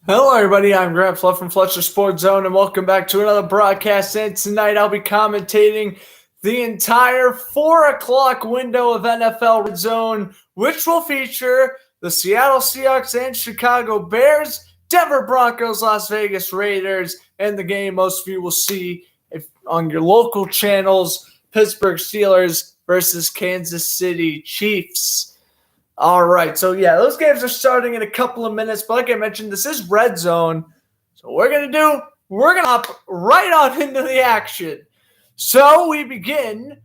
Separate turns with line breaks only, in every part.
Hello, everybody. I'm Grant Fluff from Fletcher Sports Zone, and welcome back to another broadcast. And tonight I'll be commentating the entire 4 o'clock window of NFL Red Zone, which will feature the Seattle Seahawks and Chicago Bears, Denver Broncos, Las Vegas Raiders, and the game most of you will see on your local channels, Pittsburgh Steelers versus Kansas City Chiefs. All right, so those games are starting in a couple of minutes, but like I mentioned, this is Red Zone. So we're going to hop right on into the action. So we begin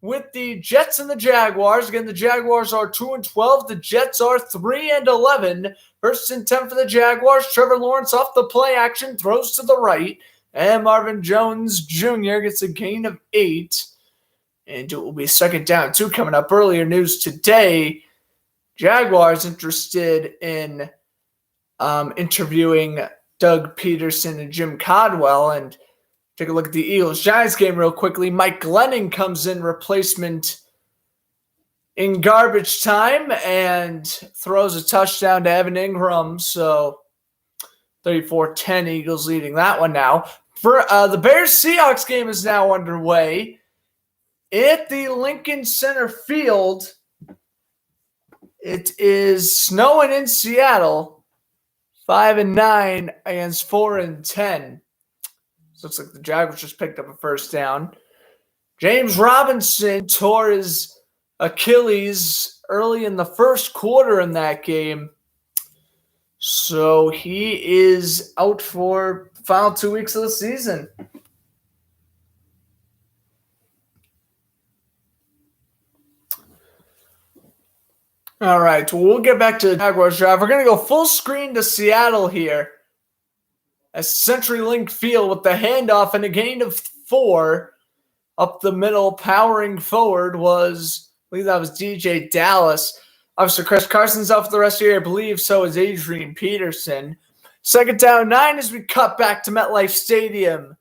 with the Jets and the Jaguars. Again, the Jaguars are 2-12. The Jets are 3-11. First and 10 for the Jaguars. Trevor Lawrence off the play action, throws to the right. And Marvin Jones Jr. gets a gain of 8. And it will be second down, 2 coming up. Earlier news today, Jaguars interested in interviewing Doug Peterson and Jim Caldwell. And take a look at the Eagles-Giants game real quickly. Mike Glennon comes in replacement in garbage time and throws a touchdown to Evan Ingram. So 34-10, Eagles leading that one now. For the Bears-Seahawks game is now underway at the Lincoln Center Field. It is snowing in Seattle, 5-9 against 4-10. Looks like the Jaguars just picked up a first down. James Robinson tore his Achilles early in the first quarter in that game. So he is out for the final 2 weeks of the season. All right, we'll get back to the Jaguars drive. We're going to go full screen to Seattle here. A CenturyLink field with the handoff and a gain of 4. Up the middle, powering forward was, I believe that was DJ Dallas. Obviously, Chris Carson's out for the rest of the year. I believe so is Adrian Peterson. Second down, 9 as we cut back to MetLife Stadium.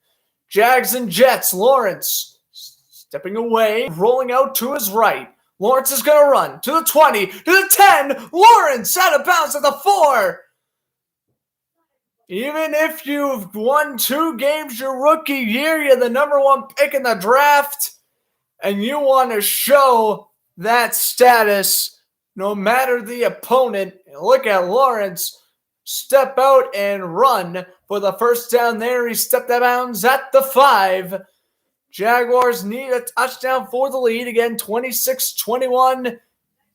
Jags and Jets. Lawrence stepping away, rolling out to his right. Lawrence is going to run to the 20, to the 10. Lawrence out of bounds at the 4. Even if you've won 2 games your rookie year, you're the number 1 pick in the draft, and you want to show that status no matter the opponent. Look at Lawrence step out and run for the first down there. He stepped out of bounds at the 5. Jaguars need a touchdown for the lead. Again, 26-21.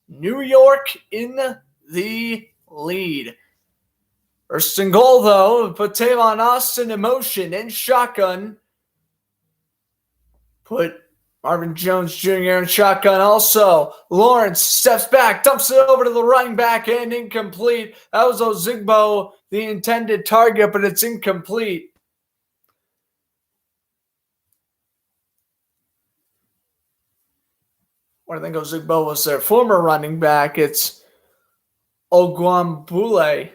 New York in the lead. First and goal, though. Put Tavon Austin in motion in shotgun. Put Marvin Jones Jr. in shotgun also. Lawrence steps back, dumps it over to the running back, and incomplete. That was Ozigbo, the intended target, but it's incomplete. I think Ozigbo was their former running back. It's Ogwambule,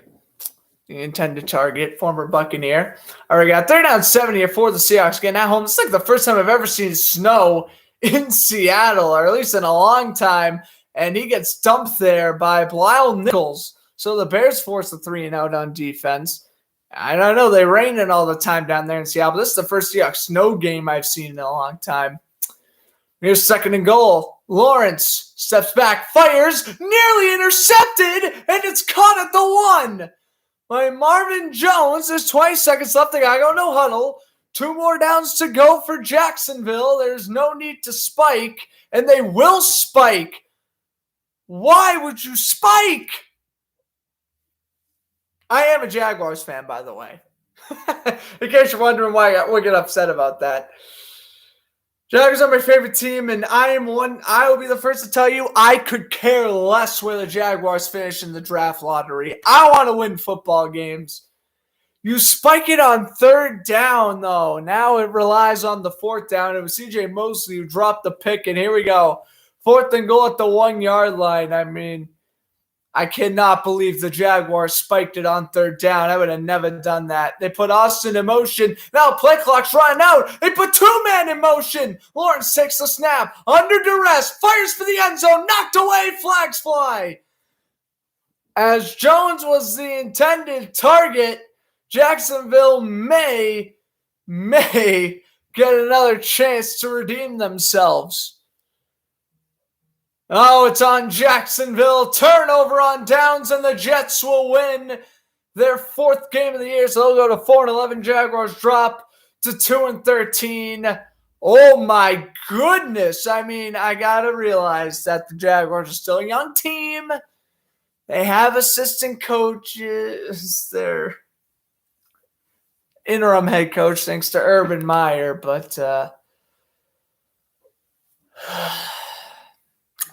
the intended target, former Buccaneer. All right, we got 3rd down 7 here for the Seahawks getting at home. It's like the first time I've ever seen snow in Seattle, or at least in a long time. And he gets dumped there by Blyle Nichols. So the Bears force the 3-and-out on defense. I don't know, they rain it all the time down there in Seattle, but this is the first Seahawks snow game I've seen in a long time. Here's 2nd and goal. Lawrence steps back, fires, nearly intercepted, and it's caught at the 1 by Marvin Jones. There's 20 seconds left. They got to go no huddle. 2 more downs to go for Jacksonville. There's no need to spike, and they will spike. Why would you spike? I am a Jaguars fan, by the way. In case you're wondering why we get upset about that. Jaguars are my favorite team, and I will be the first to tell you, I could care less where the Jaguars finish in the draft lottery. I want to win football games. You spike it on 3rd down, though. Now it relies on the 4th down. It was C.J. Mosley who dropped the pick, and here we go. 4th and goal at the 1-yard line. I mean, I cannot believe the Jaguars spiked it on 3rd down. I would have never done that. They put Austin in motion. Now play clock's running out. They put 2 men in motion. Lawrence takes the snap. Under duress. Fires for the end zone. Knocked away. Flags fly. As Jones was the intended target, Jacksonville may get another chance to redeem themselves. Oh, it's on Jacksonville. Turnover on downs, and the Jets will win their fourth game of the year. So they'll go to 4-11. Jaguars drop to 2-13. Oh my goodness. I mean, I got to realize that the Jaguars are still a young team. They have assistant coaches. They're interim head coach thanks to Urban Meyer, but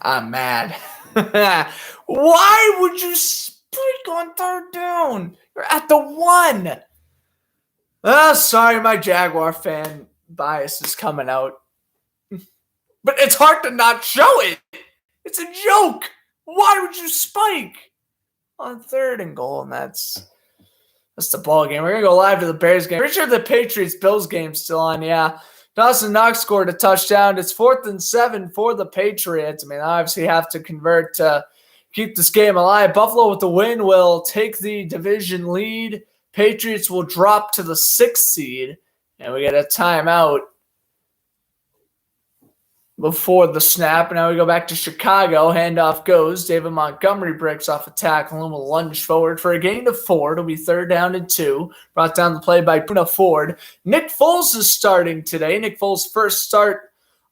I'm mad. Why would you speak on third down? You're at the 1. Oh, sorry, my Jaguar fan bias is coming out. But it's hard to not show it. It's a joke. Why would you spike on 3rd and goal? And that's the ball game. We're going to go live to the Bears game. Pretty sure the Patriots-Bills game's still on, yeah. Dawson Knox scored a touchdown. It's 4th and 7 for the Patriots. I mean, obviously have to convert to keep this game alive. Buffalo with the win will take the division lead. Patriots will drop to the 6th seed. And we get a timeout before the snap. Now we go back to Chicago. Handoff goes. David Montgomery breaks off a tackle and will lunge forward for a gain of 4. It'll be 3rd down and 2. Brought down the play by Puna Ford. Nick Foles is starting today. Nick Foles' first start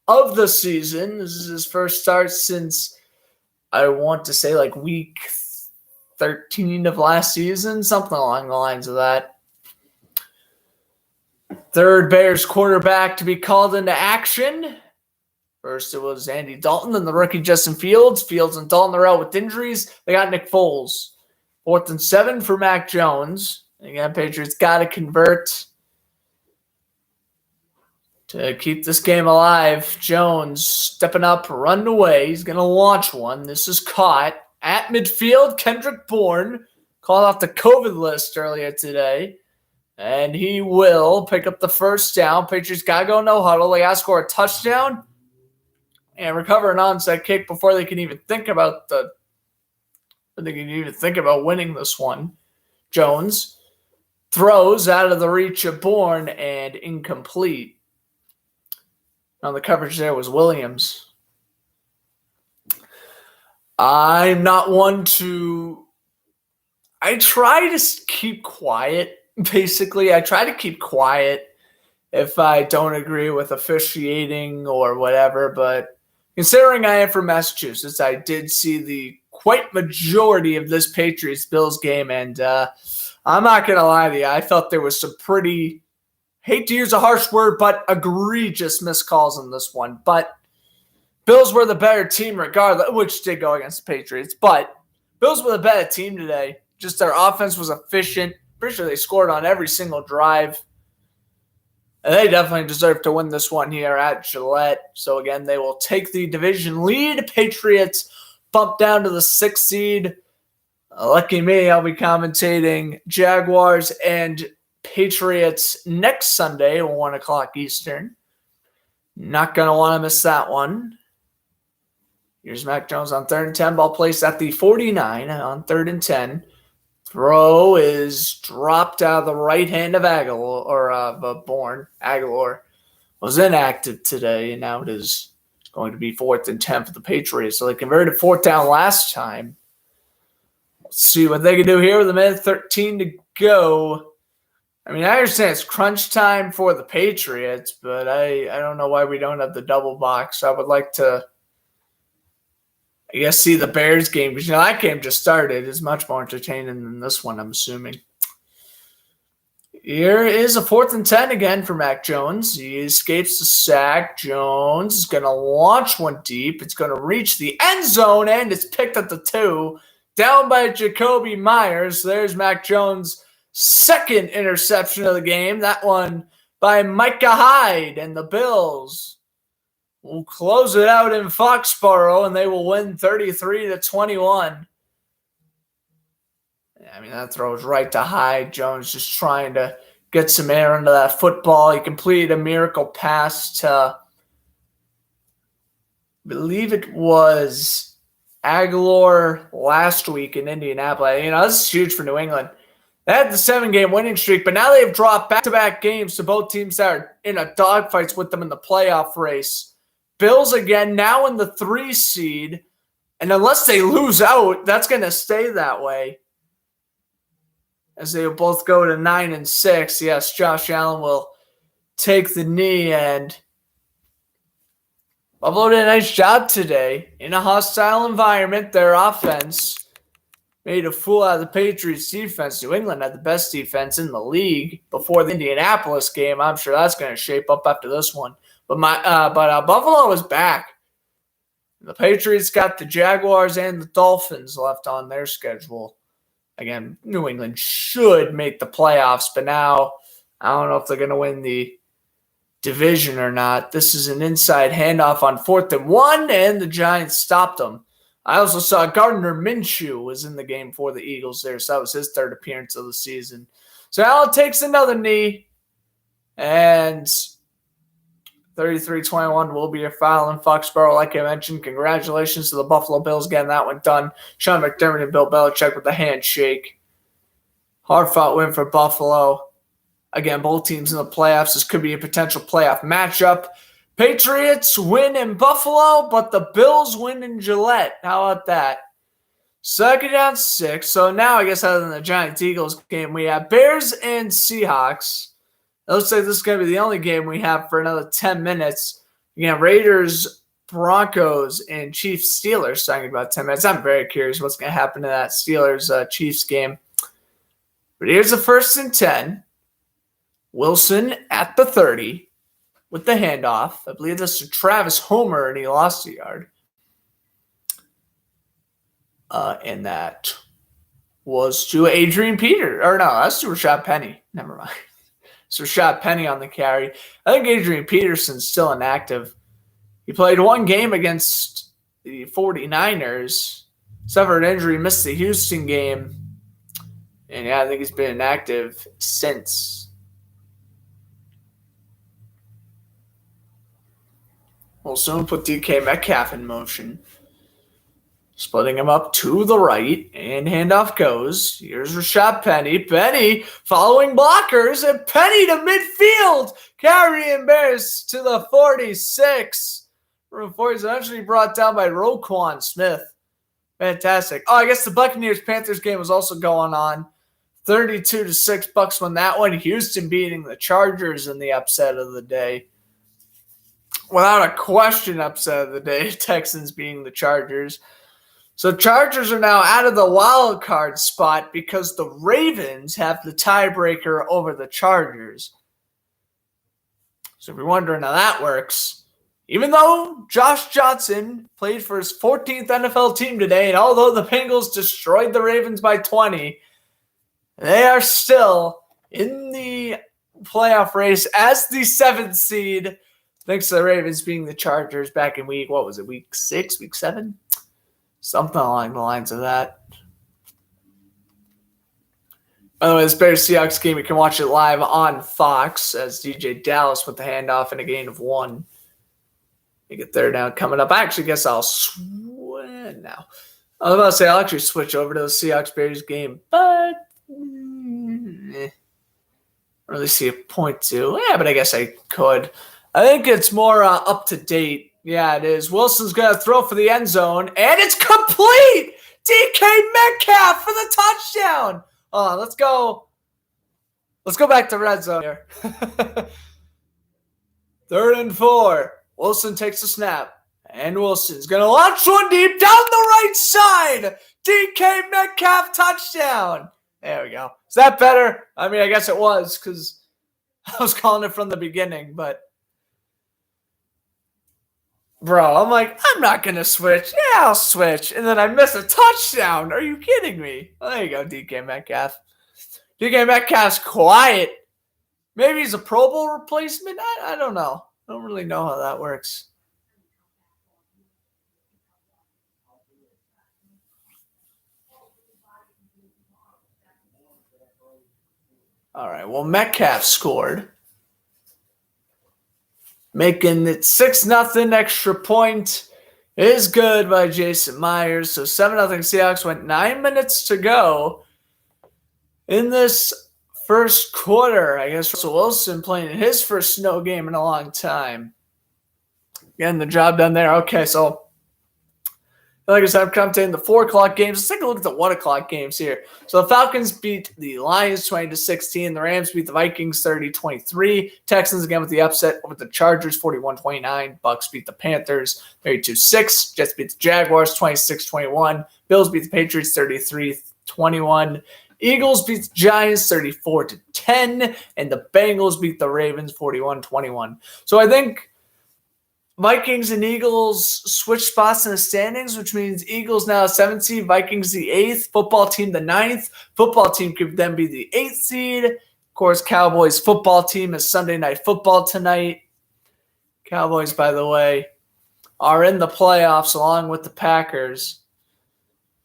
of the season. This is his first start since, I want to say, like week 13 of last season. Something along the lines of that. 3rd Bears quarterback to be called into action. First, it was Andy Dalton and the rookie Justin Fields. Fields and Dalton are out with injuries. They got Nick Foles. 4th and 7 for Mac Jones. Again, Patriots got to convert to keep this game alive. Jones stepping up, running away. He's going to launch one. This is caught at midfield. Kendrick Bourne called off the COVID list earlier today. And he will pick up the first down. Patriots got to go no huddle. They got to score a touchdown and recover an onside kick before they can even think about winning this one. Jones throws out of the reach of Bourne and incomplete. Now the coverage there was Williams. I'm not one to... I try to keep quiet. Basically, I try to keep quiet if I don't agree with officiating or whatever, but considering I am from Massachusetts, I did see the quite majority of this Patriots-Bills game, and I'm not going to lie to you, I felt there was some pretty, hate to use a harsh word, but egregious miscalls in this one. But Bills were the better team regardless, which did go against the Patriots, but Bills were the better team today. Just their offense was efficient. Pretty sure they scored on every single drive. And they definitely deserve to win this one here at Gillette. So, again, they will take the division lead. Patriots bump down to the 6th seed. Lucky me, I'll be commentating Jaguars and Patriots next Sunday at 1 o'clock Eastern. Not going to want to miss that one. Here's Mac Jones on 3rd and 10. Ball placed at the 49 on 3rd and 10. Throw is dropped out of the right hand of Aguilar, or Bourne. Aguilar was inactive today, and now it is going to be 4th and 10 for the Patriots. So they converted 4th down last time. Let's see what they can do here with a minute 13 to go. I mean, I understand it's crunch time for the Patriots, but I don't know why we don't have the double box. I would like to, I guess, see the Bears game, because that game just started. It's much more entertaining than this one, I'm assuming. Here is a 4th and 10 again for Mac Jones. He escapes the sack. Jones is going to launch one deep. It's going to reach the end zone, and it's picked at the 2. Down by Jacoby Myers. There's Mac Jones' second interception of the game. That one by Micah Hyde, and the Bills will close it out in Foxborough, and they will win 33-21. I mean, that throws right to Hyde. Jones just trying to get some air into that football. He completed a miracle pass to, I believe it was Aguilar last week in Indianapolis. This is huge for New England. They had the 7-game winning streak, but now they've dropped back-to-back games to both teams that are in a dogfights with them in the playoff race. Bills again, now in the 3 seed, and unless they lose out, that's going to stay that way. As they will both go to 9-6. Yes, Josh Allen will take the knee, and Buffalo did a nice job today in a hostile environment. Their offense made a fool out of the Patriots' defense. New England had the best defense in the league before the Indianapolis game. I'm sure that's going to shape up after this one. But Buffalo is back. The Patriots got the Jaguars and the Dolphins left on their schedule. Again, New England should make the playoffs, but now I don't know if they're going to win the division or not. This is an inside handoff on 4th and 1, and the Giants stopped them. I also saw Gardner Minshew was in the game for the Eagles there, so that was his 3rd appearance of the season. So Allen takes another knee, and 33-21 will be a foul in Foxborough. Like I mentioned, congratulations to the Buffalo Bills getting that one done. Sean McDermott and Bill Belichick with the handshake. Hard-fought win for Buffalo. Again, both teams in the playoffs. This could be a potential playoff matchup. Patriots win in Buffalo, but the Bills win in Gillette. How about that? 2nd down 6. So now I guess other than the Giants-Eagles game, we have Bears and Seahawks. It looks like this is going to be the only game we have for another 10 minutes. Again, Raiders, Broncos, and Chiefs-Steelers talking about 10 minutes. I'm very curious what's going to happen to that Steelers-Chiefs game. But here's the 1st and 10. Wilson at the 30 with the handoff. I believe this is Travis Homer, and he lost a yard. And that was to Adrian Peter. Or no, that's to Rashad Penny. Never mind. It's Rashad Penny on the carry. I think Adrian Peterson's still inactive. He played one game against the 49ers. Suffered an injury, missed the Houston game. And yeah, I think he's been inactive since. We'll soon put DK Metcalf in motion. Splitting him up to the right, and handoff goes. Here's Rashad Penny. Penny following blockers, and Penny to midfield. Carrying Bears to the 46. Before he's eventually brought down by Roquan Smith. Fantastic. Oh, I guess the Buccaneers-Panthers game was also going on. 32-6 Bucks won that one. Houston beating the Chargers in the upset of the day. Without a question, upset of the day. Texans beating the Chargers. So Chargers are now out of the wild card spot because the Ravens have the tiebreaker over the Chargers. So if you're wondering how that works, even though Josh Johnson played for his 14th NFL team today, and although the Bengals destroyed the Ravens by 20, they are still in the playoff race as the 7th seed, thanks to the Ravens being the Chargers back in week 6, week 7? Something along the lines of that. By the way, this Bears-Seahawks game, you can watch it live on Fox as DJ Dallas with the handoff and a gain of 1. You get there now coming up. I actually guess I'll switch now. I was about to say I'll actually switch over to the Seahawks-Bears game, but I don't really see a point to. Yeah, but I guess I could. I think it's more up to date. Yeah, it is. Wilson's going to throw for the end zone, and it's complete! DK Metcalf for the touchdown! Let's go. Let's go back to red zone here. 3rd and 4. Wilson takes the snap, and Wilson's going to launch one deep down the right side. DK Metcalf touchdown. There we go. Is that better? I mean, I guess it was because I was calling it from the beginning, but bro, I'm like, I'm not going to switch. Yeah, I'll switch. And then I miss a touchdown. Are you kidding me? Well, there you go, DK Metcalf. DK Metcalf's quiet. Maybe he's a Pro Bowl replacement. I don't know. I don't really know how that works. All right, well, Metcalf scored. Making it 6-0 extra point is good by Jason Myers. So 7-0 Seahawks went 9 minutes to go. In this first quarter, I guess Russell Wilson playing his first snow game in a long time. Getting the job done there. Okay, so like I said, I'm commentating the 4 o'clock games. Let's take a look at the 1 o'clock games here. So the Falcons beat the Lions 20-16. The Rams beat the Vikings 30-23. Texans again with the upset over the Chargers 41-29. Bucks beat the Panthers 32-6. Jets beat the Jaguars 26-21. Bills beat the Patriots 33-21. Eagles beat the Giants 34-10. And the Bengals beat the Ravens 41-21. So I think Vikings and Eagles switch spots in the standings, which means Eagles now 7th seed, Vikings the 8th, football team the 9th. Football team could then be the 8th seed. Of course, Cowboys football team is Sunday Night Football tonight. Cowboys, by the way, are in the playoffs along with the Packers.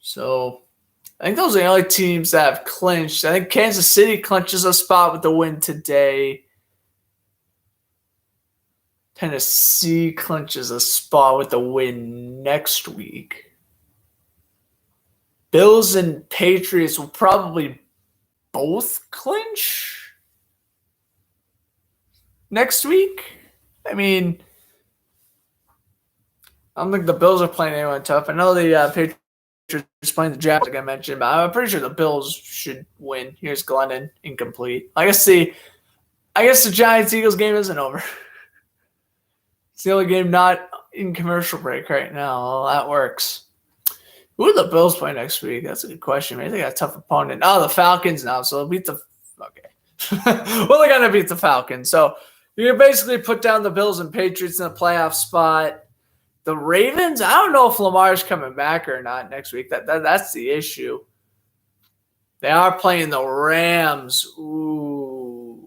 So I think those are the only teams that have clinched. I think Kansas City clinches a spot with the win today. Tennessee clinches a spot with the win next week. Bills and Patriots will probably both clinch next week. I mean, I don't think the Bills are playing anyone tough. I know the Patriots playing the Jaguars, like I mentioned, but I'm pretty sure the Bills should win. Here's Glennon, incomplete. I guess the Giants-Eagles game isn't over. It's the only game not in commercial break right now. Well, that works. Who are the Bills play next week? That's a good question. Maybe they got a tough opponent. Oh, the Falcons now. So they'll beat the – okay. Well, they're going to beat the Falcons. So you basically put down the Bills and Patriots in the playoff spot. The Ravens, I don't know if Lamar's coming back or not next week. That's the issue. They are playing the Rams. Ooh.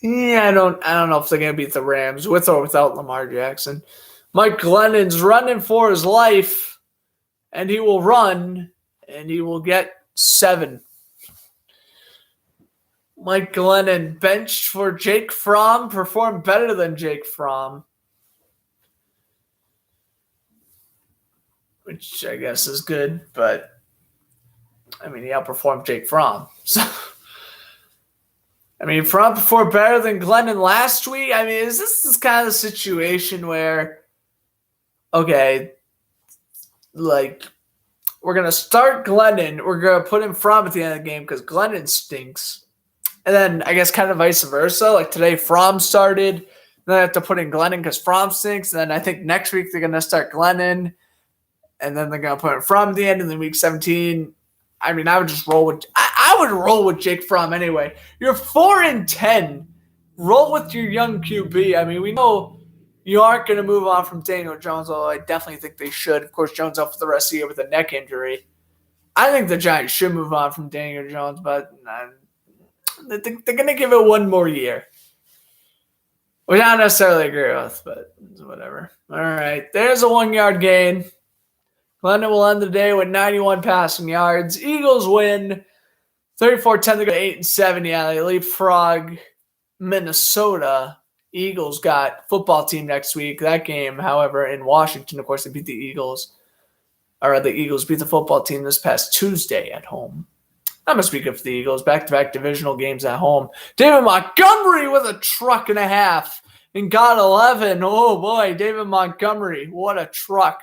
Yeah, I don't know if they're going to beat the Rams with or without Lamar Jackson. Mike Glennon's running for his life, and he will run, and he will get 7. Mike Glennon benched for Jake Fromm, performed better than Jake Fromm, which I guess is good, but, I mean, he outperformed Jake Fromm, so... I mean, Fromm performed better than Glennon last week. I mean, this is kind of the situation where, okay, like, we're going to start Glennon. We're going to put in Fromm at the end of the game because Glennon stinks. And then I guess kind of vice versa. Like today, Fromm started. Then I have to put in Glennon because Fromm stinks. And then I think next week they're going to start Glennon. And then they're going to put in Fromm at the end. And then week 17, I mean, I would just roll with I would roll with Jake Fromm anyway. You're 4-10. Roll with your young QB. I mean, we know you aren't going to move on from Daniel Jones, although I definitely think they should. Of course, Jones out for the rest of the year with a neck injury. I think the Giants should move on from Daniel Jones, but they're going to give it one more year. Which I don't necessarily agree with, but whatever. All right, there's a 1-yard gain. Glennon will end the day with 91 passing yards. Eagles win 34-10. They go 8-7. Yeah, they leapfrog Minnesota. Eagles got football team next week. That game, however, in Washington, of course, they beat the Eagles. Or the Eagles beat the football team this past Tuesday at home. That must be good for the Eagles. Back-to-back divisional games at home. David Montgomery with a truck and a half and got 11. Oh, boy, David Montgomery. What a truck.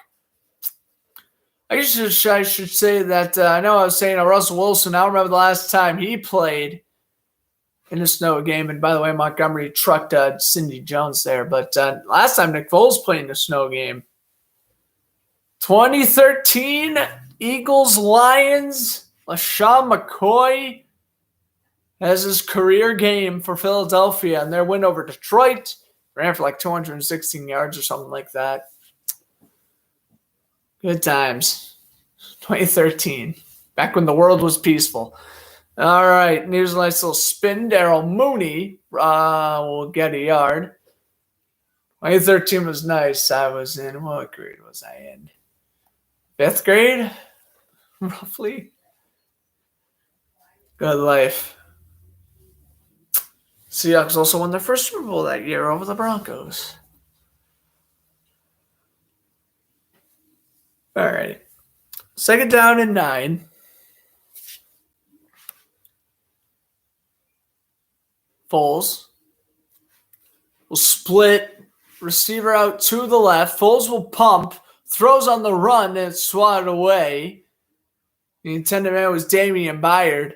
I should say that I know I was saying Russell Wilson. I don't remember the last time he played in a snow game. And by the way, Montgomery trucked Cindy Jones there. But last time Nick Foles played in a snow game. 2013 Eagles-Lions. LaShawn McCoy has his career game for Philadelphia. And their win over Detroit. Ran for like 216 yards or something like that. Good times. 2013. Back when the world was peaceful. All right. And here's a nice little spin. Darryl Mooney will get a yard. 2013 was nice. I was in, what grade was I in? 5th grade? Roughly. Good life. Seahawks also won their first Super Bowl that year over the Broncos. All right. 2nd down and 9. Foles will split, receiver out to the left. Foles will pump, throws on the run, and it's swatted away. The intended man was Damian Byard,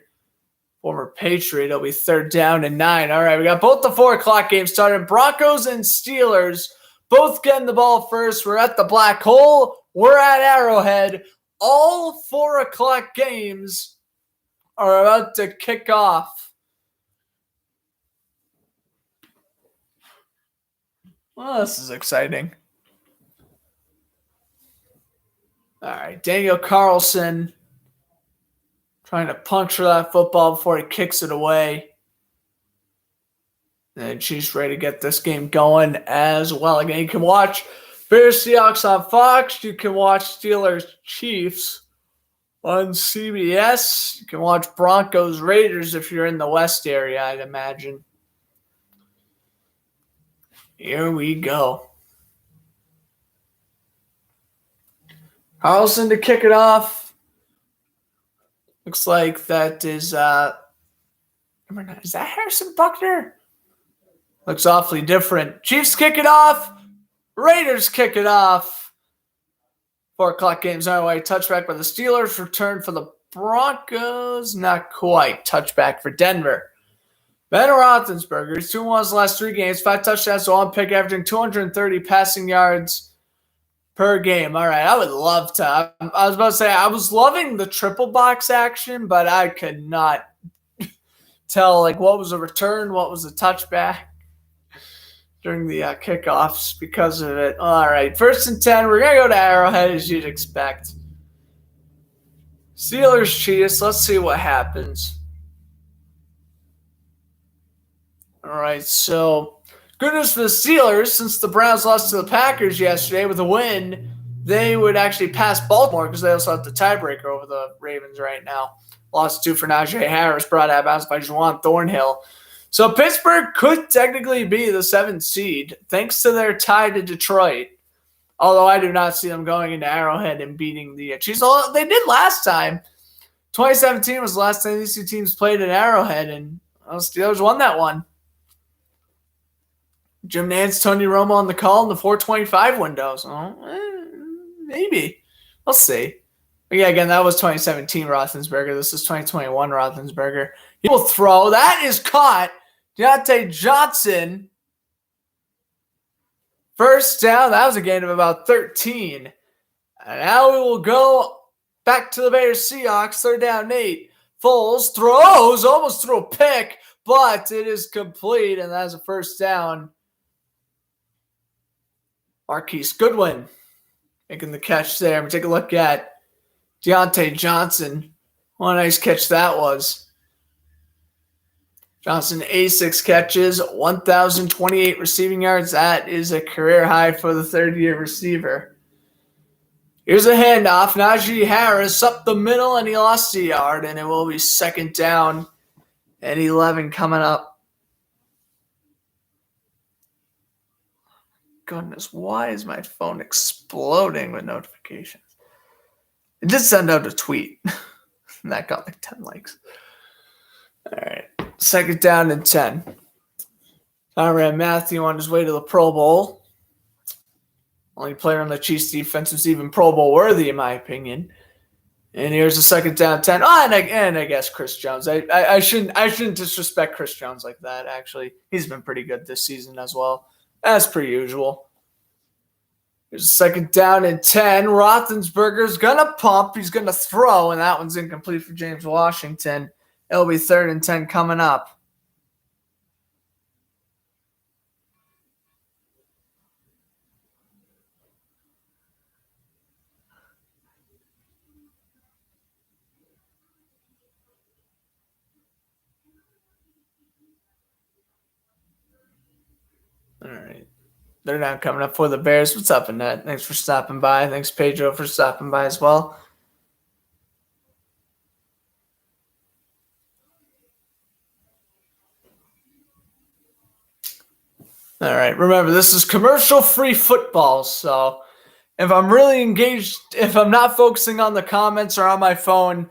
former Patriot. It'll be 3rd down and 9. All right, we got both the 4 o'clock games started. Broncos and Steelers both getting the ball first. We're at the Black Hole. We're at Arrowhead. All 4 o'clock games are about to kick off. Well, this is exciting. All right, Daniel Carlson trying to puncture that football before he kicks it away. And she's ready to get this game going as well. Again, you can watch Bears Seahawks on Fox. You can watch Steelers Chiefs on CBS. You can watch Broncos Raiders if you're in the West area, I'd imagine. Here we go. Carlson to kick it off. Looks like that is, is that Harrison Buckner? Looks awfully different. Chiefs kick it off. Raiders kick it off. 4 o'clock games on our way. Touchback by the Steelers. Return for the Broncos. Not quite. Touchback for Denver. Ben Roethlisberger. He's 2-1 the last 3 games. 5 touchdowns to 1 pick, averaging 230 passing yards per game. All right, I would love to. I was about to say I was loving the triple box action, but I could not tell what was a return, what was a touchback during the kickoffs because of it. All right, 1st and 10. We're gonna go to Arrowhead as you'd expect. Steelers Chiefs. Let's see what happens. All right, so good news for the Steelers, since the Browns lost to the Packers yesterday with a win, they would actually pass Baltimore because they also have the tiebreaker over the Ravens right now. Lost 2 for Najee Harris, brought out of bounds by Juwan Thornhill. So Pittsburgh could technically be the 7th seed thanks to their tie to Detroit. Although I do not see them going into Arrowhead and beating the Chiefs. They did last time. 2017 was the last time these 2 teams played at Arrowhead, and the Steelers won that one. Jim Nantz, Tony Romo on the call in the 4:25 windows. Maybe. We'll see. But yeah, again, that was 2017 Roethlisberger. This is 2021 Roethlisberger. He will throw. That is caught. Deontay Johnson. 1st down. That was a gain of about 13. And now we will go back to the Bears Seahawks. 3rd down, 8. Foles throws. Almost threw a pick, but it is complete, and that is a 1st down. Marquise Goodwin making the catch there. I'm going to take a look at Deontay Johnson. What a nice catch that was. Johnson, 86 catches, 1,028 receiving yards. That is a career high for the 3rd-year receiver. Here's a handoff. Najee Harris up the middle, and he lost a yard, and it will be 2nd down and 11 coming up. Goodness, why is my phone exploding with notifications? It did send out a tweet. And that got 10 likes. All right. 2nd down and 10. Tyrann Mathieu on his way to the Pro Bowl. Only player on the Chiefs defense who's even Pro Bowl worthy, in my opinion. And here's a 2nd down 10. Oh, and I guess Chris Jones. I shouldn't disrespect Chris Jones like that, actually. He's been pretty good this season as well, as per usual. Here's a 2nd down and 10. Roethlisberger's going to pump. He's going to throw, and that one's incomplete for James Washington. It'll be 3rd and 10 coming up. All right. They're now coming up for the Bears. What's up, Annette? Thanks for stopping by. Thanks, Pedro, for stopping by as well. All right. Remember, this is commercial-free football, so if I'm really engaged, if I'm not focusing on the comments or on my phone,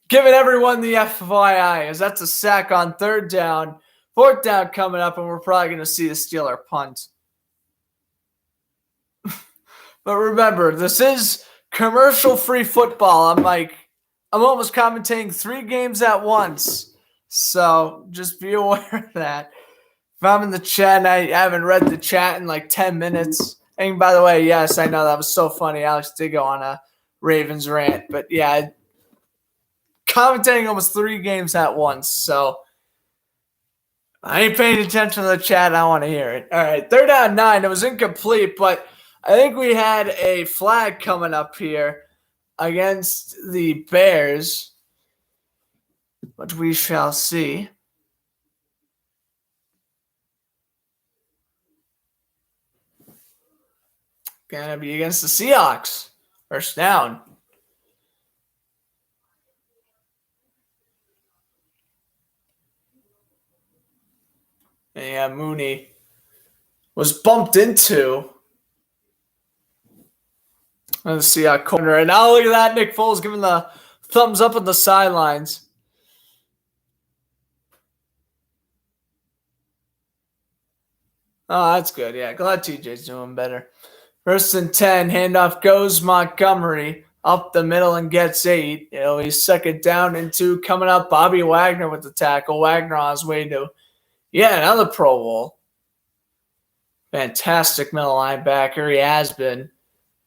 giving everyone the FYI, as that's a sack on 3rd down 4th down coming up, and we're probably going to see the Steeler punt. But remember, this is commercial-free football. I'm almost commentating 3 games at once. So just be aware of that. If I'm in the chat and I haven't read the chat in like 10 minutes. And by the way, yes, I know that was so funny. Alex did go on a Ravens rant. But yeah, commentating almost 3 games at once. So I ain't paying attention to the chat. I want to hear it. All right, 3rd down 9. It was incomplete, but I think we had a flag coming up here against the Bears, but we shall see. Gonna be against the Seahawks. 1st down. And yeah, Mooney was bumped into the Seahawks corner. And now look at that. Nick Foles giving the thumbs up on the sidelines. Oh, that's good. Yeah, glad TJ's doing better. 1st and 10. Handoff goes Montgomery up the middle and gets 8. It'll be 2nd down and 2 coming up. Bobby Wagner with the tackle. Wagner on his way to, another Pro Bowl. Fantastic middle linebacker. He has been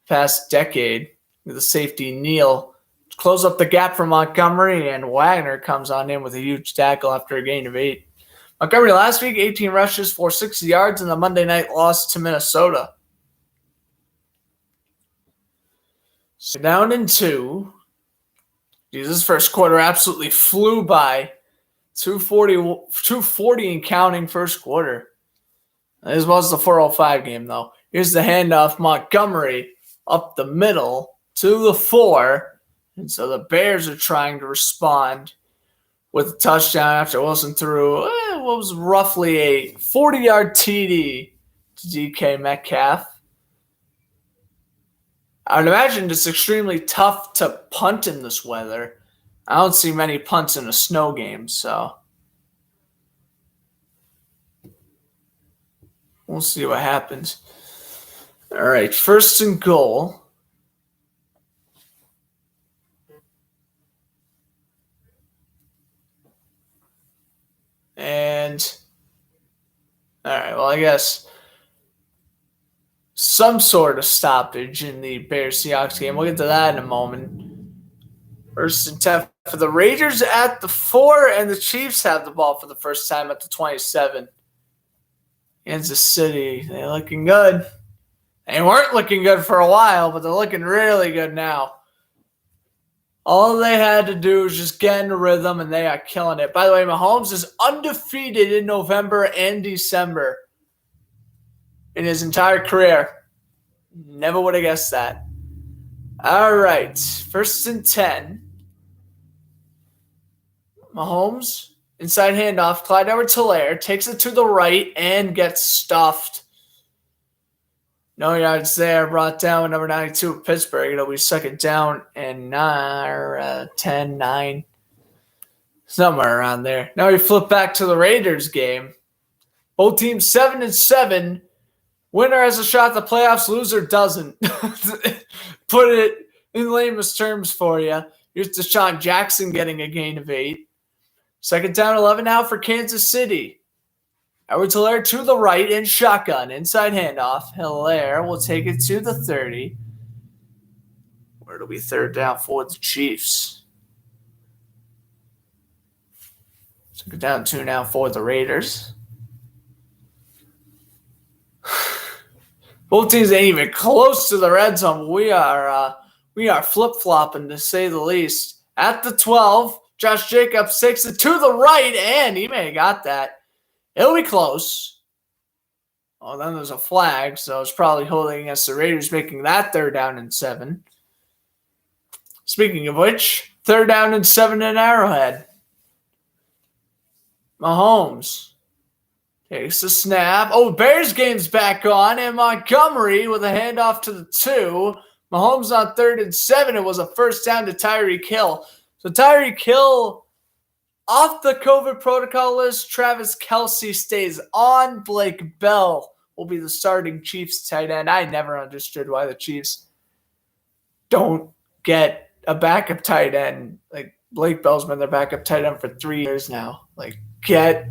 past decade with the safety Neal. Close up the gap for Montgomery, and Wagner comes on in with a huge tackle after a gain of 8. Montgomery last week, 18 rushes for 60 yards in the Monday night loss to Minnesota. So down in 2. This first quarter absolutely flew by. 240 and counting first quarter. This was the 4:05 game, though. Here's the handoff. Montgomery up the middle to the 4. And so the Bears are trying to respond with a touchdown after Wilson threw what was roughly a 40-yard TD to DK Metcalf. I would imagine it's extremely tough to punt in this weather. I don't see many punts in a snow game, so we'll see what happens. All right, 1st and goal. And, all right, well, I guess some sort of stoppage in the Bears-Seahawks game. We'll get to that in a moment. 1st and 10 for the Raiders at the 4, and the Chiefs have the ball for the first time at the 27. Kansas City, they're looking good. They weren't looking good for a while, but they're looking really good now. All they had to do was just get in the rhythm, and they are killing it. By the way, Mahomes is undefeated in November and December in his entire career. Never would have guessed that. All right, 1st and 10. Mahomes, inside handoff. Clyde Edwards-Helaire takes it to the right and gets stuffed. No yards there. Brought down with number 92 of Pittsburgh. It'll be 2nd down and 10, 9. Somewhere around there. Now we flip back to the Raiders game. Both teams 7-7. Winner has a shot at the playoffs. Loser doesn't. Put it in lamest terms for you. Here's Deshaun Jackson getting a gain of 8. 2nd down, 11 now for Kansas City. Edwards-Helaire to the right in shotgun. Inside handoff. Helaire will take it to the 30. Where it'll be 3rd down for the Chiefs. 2nd down, 2 now for the Raiders. Both teams ain't even close to the red zone. We are flip-flopping, to say the least. At the 12, Josh Jacobs takes it to the right, and he may have got that. It'll be close. Oh, then there's a flag, so it's probably holding against the Raiders, making that 3rd down and 7. Speaking of which, 3rd down and 7 in Arrowhead. Mahomes takes the snap. Oh, Bears game's back on, and Montgomery with a handoff to the 2. Mahomes on 3rd and 7. It was a 1st down to Tyreek Hill. So Tyreek Hill off the COVID protocol list. Travis Kelce stays on. Blake Bell will be the starting Chiefs tight end. I never understood why the Chiefs don't get a backup tight end. Like, Blake Bell's been their backup tight end for 3 years now. Like, get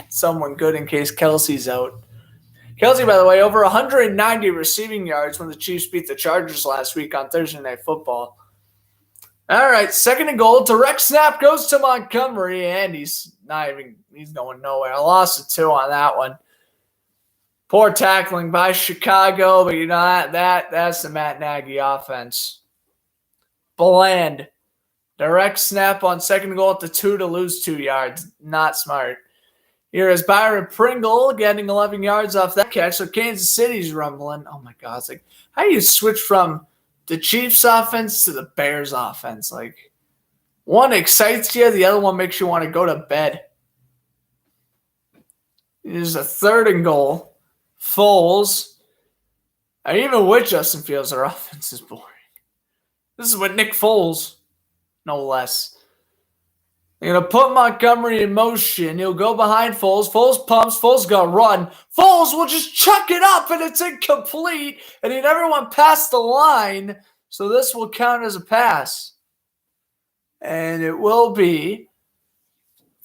someone good in case Kelce's out. Kelce, by the way, over 190 receiving yards when the Chiefs beat the Chargers last week on Thursday Night Football. All right, 2nd and goal. Direct snap goes to Montgomery, and he's going nowhere. I lost a 2 on that one. Poor tackling by Chicago, but that's the Matt Nagy offense. Bland. Direct snap on 2nd goal at the 2 to lose 2 yards. Not smart. Here is Byron Pringle getting 11 yards off that catch. So Kansas City's rumbling. Oh, my God. It's like, how do you switch from the Chiefs offense to the Bears offense? Like, one excites you, the other one makes you want to go to bed. Here's a 3rd and goal. Foles. And even with Justin Fields, their offense is boring. This is with Nick Foles, no less. They're going to put Montgomery in motion. He'll go behind Foles. Foles pumps. Foles going to run. Foles will just chuck it up, and it's incomplete. And he never went past the line, so this will count as a pass. And it will be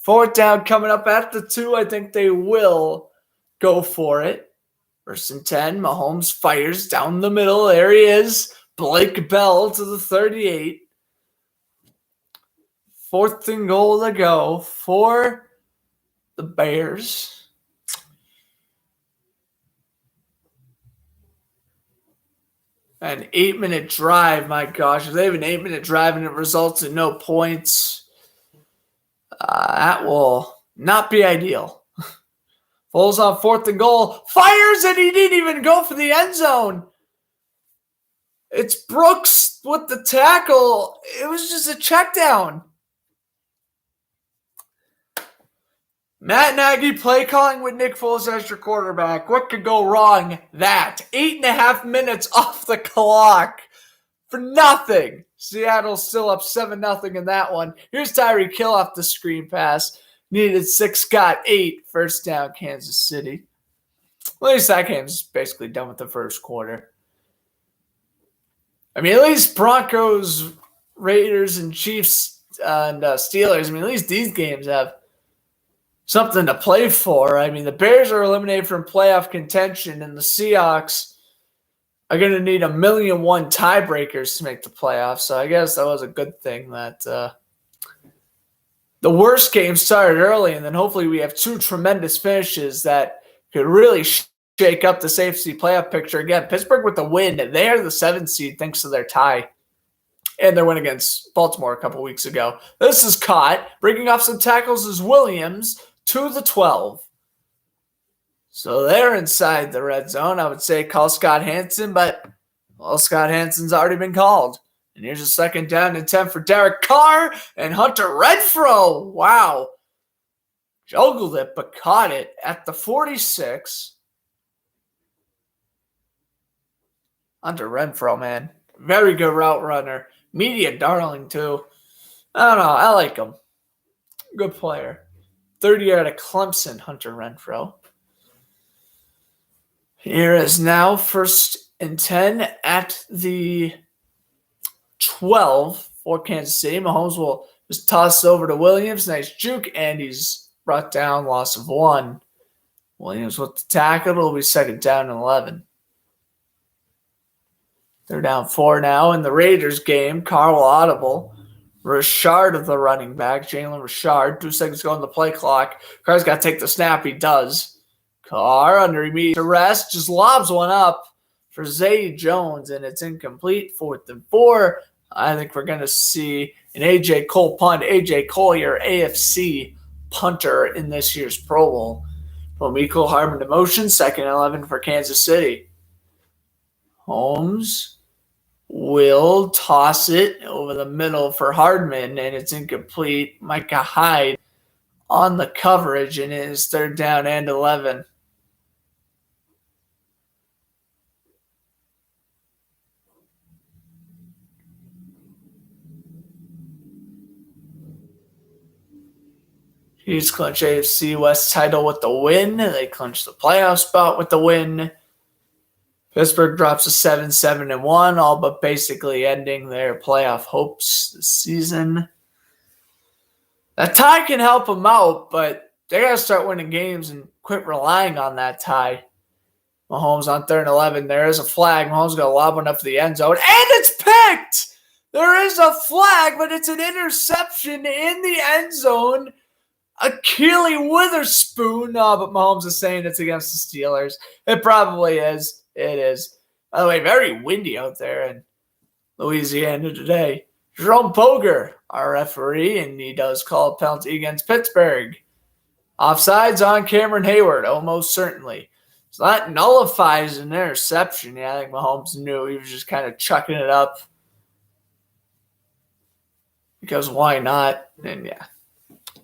4th down coming up at the 2. I think they will go for it. 1st and 10. Mahomes fires down the middle. There he is. Blake Bell to the 38. 4th and goal to go for the Bears. An 8-minute drive, my gosh. If they have an 8-minute drive and it results in no points, that will not be ideal. Foles on 4th and goal. Fires, and he didn't even go for the end zone. It's Brooks with the tackle. It was just a check down. Matt Nagy play calling with Nick Foles as your quarterback. What could go wrong? That. 8.5 minutes off the clock for nothing. Seattle's still up 7-0 in that one. Here's Tyreek Hill off the screen pass. Needed 6, got 8. 1st down, Kansas City. Well, at least that game's basically done with the first quarter. I mean, at least Broncos, Raiders, and Chiefs and Steelers, I mean, at least these games have something to play for. I mean, the Bears are eliminated from playoff contention, and the Seahawks are going to need 1,000,001 tiebreakers to make the playoffs. So I guess that was a good thing that the worst game started early, and then hopefully we have 2 tremendous finishes that could really shake up the safety playoff picture. Again, Pittsburgh with the win. They are the 7th seed thanks to their tie and their win against Baltimore a couple weeks ago. This is caught. Breaking off some tackles is Williams to the 12. So they're inside the red zone. I would say call Scott Hansen, but, well, Scott Hansen's already been called. And here's a 2nd down and 10 for Derek Carr and Hunter Renfrow. Wow. Juggled it, but caught it at the 46. Hunter Renfrow, man. Very good route runner. Media darling, too. I don't know. I like him. Good player. 30 out of Clemson, Hunter Renfrow. Here is now 1st and 10 at the 12 for Kansas City. Mahomes will just toss over to Williams. Nice juke, and he's brought down, loss of 1. Williams with the tackle. It'll be 2nd down and 11. They're down 4 now in the Raiders game. Carl audible. Richard of the running back. Jalen Richard. 2 seconds to go on the play clock. Carr's got to take the snap. He does. Carr under immediate arrest. Just lobs one up for Zay Jones, and it's incomplete. 4th and 4. I think we're going to see an A.J. Cole punt. A.J. Cole, your AFC punter in this year's Pro Bowl. Mecole Hardman to motion. 2nd and 11 for Kansas City. Holmes will toss it over the middle for Hardman, and it's incomplete. Micah Hyde on the coverage, and it is 3rd down and 11. Chiefs clinch AFC West title with the win. They clinch the playoff spot with the win. Pittsburgh drops to 7-1, all but basically ending their playoff hopes this season. That tie can help them out, but they got to start winning games and quit relying on that tie. Mahomes on 3rd and 11. There is a flag. Mahomes got to lob one up to the end zone, and it's picked! There is a flag, but it's an interception in the end zone. Achilles Witherspoon. No, but Mahomes is saying it's against the Steelers. It probably is. It is. By the way, very windy out there in Louisiana today. Jerome Boger, our referee, and he does call a penalty against Pittsburgh. Offsides on Cameron Hayward, almost certainly. So that nullifies an interception. Yeah, I think Mahomes knew he was just kind of chucking it up. Because why not? And yeah,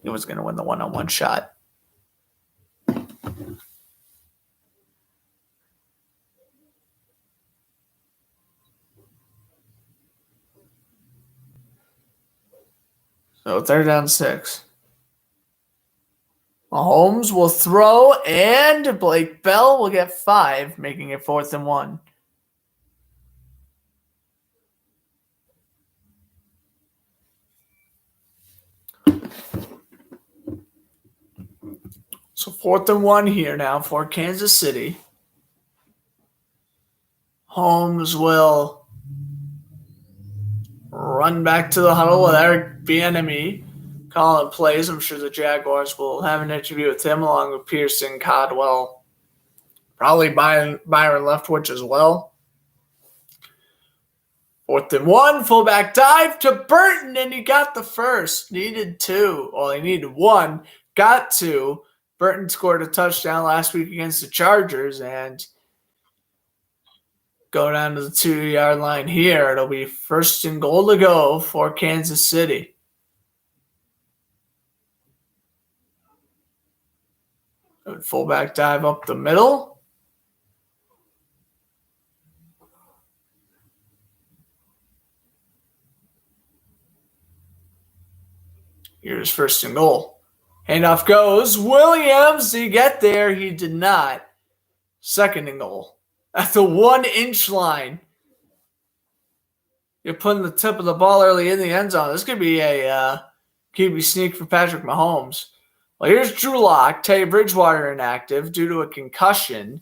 he was going to win the one-on-one shot. So 3rd down 6. Mahomes will throw, and Blake Bell will get 5, making it 4th and 1. So 4th and 1 here now for Kansas City. Holmes will run back to the huddle with Eric Bieniemy calling plays. I'm sure the Jaguars will have an interview with him along with Pearson, Codwell, probably Byron Leftwich as well. 4th and 1, fullback dive to Burton, and he got the first. Needed 2. Well, he needed 1, got 2. Burton scored a touchdown last week against the Chargers, and go down to the 2-yard line here. It'll be 1st and goal to go for Kansas City. Good fullback dive up the middle. Here's 1st and goal. Handoff goes. Williams, did he get there? He did not. 2nd and goal. At the 1-inch line. You're putting the tip of the ball early in the end zone. This could be a QB sneak for Patrick Mahomes. Well, here's Drew Lock. Teddy Bridgewater inactive due to a concussion.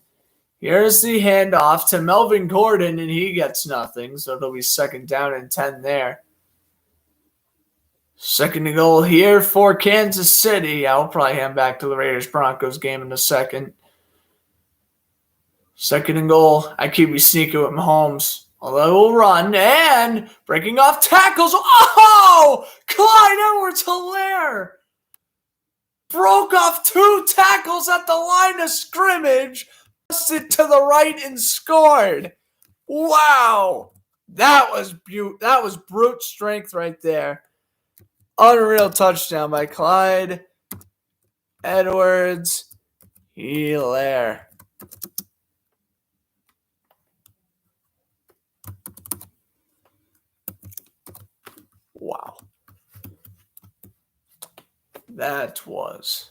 Here's the handoff to Melvin Gordon, and he gets nothing. So it'll be 2nd down and 10 there. 2nd and goal here for Kansas City. I'll probably hand back to the Raiders-Broncos game in a second. 2nd and goal. I keep me sneaking with Mahomes. Although we'll run and breaking off tackles. Oh! Clyde Edwards-Helaire broke off 2 tackles at the line of scrimmage. Passed it to the right and scored. Wow. That was brute strength right there. Unreal touchdown by Clyde Edwards-Helaire. Wow. That was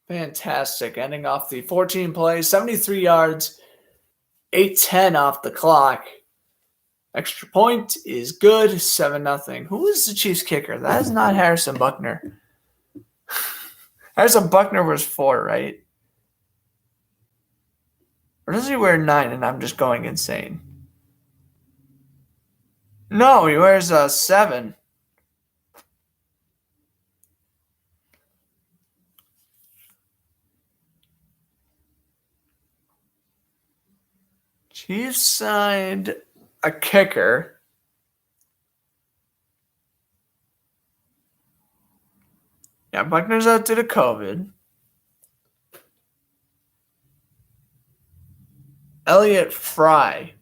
fantastic. Ending off the 14 plays, 73 yards, 8:10 off the clock. Extra point is good, 7-0. Who is the Chiefs kicker? That is not Harrison Buckner. Harrison Buckner was 4, right? Or does he wear 9 and I'm just going insane? No, he wears 7. Chiefs signed a kicker. Yeah, Buckner's out due to COVID. Elliott Fry.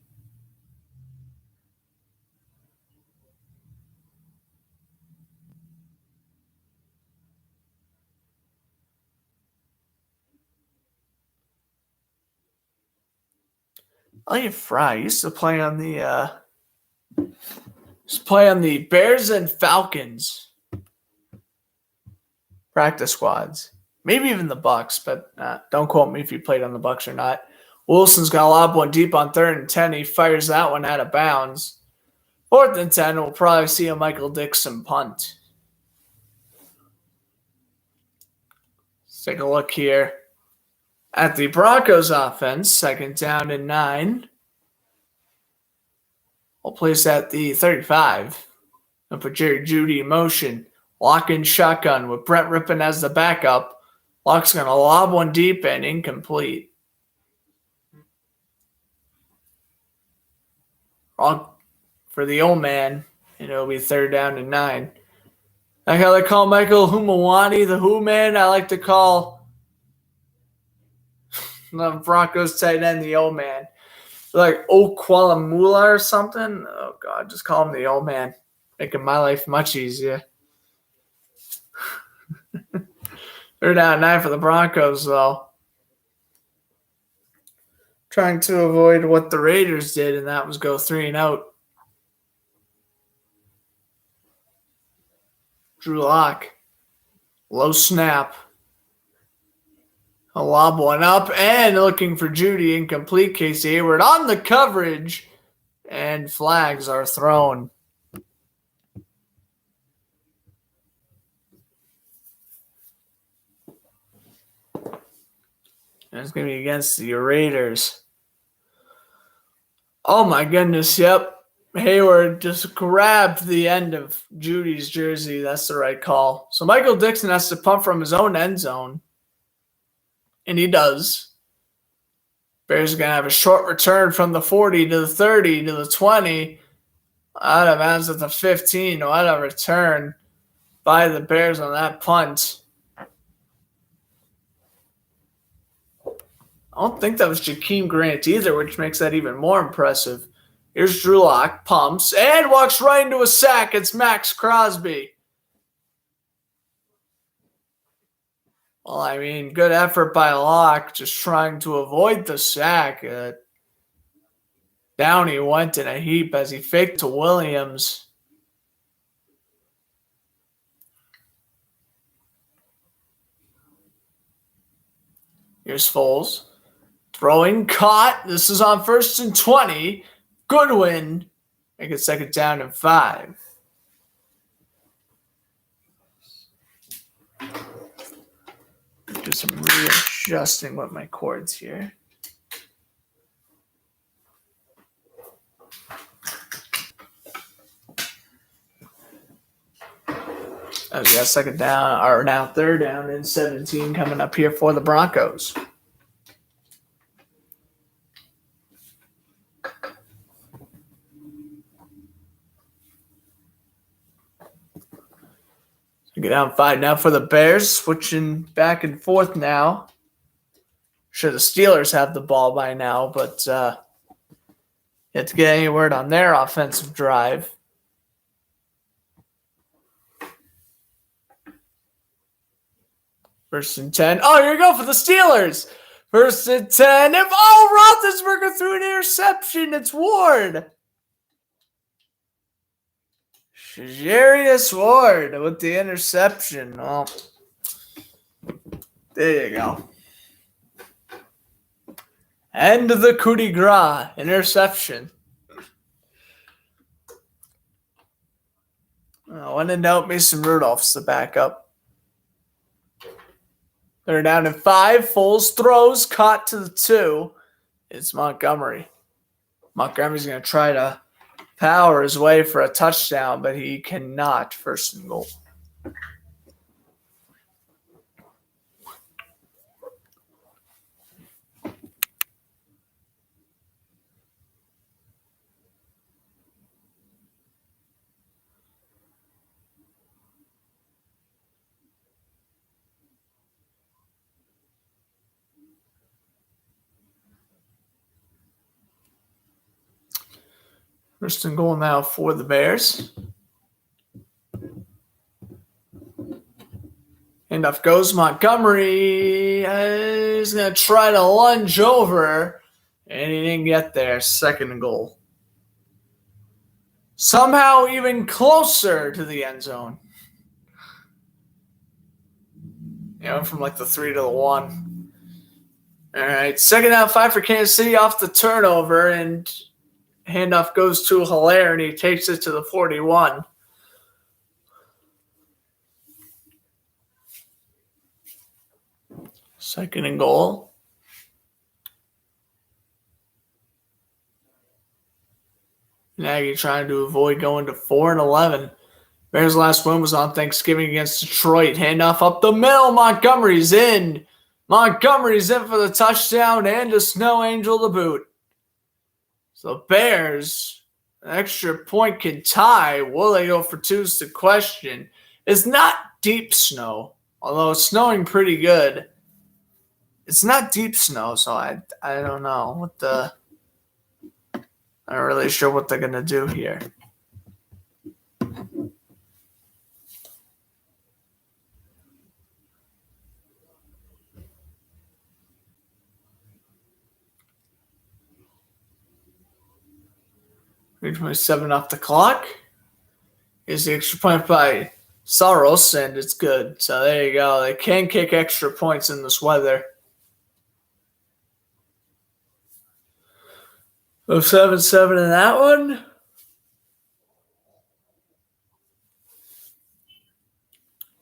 Elliott Fry used to play on the Bears and Falcons. practice squads. Maybe even the Bucks, but don't quote me if he played on the Bucks or not. Wilson's got a lob one deep on 3rd and 10. He fires that one out of bounds. 4th and 10, we'll probably see a Michael Dixon punt. Let's take a look here at the Broncos offense. 2nd down and 9. We'll place at the 35. And put Jerry Jeudy in motion. Lock in shotgun with Brent Rippon as the backup. Lock's going to lob one deep and incomplete. For the old man, it'll be 3rd down and 9. Like how they call Michael Humawani the Who Man, I like to call the Broncos tight end the old man. Like Okwalamula or something. Oh, God, just call him the old man. Making my life much easier. 3rd down and 9 for the Broncos, though. Trying to avoid what the Raiders did, and that was go 3 and out. Drew Lock. Low snap. A lob one up and looking for Jeudy. Incomplete. Casey Hayward on the coverage. And flags are thrown. And it's going to be against the Raiders. Oh my goodness, yep. Hayward just grabbed the end of Judy's jersey. That's the right call. So Michael Dixon has to punt from his own end zone. And he does. Bears are going to have a short return from the 40 to the 30 to the 20. Out of bounds at the 15. What a return by the Bears on that punt. I don't think that was Jakeem Grant either, which makes that even more impressive. Here's Drew Lock, pumps, and walks right into a sack. It's Max Crosby. Well, I mean, good effort by Lock, just trying to avoid the sack. Down he went in a heap as he faked to Williams. Here's Foles. Throwing, caught. This is on 1st and 20. Goodwin. Make it 2nd down and 5. Do some readjusting with my cords here. Oh, we got 2nd down, or now 3rd down and 17 coming up here for the Broncos. Get down 5 now for the Bears, switching back and forth now. Sure, the Steelers have the ball by now, but yet to get any word on their offensive drive. First and 10. Oh, here you go for the Steelers. 1st and 10. Roethlisberger threw an interception. It's Ward. Shajarius Ward with the interception. Oh, there you go. End of the coup de grace. Interception. When in doubt, Mason Rudolph's the backup. 3rd down and 5. Foles throws, caught to the 2. It's Montgomery. Montgomery's going to try to power his way for a touchdown, but he cannot. 1st and goal. First and goal now for the Bears. And off goes Montgomery. He's going to try to lunge over, and he didn't get there. 2nd and goal. Somehow even closer to the end zone. from like the 3 to the 1. All right, second down 5 for Kansas City off the turnover, and handoff goes to Hilaire, and he takes it to the 41. Second and goal. Nagy trying to avoid going to 4-11. Bears' last win was on Thanksgiving against Detroit. Handoff up the middle. Montgomery's in. Montgomery's in for the touchdown and a snow angel to boot. So Bears, an extra point can tie. Will they go for 2 is the question. It's not deep snow, although it's snowing pretty good. It's not deep snow, so I don't know I'm not really sure what they're going to do here. .7 off the clock. Here's the extra point by Saros, and it's good. So there you go. They can kick extra points in this weather. 7-7 in that one.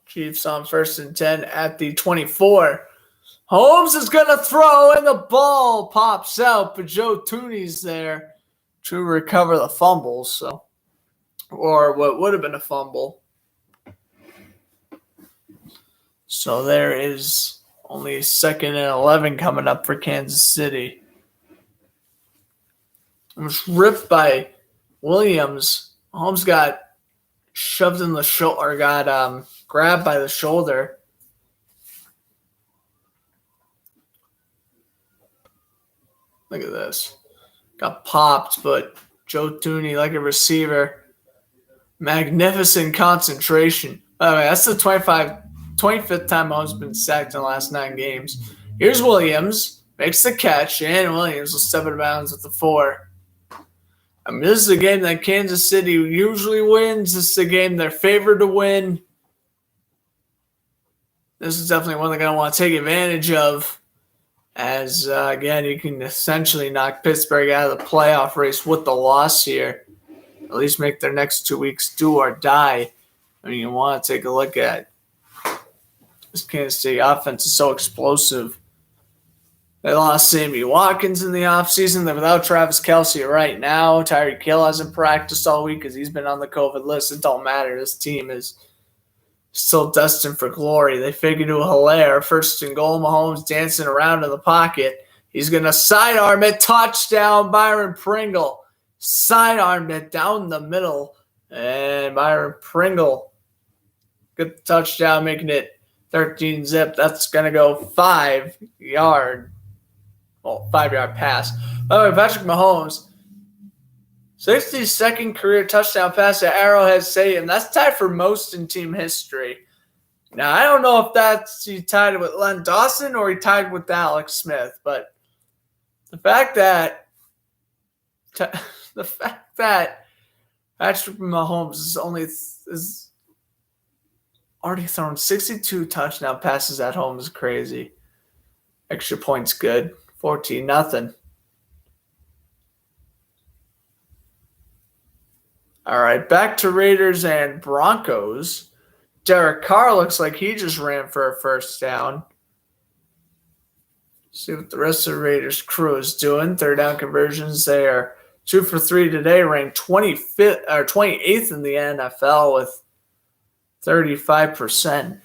Chiefs on 1st and 10 at the 24. Holmes is going to throw, and the ball pops out, but Joe Tooney's there to recover the fumble, or what would have been a fumble. So there is only 2nd and 11 coming up for Kansas City. It was ripped by Williams. Holmes got shoved in the shoulder, or got grabbed by the shoulder. Look at this. Got popped, but Joe Tooney, like a receiver, magnificent concentration. By the way, that's the 25th time Holmes been sacked in the last 9 games. Here's Williams, makes the catch, and Williams will step out of bounds at the 4. I mean, this is a game that Kansas City usually wins. This is a game they're favored to win. This is definitely one they're going to want to take advantage of. As, again, you can essentially knock Pittsburgh out of the playoff race with the loss here. At least make their next 2 weeks do or die. I mean, you want to take a look at this Kansas City offense is so explosive. They lost Sammy Watkins in the offseason. They're without Travis Kelce right now. Tyreek Hill hasn't practiced all week because he's been on the COVID list. It don't matter. This team is still destined for glory. They figure to Hilaire. 1st and goal. Mahomes dancing around in the pocket. He's going to sidearm it. Touchdown, Byron Pringle. Sidearmed it down the middle. And Byron Pringle, good touchdown, making it 13-zip. That's going to go 5-yard. Well, 5-yard pass. By the way, Patrick Mahomes, 62nd career touchdown pass at Arrowhead Stadium. That's tied for most in team history. Now, I don't know if he tied it with Len Dawson or he tied with Alex Smith, but the fact that Patrick Mahomes is already thrown 62 touchdown passes at home is crazy. Extra points good. 14-0. All right, back to Raiders and Broncos. Derek Carr looks like he just ran for a 1st down. See what the rest of the Raiders crew is doing. 3rd down conversions, they are 2 for 3 today, ranked 25th or 28th in the NFL with 35%.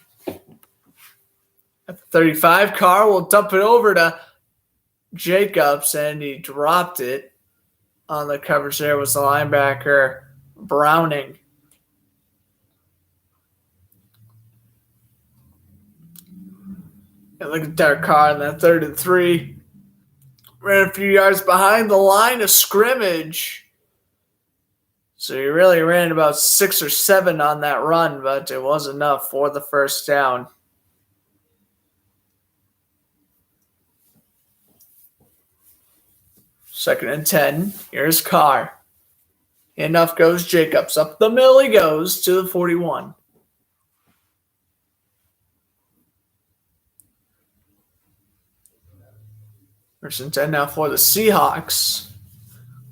At 35, Carr will dump it over to Jacobs, and he dropped it. On the coverage there was the linebacker, Browning. And look at Derek Carr on that 3rd and 3. Ran a few yards behind the line of scrimmage. So he really ran about 6 or 7 on that run, but it was enough for the 1st down. Second and 10. Here's Carr. Enough goes Jacobs. Up the middle he goes to the 41. First and 10 now for the Seahawks.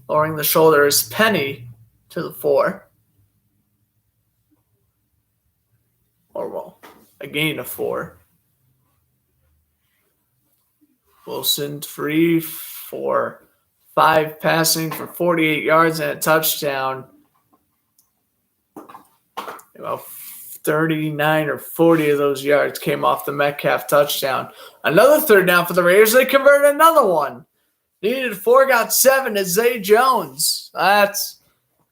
Lowering the shoulder is Penny to the 4. A gain of 4. Wilson 3 for 5 passing for 48 yards and a touchdown. About 39 or 40 of those yards came off the Metcalf touchdown. Another third down for the Raiders. They converted another one. Needed 4, got 7 to Zay Jones. That's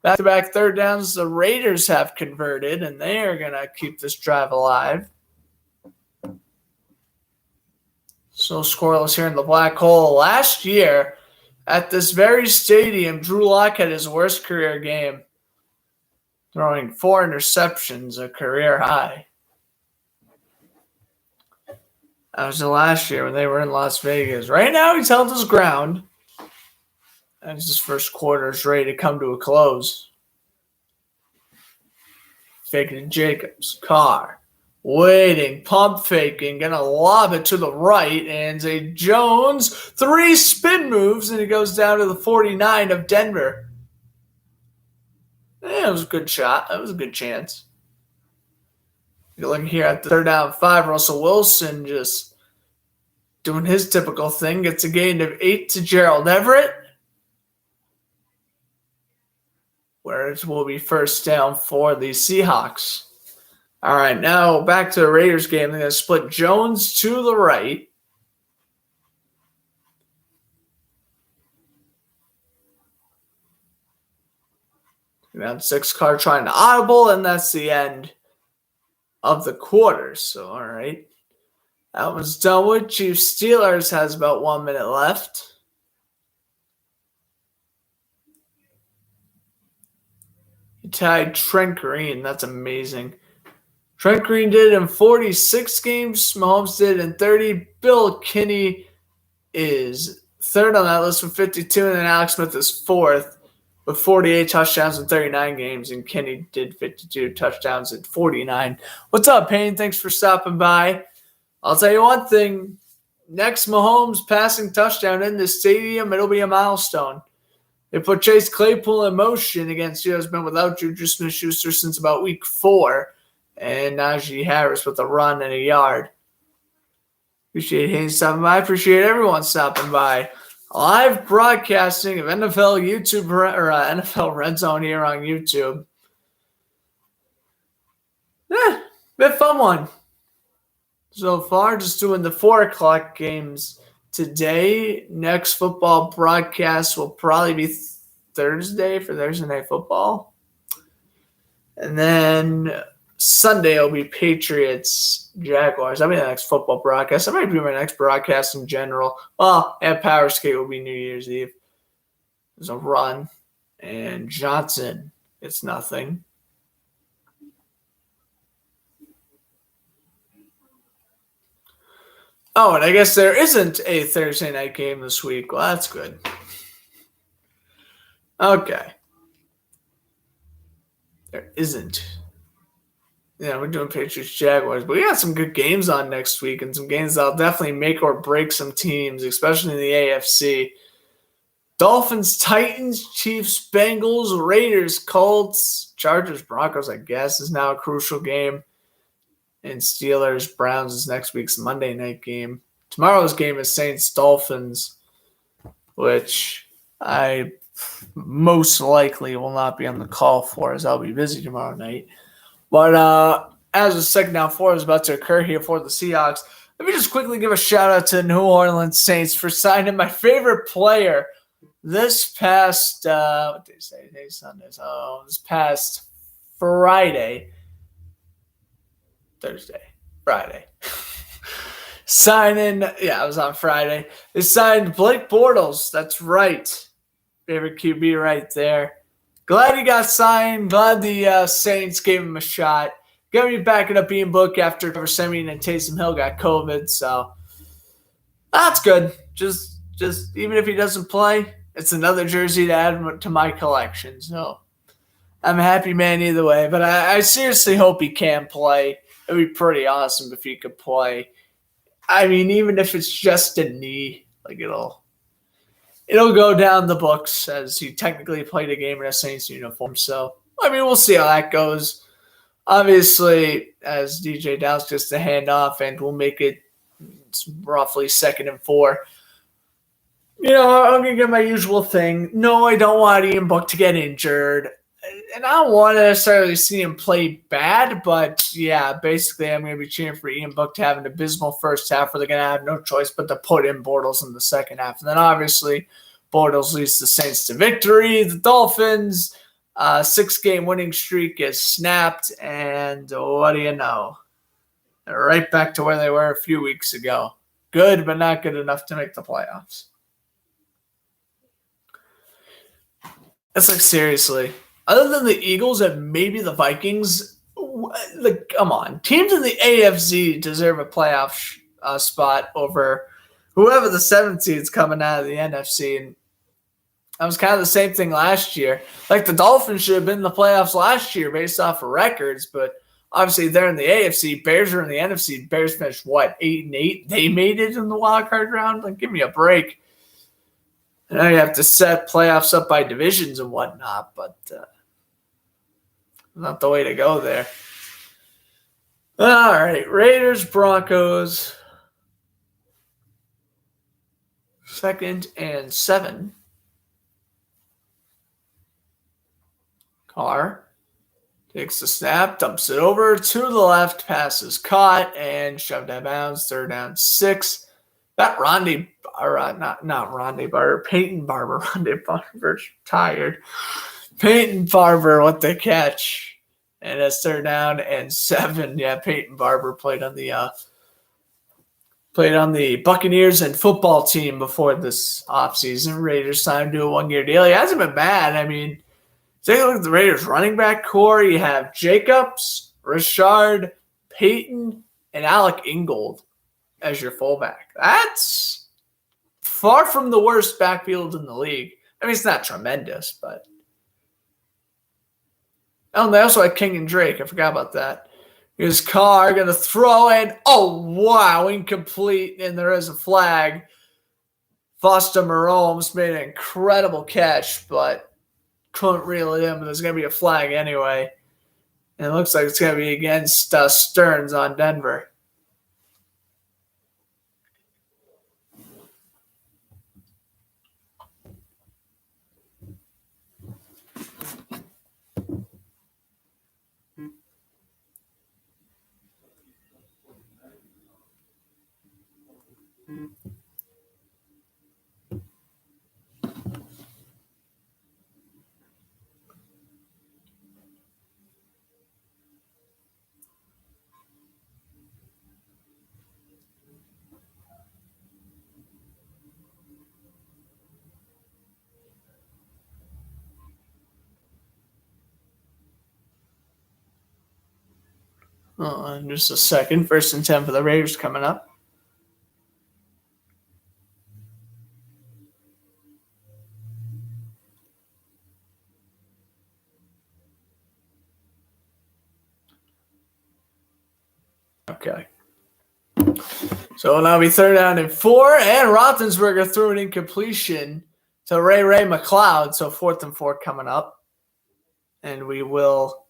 back-to-back third downs the Raiders have converted, and they are going to keep this drive alive. So scoreless here in the black hole. Last year, at this very stadium, Drew Lock had his worst career game, throwing 4 interceptions, a career high. That was the last year when they were in Las Vegas. Right now, he's held his ground. And his first quarter is ready to come to a close. Faking to Jacobs. Carr. Waiting. Pump faking. Gonna lob it to the right. And Zay Jones. 3 spin moves. And he goes down to the 49 of Denver. It was a good shot. That was a good chance. You're looking here at the third down 5. Russell Wilson just doing his typical thing. Gets a gain of 8 to Gerald Everett. Where it will be first down for the Seahawks. All right, now back to the Raiders game. They're going to split Jones to the right. Down 6 Carr trying to audible, and that's the end of the quarter. So, all right. That was done with. Chiefs Steelers has about 1 minute left. He tied Trent Green. That's amazing. Trent Green did it in 46 games. Mahomes did it in 30. Bill Kinney is third on that list with 52, and then Alex Smith is 4th with 48 touchdowns in 39 games, and Kinney did 52 touchdowns in 49. What's up, Payne? Thanks for stopping by. I'll tell you one thing. Next Mahomes passing touchdown in the stadium, it'll be a milestone. They put Chase Claypool in motion against you. Has been without Juju Smith-Schuster since about week 4. And Najee Harris with a run and a yard. Appreciate Haynes stopping by. Appreciate everyone stopping by. Live broadcasting of NFL YouTube or NFL Red Zone here on YouTube. Bit fun one. So far, just doing the 4 o'clock games today. Next football broadcast will probably be Thursday for Thursday Night Football. And then Sunday will be Patriots, Jaguars. That'll be the next football broadcast. That might be my next broadcast in general. Well, and Power Skate will be New Year's Eve. There's a run. And Johnson, it's nothing. Oh, and I guess there isn't a Thursday night game this week. Well, that's good. Okay. There isn't. Yeah, we're doing Patriots Jaguars, but we got some good games on next week and some games that'll definitely make or break some teams, especially in the AFC. Dolphins, Titans, Chiefs, Bengals, Raiders, Colts, Chargers, Broncos, I guess, is now a crucial game. And Steelers, Browns is next week's Monday night game. Tomorrow's game is Saints, Dolphins, which I most likely will not be on the call for, as I'll be busy tomorrow night. But as the second down 4 is about to occur here for the Seahawks, let me just quickly give a shout out to New Orleans Saints for signing my favorite player this past what did they say? Today's Sunday. So this past Friday. Signing, it was on Friday. They signed Blake Bortles. That's right. Favorite QB right there. Glad he got signed. Glad the Saints gave him a shot. Gonna be backing up Ian Book after Simeon and Taysom Hill got COVID, so that's good. Just even if he doesn't play, it's another jersey to add to my collection. So I'm a happy man either way. But I seriously hope he can play. It'd be pretty awesome if he could play. I mean, even if it's just a knee, like it'll it'll go down the books as he technically played a game in a Saints uniform. So, I mean, we'll see how that goes. Obviously, as DJ Dallas gets the handoff and we'll make it roughly 2nd and 4. I'm going to get my usual thing. No, I don't want Ian Book to get injured. And I don't want to necessarily see him play bad, but yeah, basically I'm going to be cheering for Ian Book to have an abysmal first half where they're going to have no choice but to put in Bortles in the second half. And then obviously Bortles leads the Saints to victory. The Dolphins' 6-game winning streak is snapped, and what do you know? They're right back to where they were a few weeks ago. Good, but not good enough to make the playoffs. It's like, seriously. Other than the Eagles and maybe the Vikings, come on. Teams in the AFC deserve a playoff spot over whoever the 7th seed's coming out of the NFC. And that was kind of the same thing last year. Like, the Dolphins should have been in the playoffs last year based off of records, but obviously they're in the AFC. Bears are in the NFC. Bears finished, 8-8? They made it in the wild card round? Like, give me a break. I know you have to set playoffs up by divisions and whatnot, but not the way to go there. All right, Raiders, Broncos. 2nd and 7. Carr takes the snap, dumps it over to the left, pass is caught, and shoved out of bounds. 3rd down, 6. That Peyton Barber. Rondé Barber's tired. Peyton Barber with the catch. And it's 3rd down and 7. Yeah, Peyton Barber played on the Buccaneers and football team before this offseason. Raiders signed to a 1-year deal. He hasn't been bad. I mean, take a look at the Raiders running back core. You have Jacobs, Richard, Peyton, and Alec Ingold as your fullback. That's far from the worst backfield in the league. I mean, it's not tremendous, but. Oh, and they also had King and Drake. I forgot about that. Here's Carr going to throw in. Oh, wow, incomplete, and there is a flag. Foster Maromes made an incredible catch, but couldn't reel it in, but there's going to be a flag anyway. And it looks like it's going to be against Stearns on Denver. Just a second. 1st and 10 for the Raiders coming up. Okay. So it'll now be 3rd down and 4, and Roethlisberger threw an incompletion to Ray McLeod. So 4th and 4 coming up. And we will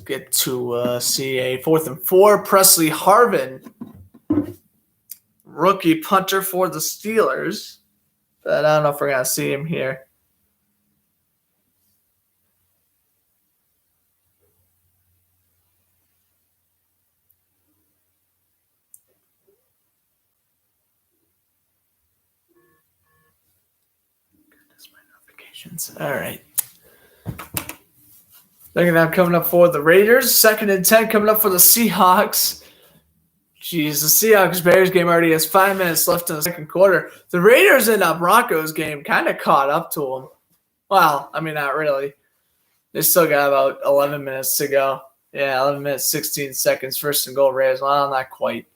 get to see a 4th and 4. Presley Harvin, rookie punter for the Steelers. But I don't know if we're going to see him here. All right. 2nd down coming up for the Raiders. 2nd and 10 coming up for the Seahawks. Jeez, the Seahawks-Bears game already has 5 minutes left in the 2nd quarter. The Raiders and Broncos game kind of caught up to them. Well, I mean, not really. They still got about 11 minutes to go. Yeah, 11 minutes, 16 seconds. 1st and goal Raiders. Well, not quite.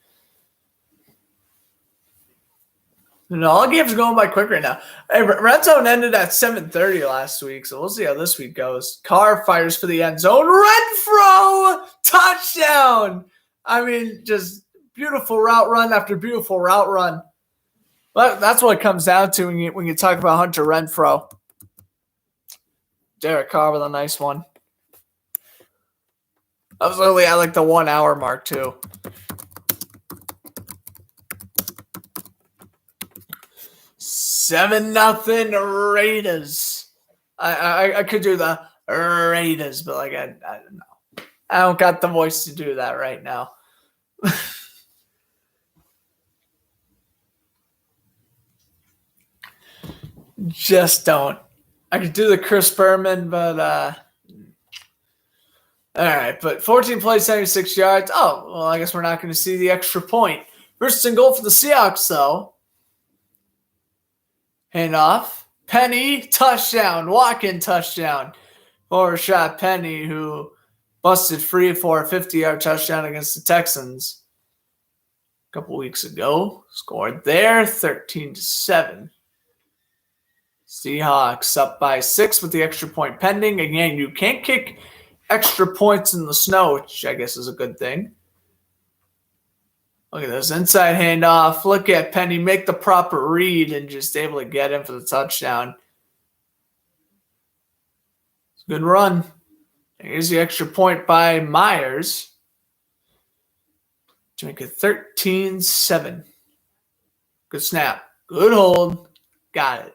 No, all games are going by quick right now. Hey, Red Zone ended at 7:30 last week, so we'll see how this week goes. Carr fires for the end zone. Renfro! Touchdown! I mean, just beautiful route run after beautiful route run. Well, that's what it comes down to when you talk about Hunter Renfrow. Derek Carr with a nice one. I was literally at like the 1 hour mark too. 7-0 Raiders. I could do the Raiders, but like I don't know. I don't got the voice to do that right now. Just don't. I could do the Chris Berman, but all right. But 14 plays, 76 yards. Oh, well, I guess we're not going to see the extra point. First and goal for the Seahawks, though. Handoff. Penny, touchdown. Walk-in touchdown. For Rashad Penny, who busted free for a 50-yard touchdown against the Texans a couple weeks ago. Scored there, 13-7. Seahawks up by 6 with the extra point pending. Again, you can't kick extra points in the snow, which I guess is a good thing. Look at this inside handoff. Look at Penny make the proper read and just able to get in for the touchdown. It's a good run. Here's the extra point by Myers to make it 13-7. Good snap. Good hold. Got it.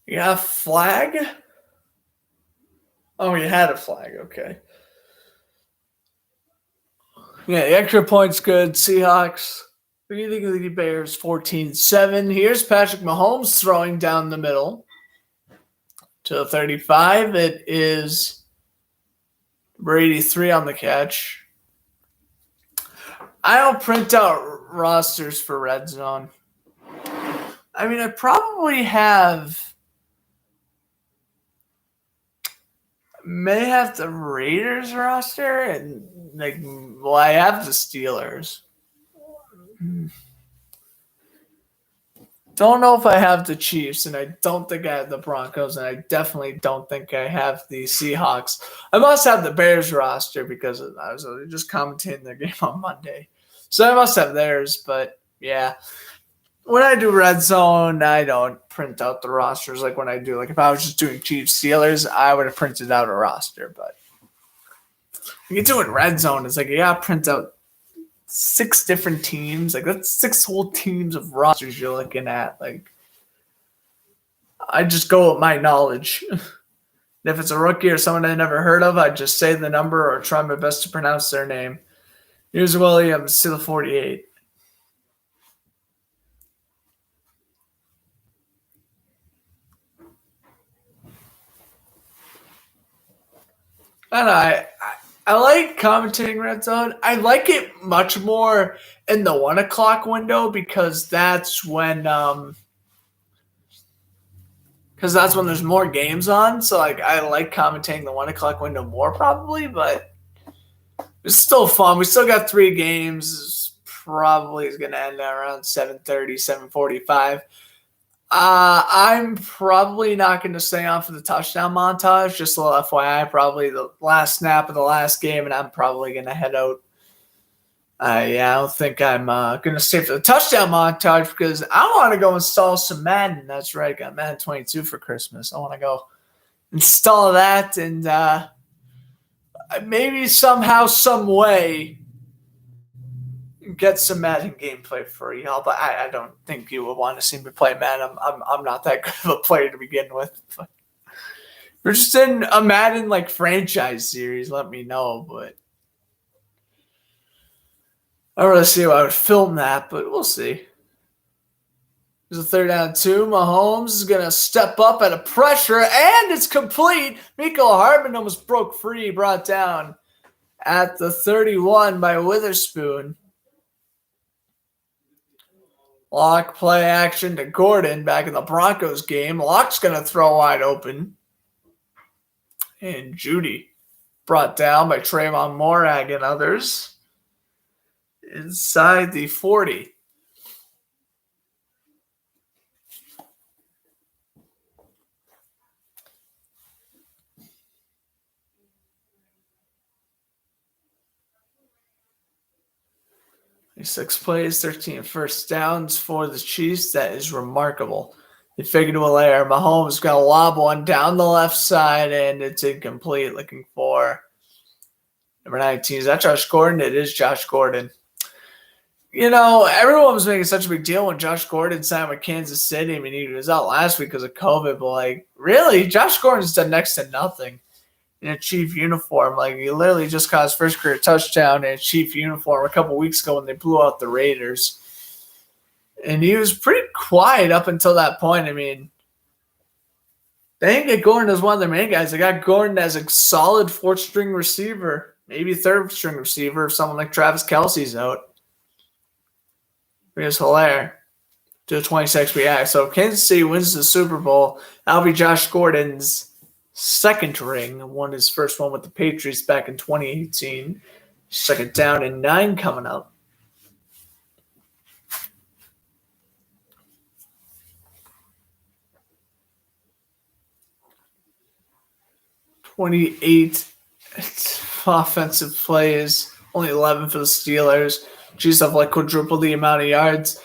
You got a flag? Oh, you had a flag. Okay. Yeah, the extra point's good. Seahawks. What do you think of the Bears? 14-7. Here's Patrick Mahomes throwing down the middle to 35. It is Brady 3 on the catch. I don't print out rosters for Red Zone. I mean, I probably may have the Raiders roster, and I have the Steelers. Don't know if I have the Chiefs, and I don't think I have the Broncos, and I definitely don't think I have the Seahawks. I must have the Bears roster because I was just commentating their game on Monday. So I must have theirs, but yeah. When I do Red Zone, I don't print out the rosters like when I do. Like if I was just doing Chiefs Steelers, I would have printed out a roster. But when you do it Red Zone, it's like you gotta print out 6 different teams. Like that's 6 whole teams of rosters you're looking at. Like I just go with my knowledge. And if it's a rookie or someone I never heard of, I just say the number or try my best to pronounce their name. Here's Williams to the 48. And I like commentating Red Zone. I like it much more in the 1 o'clock window because that's when there's more games on. So like I like commentating the 1 o'clock window more probably, but it's still fun. We still got 3 games. Probably is going to end around 7:30, 7:45. I'm probably not going to stay on for the touchdown montage. Just a little FYI, probably the last snap of the last game, and I'm probably going to head out. I don't think I'm going to stay for the touchdown montage because I want to go install some Madden. That's right, I got Madden 22 for Christmas. I want to go install that and maybe somehow, some way, get some Madden gameplay for y'all, but I don't think you would want to see me play Madden. I'm not that good of a player to begin with. But if you're just in a Madden like franchise series, let me know. But I don't really see how I would film that, but we'll see. There's a 3rd down 2. Mahomes is going to step up at a pressure, and it's complete. Mecole Hardman almost broke free, brought down at the 31 by Witherspoon. Lock play action to Gordon back in the Broncos game. Lock's going to throw wide open. And Judy brought down by Trayvon Morag and others inside the 40. Six plays, 13 first downs for the Chiefs. That is remarkable. They figured to a air. Mahomes got a lob one down the left side, and it's incomplete. Looking for number 19. Is that Josh Gordon? It is Josh Gordon. You know, everyone was making such a big deal when Josh Gordon signed with Kansas City. I mean, he was out last week because of COVID, but, like, really? Josh Gordon's done next to nothing in a Chief uniform. Like, he literally just caught his first career touchdown in a Chief uniform a couple weeks ago when they blew out the Raiders. And he was pretty quiet up until that point. I mean, they didn't get Gordon as one of their main guys. They got Gordon as a solid fourth-string receiver, maybe third-string receiver if someone like Travis Kelce's out. Here's Hilaire to 26 react. So Kansas City wins the Super Bowl. That'll be Josh Gordon's second ring. Won his first one with the Patriots back in 2018. Second down and 9 coming up. (28) offensive plays, only 11 for the Steelers. Chiefs have like quadrupled the amount of yards.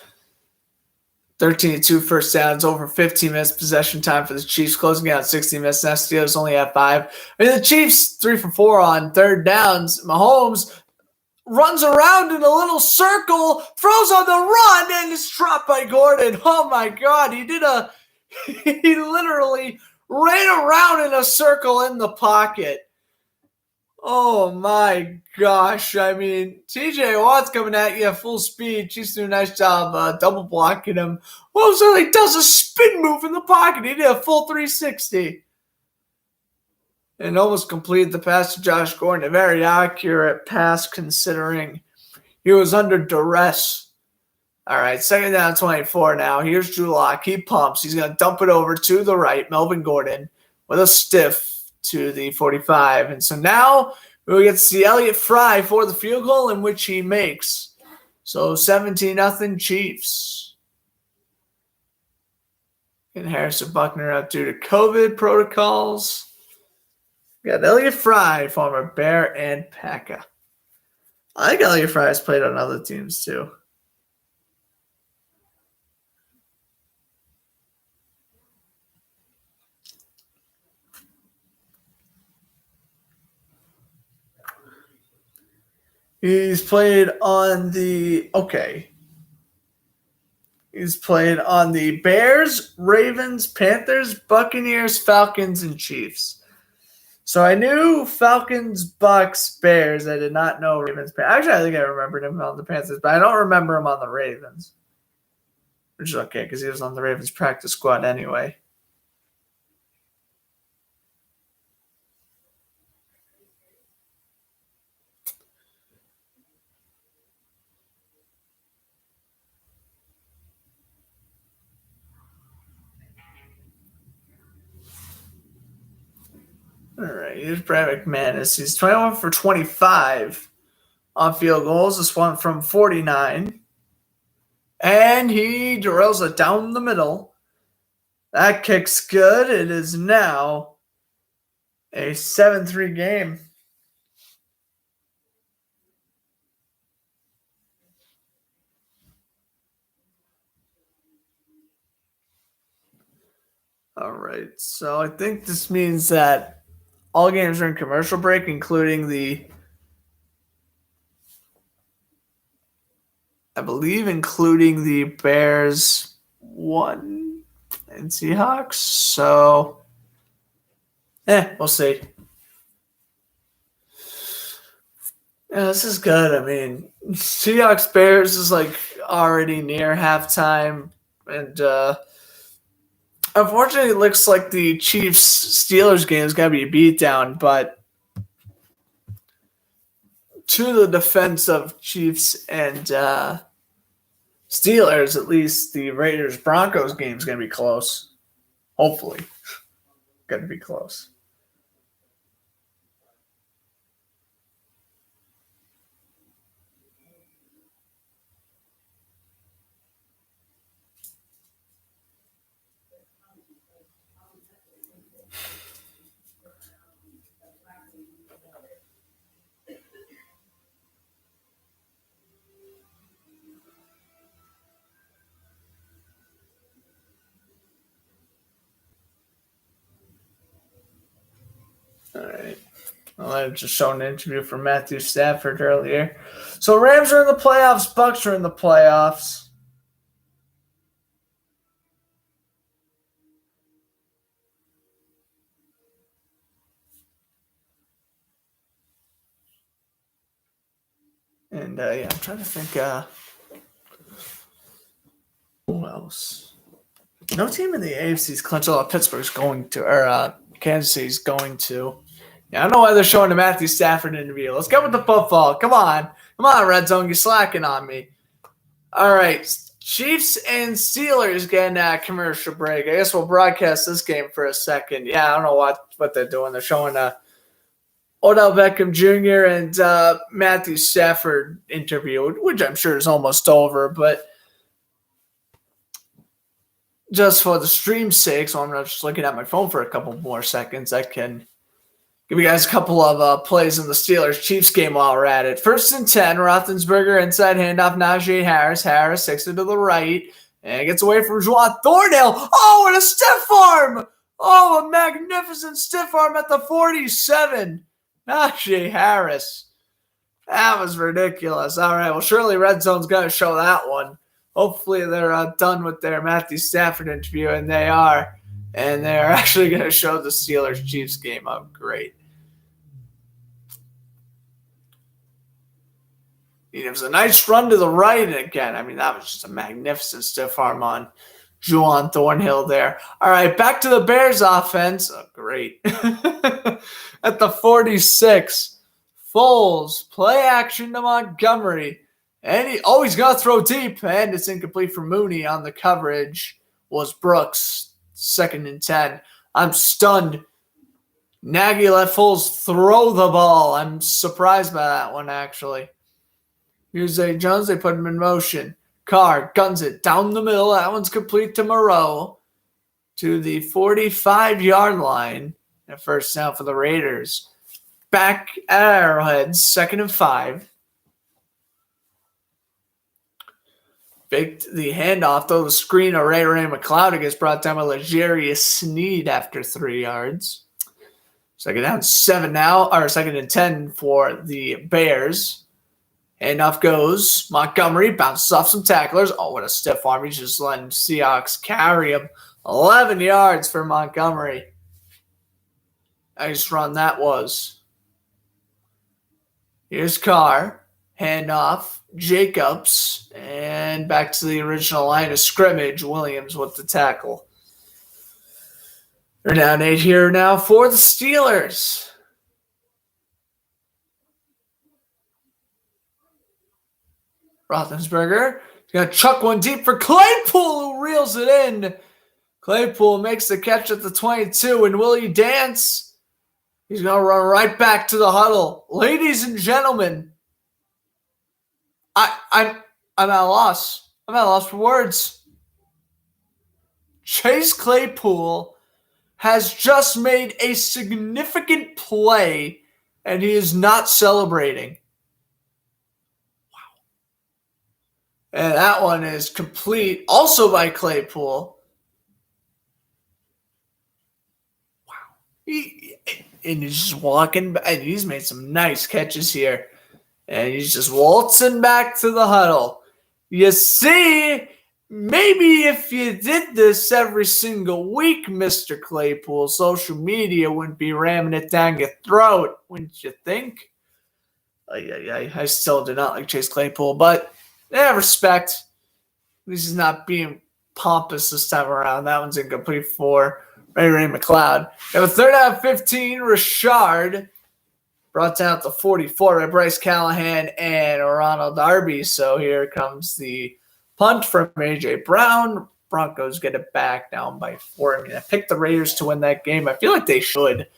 13-2 first downs, over 15 minutes possession time for the Chiefs, closing out 60 minutes. Now Steelers only have 5. I mean, the Chiefs 3 for 4 on third downs. Mahomes runs around in a little circle, throws on the run, and is dropped by Gordon. Oh my God, he literally ran around in a circle in the pocket. Oh my gosh. I mean, TJ Watt's coming at you at full speed. Chiefs do a nice job double blocking him. Well, so he does a spin move in the pocket. He did a full 360. And almost completed the pass to Josh Gordon. A very accurate pass considering he was under duress. All right, second down 24 now. Here's Drew Lock. He pumps. He's going to dump it over to the right. Melvin Gordon with a stiff to the 45. And so now we'll get to see Elliott Fry for the field goal, in which he makes. So 17-0 Chiefs. And Harrison Buckner out due to COVID protocols. We got Elliott Fry, former Bear and Packer. I think Elliott Fry has played on other teams too. He's played on the Bears, Ravens, Panthers, Buccaneers, Falcons, and Chiefs. So I knew Falcons, Bucks, Bears. I did not know Ravens. Actually, I think I remembered him on the Panthers, but I don't remember him on the Ravens. Which is okay, because he was on the Ravens practice squad anyway. All right, here's Brad McManus. He's 21 for 25 on field goals. This one from 49. And he drills it down the middle. That kick's good. It is now a 7-3 game. All right, so I think this means that all games are in commercial break, including the Bears 1 and Seahawks. So, we'll see. Yeah, this is good. I mean, Seahawks Bears is like already near halftime, and unfortunately, it looks like the Chiefs Steelers game is gonna be a beatdown. But to the defense of Chiefs and Steelers, at least the Raiders Broncos game is gonna be close. Hopefully, gonna be close. I just showed an interview from Matthew Stafford earlier. So Rams are in the playoffs. Bucks are in the playoffs. And I'm trying to think who else. No team in the AFC's clinched. Although Pittsburgh's going to, or Kansas City's going to. Yeah, I don't know why they're showing the Matthew Stafford interview. Let's get with the football. Come on, Red Zone. You're slacking on me. All right, Chiefs and Steelers getting a commercial break. I guess we'll broadcast this game for a second. Yeah, I don't know what they're doing. They're showing Odell Beckham Jr. and Matthew Stafford interview, which I'm sure is almost over, but just for the stream's sake, so I'm not just looking at my phone for a couple more seconds, I can give you guys a couple of plays in the Steelers-Chiefs game while we're at it. 1st and 10, Roethlisberger inside handoff, Najee Harris. Harris takes it to the right and gets away from Juwan Thornhill. Oh, and a stiff arm! Oh, a magnificent stiff arm at the 47. Najee Harris. That was ridiculous. All right, well, surely Red Zone's going to show that one. Hopefully they're done with their Matthew Stafford interview, and they are. And they're actually going to show the Steelers-Chiefs game. Oh, great. It was a nice run to the right. And again, I mean, that was just a magnificent stiff arm on Juwan Thornhill there. All right, back to the Bears offense. Oh, great. At the 46, Foles, play action to Montgomery. And he's going to throw deep, and it's incomplete for Mooney on the coverage. Was Brooks, 2nd and 10. I'm stunned. Nagy let Foles throw the ball. I'm surprised by that one, actually. Here's Zay Jones. They put him in motion. Carr guns it down the middle. That one's complete to Moreau to the 45-yard line. And first down for the Raiders. Back at Arrowhead, 2nd and 5. Faked the handoff, though the screen of Ray McLeod gets brought down by L'Jarius Sneed after 3 yards. 2nd down, 7 now, or 2nd and 10 for the Bears. Handoff goes. Montgomery bounces off some tacklers. Oh, what a stiff arm. He's just letting Seahawks carry him. 11 yards for Montgomery. Nice run that was. Here's Carr. Handoff. Jacobs. And back to the original line of scrimmage. Williams with the tackle. They're down 8 here now for the Steelers. Roethlisberger is going to chuck one deep for Claypool, who reels it in. Claypool makes the catch at the 22, and will he dance? He's going to run right back to the huddle. Ladies and gentlemen, I'm at a loss. I'm at a loss for words. Chase Claypool has just made a significant play, and he is not celebrating. And that one is complete, also by Claypool. Wow. And he's just walking, and he's made some nice catches here. And he's just waltzing back to the huddle. You see, maybe if you did this every single week, Mr. Claypool, social media wouldn't be ramming it down your throat, wouldn't you think? I still do not like Chase Claypool, but yeah, respect. At least he's not being pompous this time around. That one's incomplete for Ray McLeod. And with 3rd out of 15, Richard brought down at the 44 by Bryce Callahan and Ronald Darby. So here comes the punt from A.J. Brown. Broncos get it back down by 4. I mean, I picked the Raiders to win that game. I feel like they should.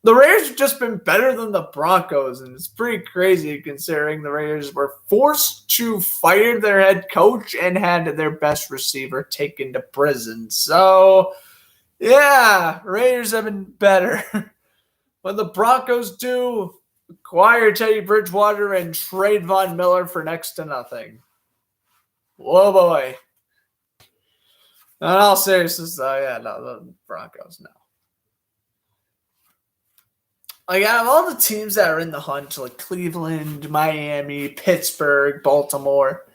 The Raiders have just been better than the Broncos, and it's pretty crazy considering the Raiders were forced to fire their head coach and had their best receiver taken to prison. So, yeah, Raiders have been better. What the Broncos do, acquire Teddy Bridgewater and trade Von Miller for next to nothing. Whoa, boy. In all seriousness, though, the Broncos, no. Like, out of all the teams that are in the hunt, like Cleveland, Miami, Pittsburgh, Baltimore,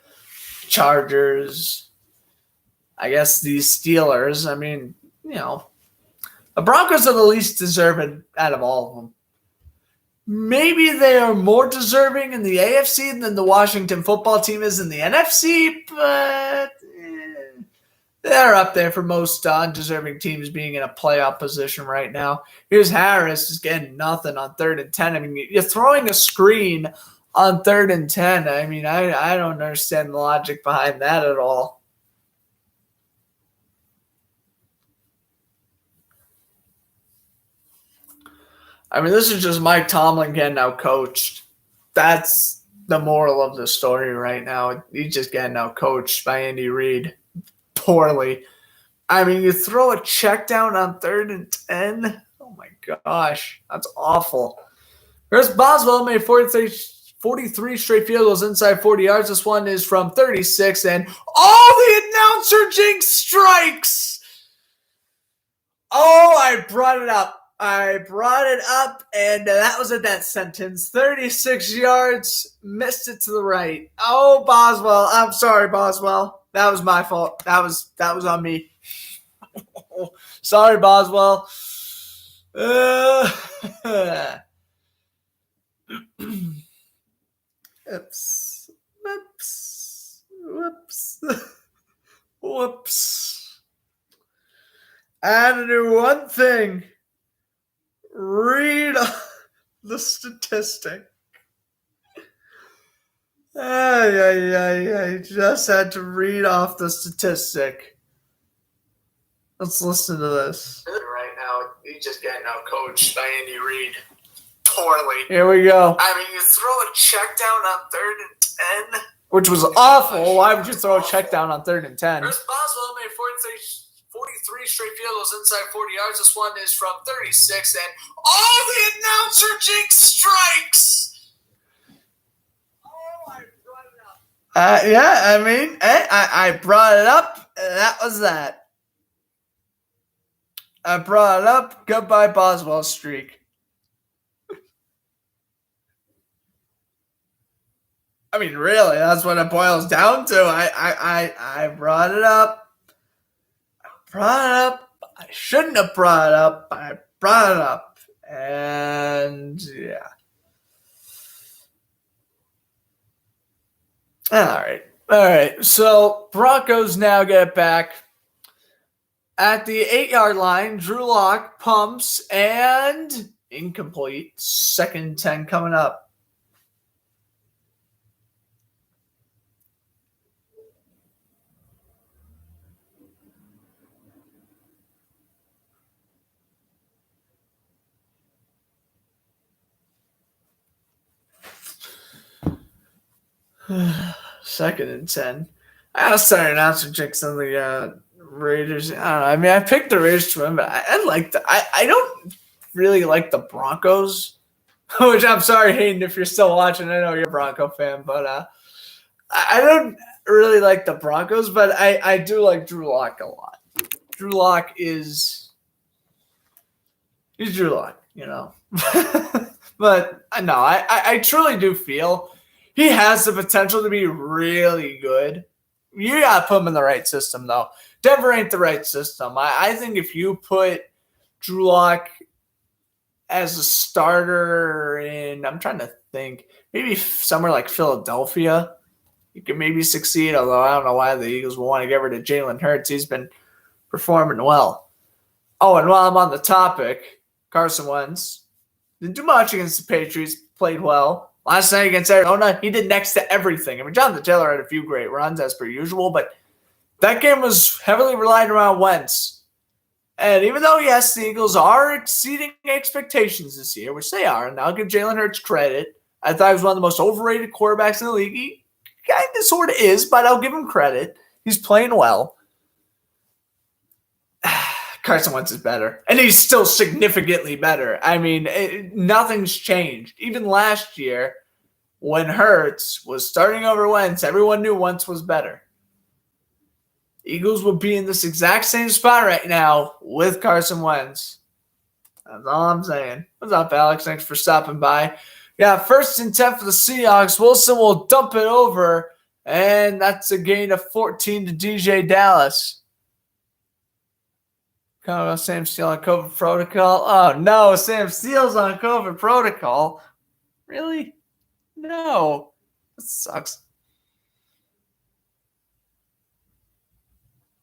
Chargers, I guess these Steelers, I mean, the Broncos are the least deserving out of all of them. Maybe they are more deserving in the AFC than the Washington football team is in the NFC, but they're up there for most undeserving teams being in a playoff position right now. Here's Harris just getting nothing on 3rd and 10. I mean, you're throwing a screen on 3rd and 10. I mean, I don't understand the logic behind that at all. I mean, this is just Mike Tomlin getting out-coached. That's the moral of the story right now. He's just getting out-coached by Andy Reid poorly. I mean, you throw a check down on 3rd and 10? Oh, my gosh. That's awful. Chris Boswell made 43 straight field goals inside 40 yards. This one is from 36, and the announcer jinx strikes! Oh, I brought it up. And that was a death sentence. 36 yards, missed it to the right. Oh, Boswell. I'm sorry, Boswell. That was my fault. That was on me. Sorry, Boswell. Whoops. I had to do one thing. Read the statistic. I just had to read off the statistic. Let's listen to this. Right now, he's just getting out-coached by Andy Reid poorly. Here we go. I mean, you throw a check down on 3rd and 10. Which was awful. Why would you throw a check down on 3rd and 10? Chris Boswell made 43 straight field goals inside 40 yards. This one is from 36, and the announcer jinx strikes! I brought it up. I brought it up, and that was that. I brought it up. Goodbye, Boswell streak. I mean, really, that's what it boils down to. I brought it up. I shouldn't have brought it up. I brought it up. And yeah. All right. So Broncos now get it back. At the 8-yard line, Drew Lock pumps and incomplete. 2nd and 10 coming up. Second and 10. I started announcing checks on the Raiders. I don't know. I mean, I picked the Raiders to win, but I don't really like the Broncos, which I'm sorry, Hayden, if you're still watching. I know you're a Bronco fan, but I don't really like the Broncos, but I do like Drew Lock a lot. Drew Lock he's Drew Lock, But no, I truly do feel he has the potential to be really good. You got to put him in the right system, though. Denver ain't the right system. I think if you put Drew Lock as a starter in, I'm trying to think, maybe somewhere like Philadelphia, you could maybe succeed, although I don't know why the Eagles will want to get rid of Jalen Hurts. He's been performing well. Oh, and while I'm on the topic, Carson Wentz didn't do much against the Patriots, played well. Last night against Arizona, he did next to everything. I mean, Jonathan Taylor had a few great runs, as per usual, but that game was heavily relied around Wentz. And even though, yes, the Eagles are exceeding expectations this year, which they are, and I'll give Jalen Hurts credit. I thought he was one of the most overrated quarterbacks in the league. He kind of sort of is, but I'll give him credit. He's playing well. Carson Wentz is better, and he's still significantly better. I mean, nothing's changed. Even last year, when Hurts was starting over Wentz, everyone knew Wentz was better. Eagles would be in this exact same spot right now with Carson Wentz. That's all I'm saying. What's up, Alex? Thanks for stopping by. Yeah, 1st and 10 for the Seahawks. Wilson will dump it over, and that's a gain of 14 to DJ Dallas. Sam Steele on COVID protocol. Oh, no, Sam Steele's on COVID protocol. Really? No. That sucks.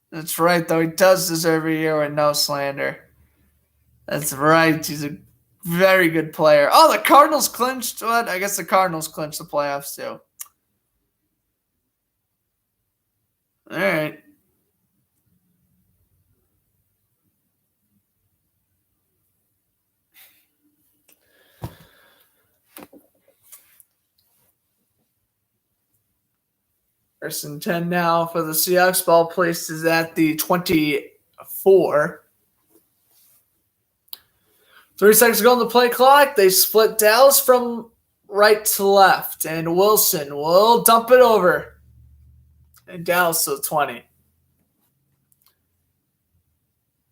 That's right, though. He does deserve a year with no slander. That's right. He's a very good player. Oh, the Cardinals clinched. What? I guess the Cardinals clinched the playoffs, too. All right. First and 10 now for the Seahawks. Ball placed is at the 24. 3 seconds ago on the play clock. They split Dallas from right to left. And Wilson will dump it over. And Dallas to 20.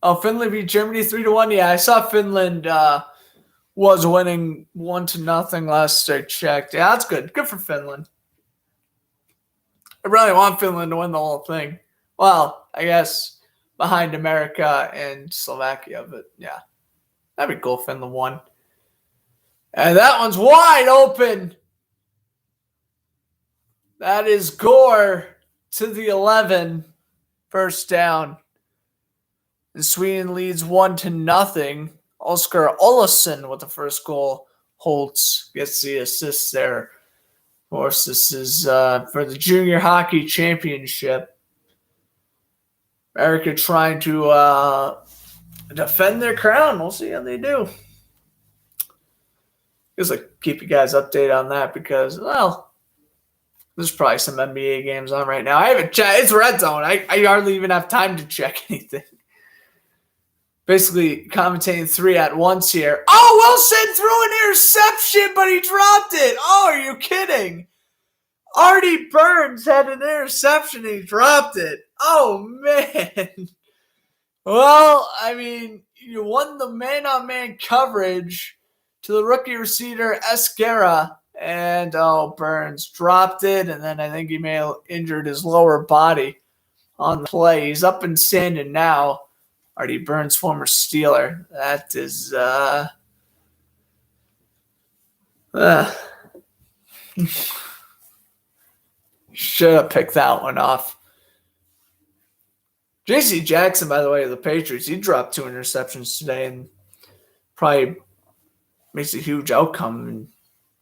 Oh, Finland beat Germany 3-1. Yeah, I saw Finland was winning 1-0 last I checked. Yeah, that's good. Good for Finland. I really want Finland to win the whole thing. Well, I guess behind America and Slovakia, but yeah. That'd be cool if Finland won. And that one's wide open. That is Gore to the 11. First down. And Sweden leads 1-0. Oscar Olsson with the first goal. Holtz gets the assist there. Of course, this is for the Junior Hockey Championship. America trying to defend their crown. We'll see how they do. Just like keep you guys updated on that because, well, there's probably some NBA games on right now. I haven't checked. It's red zone. I hardly even have time to check anything. Basically commentating 3 at once here. Oh, Wilson threw an interception, but he dropped it. Oh, are you kidding? Artie Burns had an interception and he dropped it. Oh, man. Well, I mean, you won the man-on-man coverage to the rookie receiver Esguerra, and Burns dropped it, and then I think he may have injured his lower body on the play. He's up and standing now. Artie Burns, former Steeler. That is should have picked that one off. J.C. Jackson, by the way, of the Patriots, he dropped 2 interceptions today and probably makes a huge outcome. And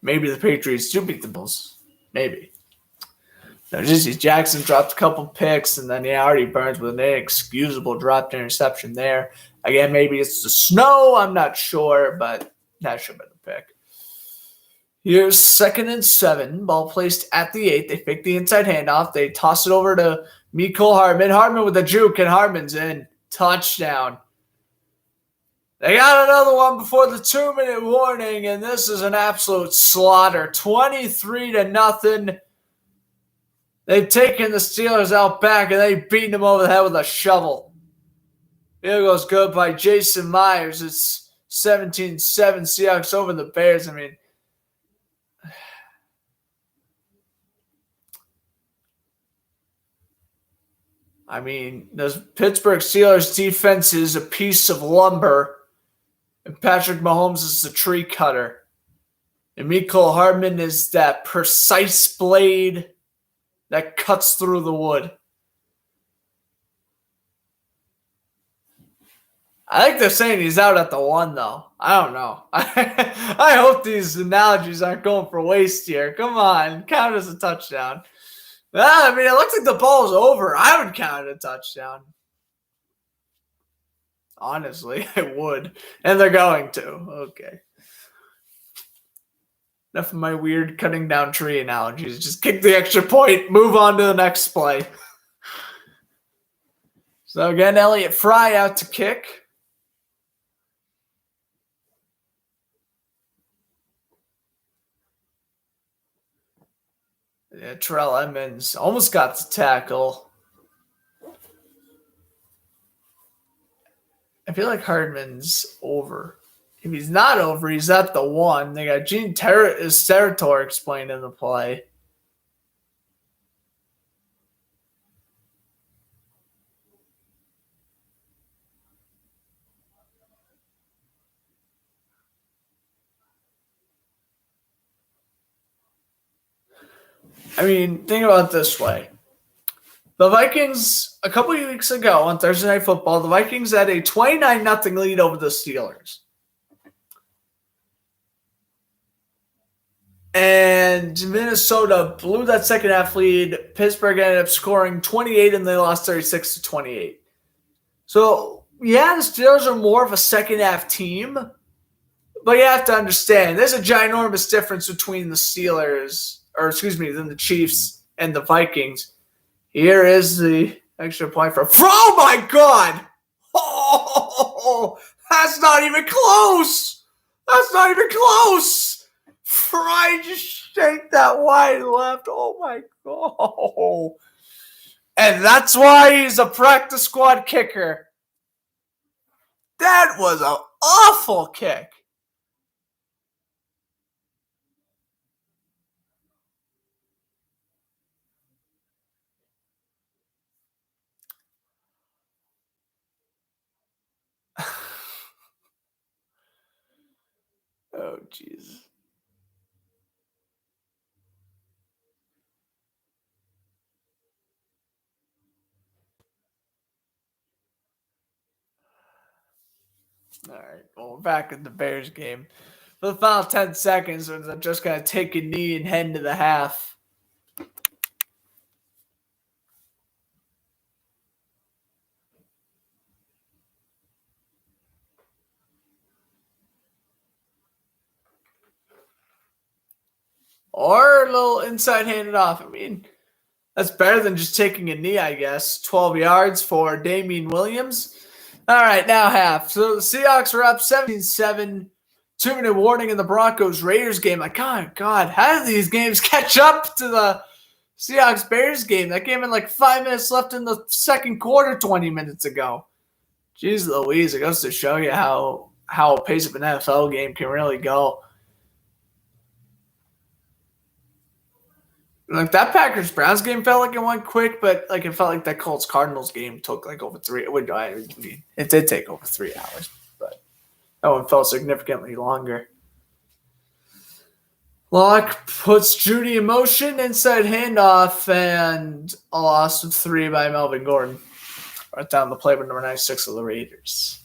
maybe the Patriots do beat the Bulls. Maybe. No, J.C. Jackson dropped a couple picks, and then Artie Burns with an inexcusable dropped interception there. Again, maybe it's the snow. I'm not sure, but that should have been the pick. Here's 2nd and 7. Ball placed at the 8. They fake the inside handoff. They toss it over to Mecole Hardman. Hardman with a juke, and Hardman's in. Touchdown. They got another one before the 2-minute warning, and this is an absolute slaughter. 23-0. They've taken the Steelers out back, and they've beaten them over the head with a shovel. Field goes good by Jason Myers. It's 17-7 Seahawks over the Bears. I mean, the Pittsburgh Steelers defense is a piece of lumber, and Patrick Mahomes is the tree cutter. And Mecole Hardman is that precise blade that cuts through the wood. I think they're saying he's out at the 1, though. I don't know. I hope these analogies aren't going for waste here. Come on, count as a touchdown. Well, I mean, it looks like the ball's over. I would count it a touchdown. Honestly, I would. And they're going to. Okay. Enough of my weird cutting down tree analogies. Just kick the extra point. Move on to the next play. So again, Elliott Fry out to kick. Yeah, Terrell Edmonds almost got the tackle. I feel like Hardman's over. If he's not over, he's at the 1. They got Gene Steratore explaining the play. I mean, think about it this way. The Vikings, a couple of weeks ago on Thursday Night Football, the Vikings had a 29-0 lead over the Steelers. And Minnesota blew that second half lead. Pittsburgh ended up scoring 28, and they lost 36-28. So, yeah, the Steelers are more of a second half team. But you have to understand, there's a ginormous difference between the Steelers, than the Chiefs and the Vikings. Here is the extra point for. Oh my God! Oh, that's not even close! That's not even close! Fry just shake that wide left. Oh my God! And that's why he's a practice squad kicker. That was an awful kick. Oh, jeez. All right. Well, we're back in the Bears game. For the final 10 seconds, I'm just going to take a knee and head into the half. Or a little inside handed off. I mean, that's better than just taking a knee, I guess. 12 yards for Damian Williams. All right, now half. So the Seahawks are up 17-7. 2-minute warning in the Broncos-Raiders game. Like, God, how did these games catch up to the Seahawks-Bears game? That game had like 5 minutes left in the second quarter 20 minutes ago. Jeez Louise, it goes to show you how a pace of an NFL game can really go. Like that Packers-Browns game felt like it went quick, but like it felt like that Colts-Cardinals game took like over 3. It did take over 3 hours, but that one felt significantly longer. Locke puts Judy in motion, inside handoff, and a loss of 3 by Melvin Gordon. Right down the play with number 96 of the Raiders.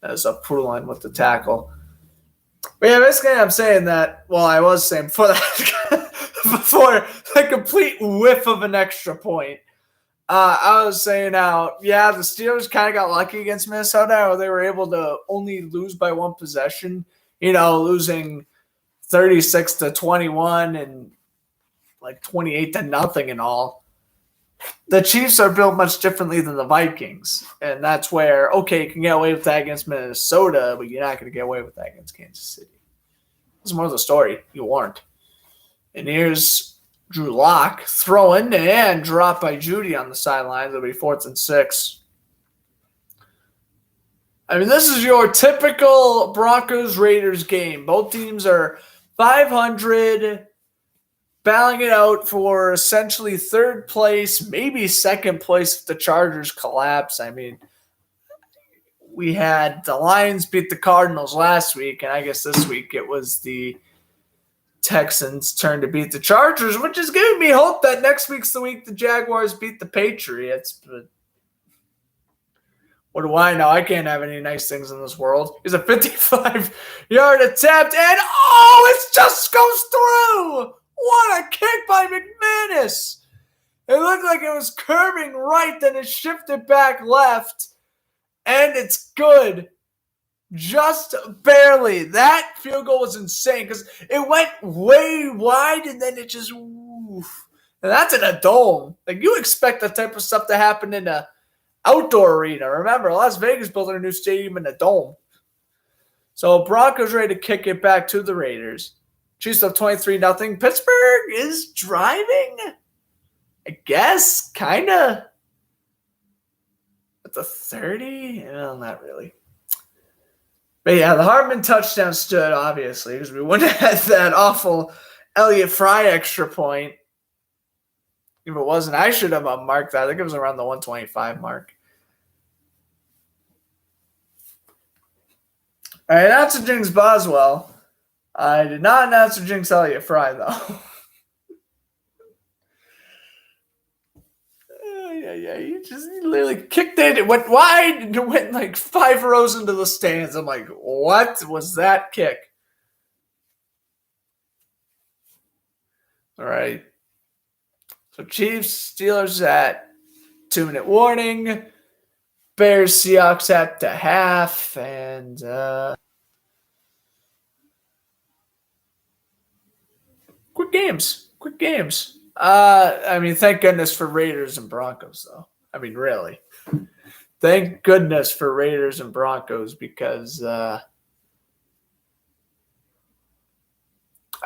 That was up Poulin with the tackle. But yeah, basically I'm saying that, well, I was saying before that, before the complete whiff of an extra point, I was saying how, yeah, the Steelers kind of got lucky against Minnesota, or they were able to only lose by 1 possession, losing 36-21 and like 28-0 and all. The Chiefs are built much differently than the Vikings, and that's where, okay, you can get away with that against Minnesota, but you're not going to get away with that against Kansas City. That's more of the story. You weren't. And here's Drew Lock throwing and dropped by Judy on the sidelines. It'll be 4th and 6. I mean, this is your typical Broncos-Raiders game. Both teams are 500, battling it out for essentially 3rd place, maybe 2nd place if the Chargers collapse. I mean, we had the Lions beat the Cardinals last week, and I guess this week it was the Texans' turn to beat the Chargers, which is giving me hope that next week's the week the Jaguars beat the Patriots. But what do I know? I can't have any nice things in this world. Here's a 55-yard attempt, and it just goes through! What a kick by McManus! It looked like it was curving right, then it shifted back left, and it's good. Just barely. That field goal was insane because it went way wide and then it just woof. And that's in a dome. Like, you expect that type of stuff to happen in an outdoor arena. Remember, Las Vegas building a new stadium in a dome. So Broncos ready to kick it back to the Raiders. Chiefs up 23-0. Pittsburgh is driving, I guess, kind of at the 30. Well, not really. But yeah, the Hardman touchdown stood, obviously, because we wouldn't have had that awful Elliott Fry extra point. If it wasn't, I should have marked that. I think it was around the 125 mark. I announced Jinx Boswell. I did not announce Jinx Elliott Fry, though. Yeah, he literally kicked it. It went wide and it went like 5 rows into the stands. I'm like, what was that kick? All right. So Chiefs, Steelers at 2-minute warning. Bears, Seahawks at the half. And quick games. I mean, thank goodness for Raiders and Broncos, though. I mean, really. Thank goodness for Raiders and Broncos because, I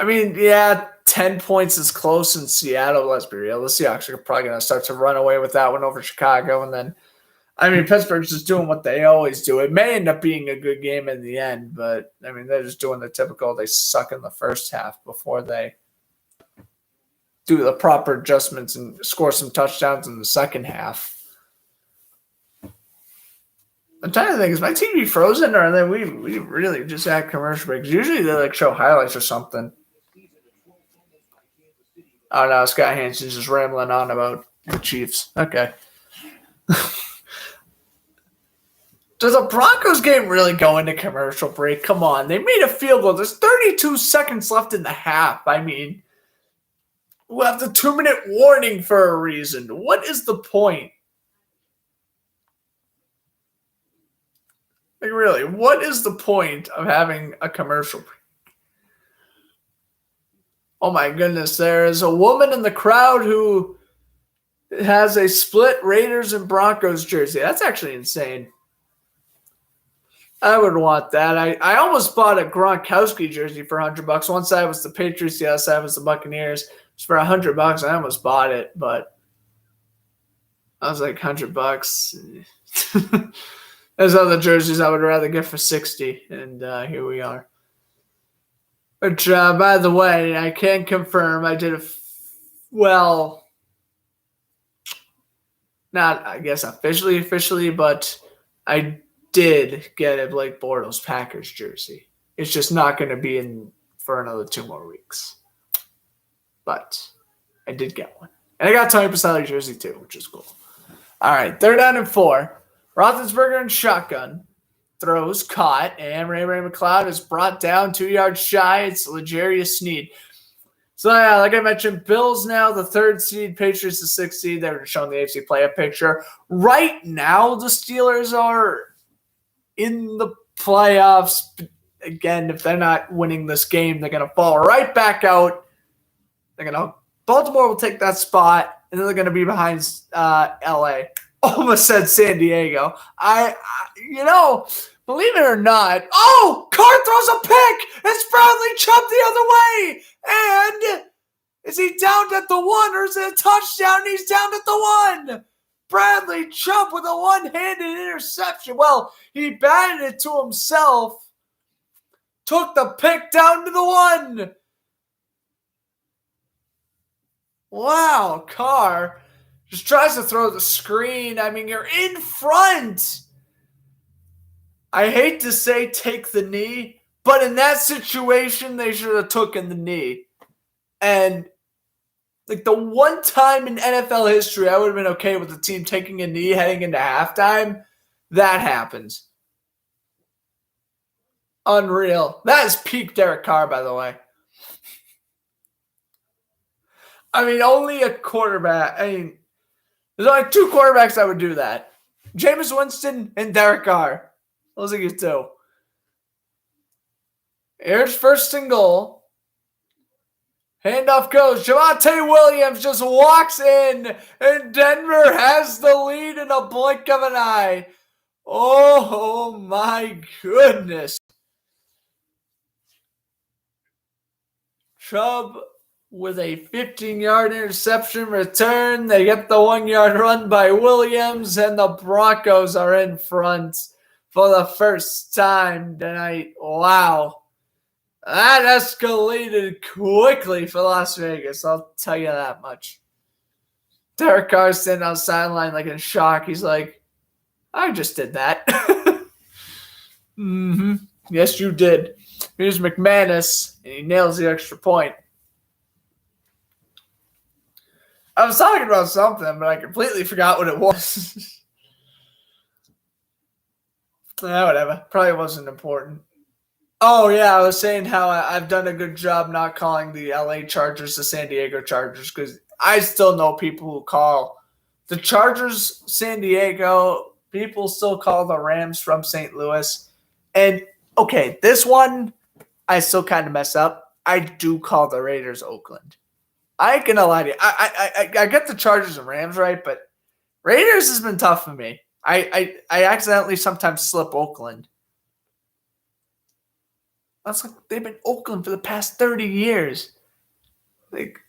mean, yeah, 10 points is close in Seattle. Let's be real. The Seahawks are probably going to start to run away with that one over Chicago. And then, I mean, Pittsburgh's just doing what they always do. It may end up being a good game in the end, but, I mean, they're just doing the typical, they suck in the first half before they do the proper adjustments and score some touchdowns in the second half. I'm trying to think, is my TV frozen or then we really just had commercial breaks? Usually they like show highlights or something. Oh no, Scott Hansen's just rambling on about the Chiefs. Okay. Does a Broncos game really go into commercial break? Come on. They made a field goal. There's 32 seconds left in the half. I mean, we'll have the 2-minute warning for a reason. What is the point? Like, really, what is the point of having a commercial break? Oh, my goodness. There is a woman in the crowd who has a split Raiders and Broncos jersey. That's actually insane. I would want that. I almost bought a Gronkowski jersey for $100. One side was the Patriots, the other side was the Buccaneers. It was for $100. I almost bought it, but I was like $100. There's other jerseys I would rather get for $60, and here we are. Which, by the way, I can confirm I did not I guess officially, but I did get a Blake Bortles Packers jersey. It's just not going to be in for another 2 more weeks. But I did get one. And I got Tony Pasali's jersey too, which is cool. All right, 3rd down and 4. Roethlisberger and shotgun. Throws caught, and Ray McLeod is brought down 2 yards shy. It's L'Jarius Sneed. So, yeah, like I mentioned, Bills now the 3rd seed, Patriots the 6th seed. They're showing the AFC playoff picture. Right now, the Steelers are in the playoffs. Again, if they're not winning this game, they're going to fall right back out. Baltimore will take that spot, and then they're going to be behind L.A. Almost said San Diego. Believe it or not. Oh, Carr throws a pick. It's Bradley Chubb the other way. And is he down at the 1 or is it a touchdown? He's down at the 1. Bradley Chubb with a one-handed interception. Well, he batted it to himself. Took the pick down to the 1. Wow, Carr just tries to throw the screen. I mean, you're in front. I hate to say take the knee, but in that situation, they should have taken the knee. And like the one time in NFL history I would have been okay with the team taking a knee heading into halftime, that happens. Unreal. That is peak Derek Carr, by the way. I mean, only a quarterback. There's only 2 quarterbacks that would do that. Jameis Winston and Derek Carr. Those are you 2. Here's 1st and goal. Handoff goes. Javonte Williams just walks in, and Denver has the lead in a blink of an eye. Oh my goodness. Chubb with a 15-yard interception return. They get the 1-yard run by Williams, and the Broncos are in front for the first time tonight. Wow. That escalated quickly for Las Vegas, I'll tell you that much. Derek Carr standing on the sideline like in shock. He's like, I just did that. Yes, you did. Here's McManus, and he nails the extra point. I was talking about something, but I completely forgot what it was. Whatever. Probably wasn't important. Oh, yeah, I was saying how I've done a good job not calling the LA Chargers the San Diego Chargers, because I still know people who call the Chargers San Diego. People still call the Rams from St. Louis. And, okay, this one I still kind of mess up. I do call the Raiders Oakland. I ain't gonna lie to you. I get the Chargers and Rams right, but Raiders has been tough for me. I accidentally sometimes slip Oakland. That's like they've been Oakland for the past 30 years. Like,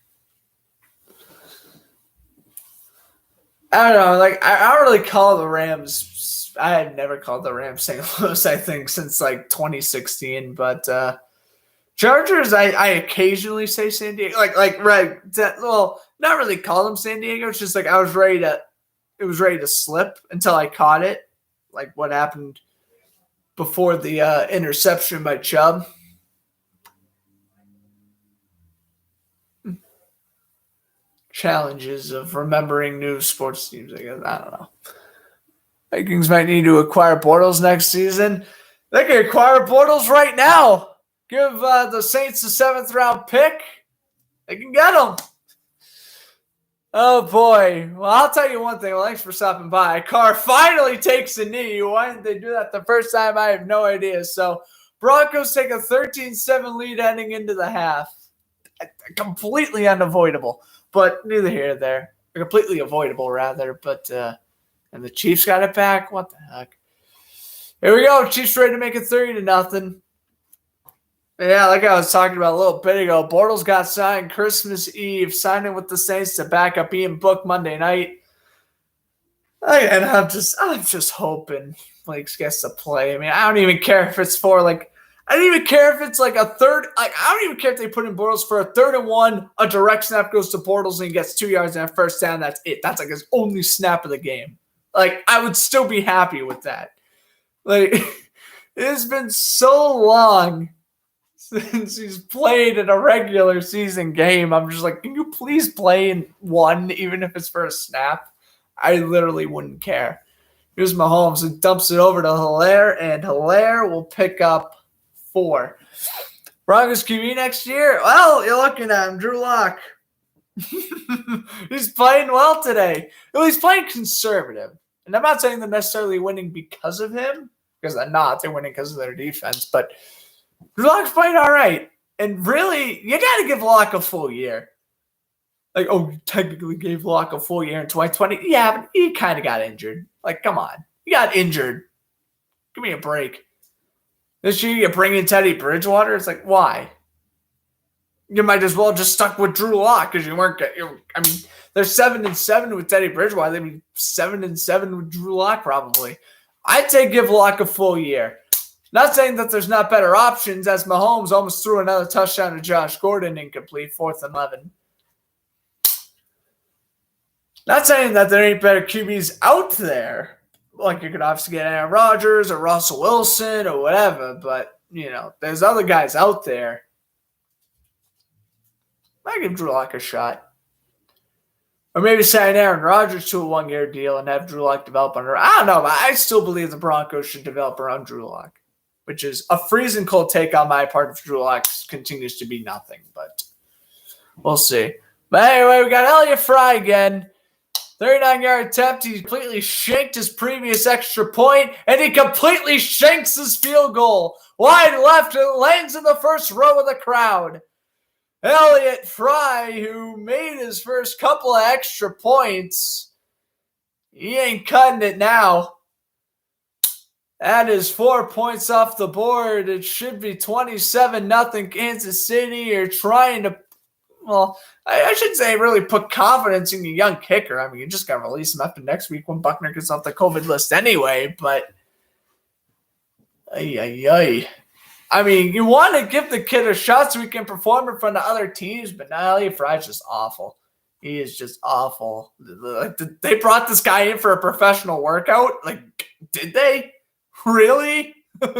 I don't know. Like, I don't really call the Rams. I had never called the Rams St. Louis, I think, since like 2016. But Chargers, I occasionally say San Diego. Right. Well, not really call them San Diego. It's just like it was ready to slip until I caught it. Like what happened before the interception by Chubb. Challenges of remembering new sports teams, I guess. I don't know. Vikings might need to acquire Bortles next season. They can acquire Bortles right now. Give the Saints the 7th round pick. They can get him. Oh, boy. Well, I'll tell you one thing. Well, thanks for stopping by. Carr finally takes a knee. Why didn't they do that the first time? I have no idea. So, Broncos take a 13-7 lead heading into the half. Completely unavoidable. But neither here nor there. Completely avoidable, rather. But, and the Chiefs got it back? What the heck? Here we go. Chiefs ready to make it 30-0. Yeah, like I was talking about a little bit ago, Bortles got signed Christmas Eve, signing with the Saints to back up Ian Book Monday night. And I'm just hoping Blake's gets to play. I mean, I don't even care if it's for I don't even care if it's like a third. I don't even care if they put in Bortles for a 3rd and 1. A direct snap goes to Bortles and he gets 2 yards and a first down. That's it. That's like his only snap of the game. Like, I would still be happy with that. Like, it has been so long since he's played in a regular season game. I'm just like, can you please play in one, even if it's for a snap? I literally wouldn't care. Here's Mahomes, who dumps it over to Hilaire, and Hilaire will pick up 4. Broncos QB next year? Well, you're looking at him, Drew Lock. He's playing well today. Well, he's playing conservative. And I'm not saying they're necessarily winning because of him, because they're not. They're winning because of their defense. But Drew Lock's playing all right. And really, you got to give Lock a full year. Like, oh, you technically gave Lock a full year in 2020. Yeah, but he kind of got injured. Like, come on. You got injured. Give me a break. This year you bring in Teddy Bridgewater? It's like, why? You might as well just stuck with Drew Lock because you weren't – I mean, they're 7-7 with Teddy Bridgewater. They'd be 7-7 with Drew Lock probably. I'd say give Lock a full year. Not saying that there's not better options, as Mahomes almost threw another touchdown to Josh Gordon, incomplete, 4th and 11. Not saying that there ain't better QBs out there. Like, you could obviously get Aaron Rodgers or Russell Wilson or whatever, but, you know, there's other guys out there. I give Drew Lock a shot. Or maybe sign Aaron Rodgers to a 1-year deal and have Drew Lock develop under. I don't know, but I still believe the Broncos should develop around Drew Lock, which is a freezing cold take on my part if Drew Lock continues to be nothing, but we'll see. But anyway, we got Elliott Fry again. 39-yard attempt. He completely shanked his previous extra point, and he completely shanks his field goal. Wide left, and lands in the first row of the crowd. Elliott Fry, who made his first couple of extra points, he ain't cutting it now. That is 4 points off the board. It should be 27-0 Kansas City. You're trying to, well, I should say really put confidence in your young kicker. I mean, you just got to release him after next week when Buckner gets off the COVID list anyway. But Ay, ay, ay. I mean, you want to give the kid a shot so he can perform in front of other teams, but now Elliott Fry's just awful. He is just awful. They brought this guy in for a professional workout. Like, did they? Really? I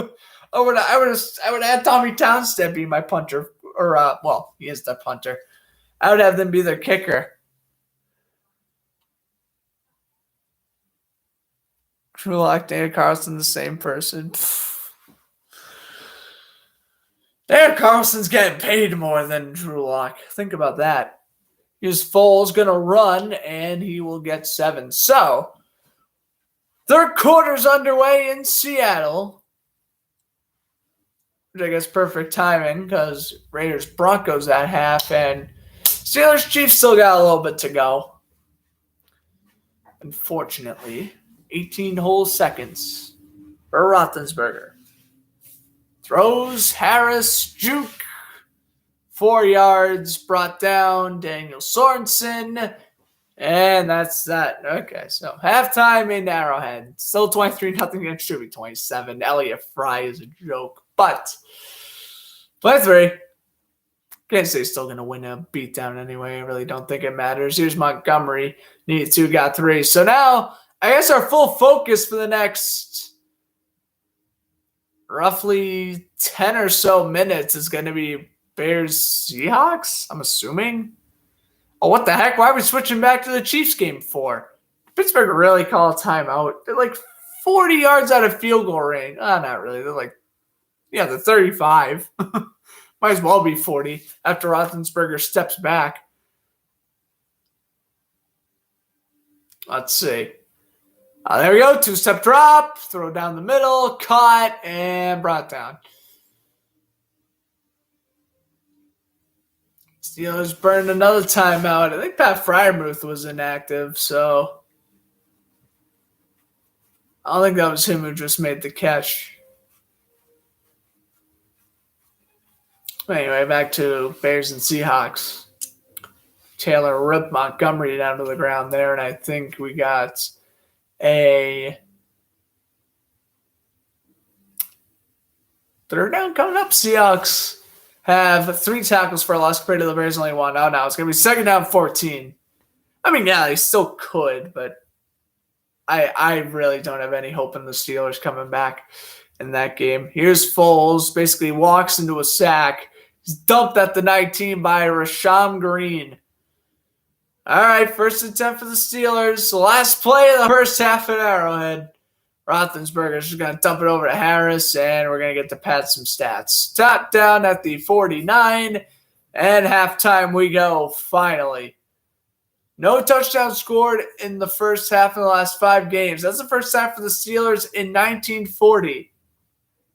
would have Tommy Townsend be my punter, or well, he is the punter. I would have them be their kicker. Drew Lock, Daniel Carlson, the same person. Daniel Carlson's getting paid more than Drew Lock. Think about that. His Foles going to run, and he will get 7. So, third quarter's underway in Seattle. Which I guess perfect timing because Raiders Broncos at half, and Steelers Chiefs still got a little bit to go. Unfortunately, 18 whole seconds for Roethlisberger. Throws, Harris, juke, 4 yards, brought down Daniel Sorensen, and that's that. Okay, so halftime in Arrowhead. Still 23-0 against should be 27. Elliott Fry is a joke, but 23. Can't say still going to win a beatdown anyway. I really don't think it matters. Here's Montgomery. Needed 2, got 3. So now, I guess our full focus for the next roughly 10 or so minutes is going to be Bears Seahawks, I'm assuming. Oh, what the heck? Why are we switching back to the Chiefs game for? Pittsburgh really called a timeout. They're like 40 yards out of field goal range. Not really. They're 35. Might as well be 40 after Roethlisberger steps back. Let's see. There we go. 2-step drop. Throw down the middle. Caught and brought down. Steelers burned another timeout. I think Pat Freiermuth was inactive, so I don't think that was him who just made the catch. Anyway, back to Bears and Seahawks. Taylor ripped Montgomery down to the ground there, and I think we got a third down coming up. Seahawks have 3 tackles for a loss compared to the Bears only 1. Oh, now it's going to be second down 14. I mean, yeah, they still could, but I really don't have any hope in the Steelers coming back in that game. Here's Foles, basically walks into a sack. He's dumped at the 19 by Rashawn Green. All right, first and 10 for the Steelers. Last play of the first half at Arrowhead. Roethlisberger's just going to dump it over to Harris, and we're going to get to pad some stats. Top down at the 49, and halftime we go, finally. No touchdown scored in the first half of the last 5 games. That's the first time for the Steelers in 1940.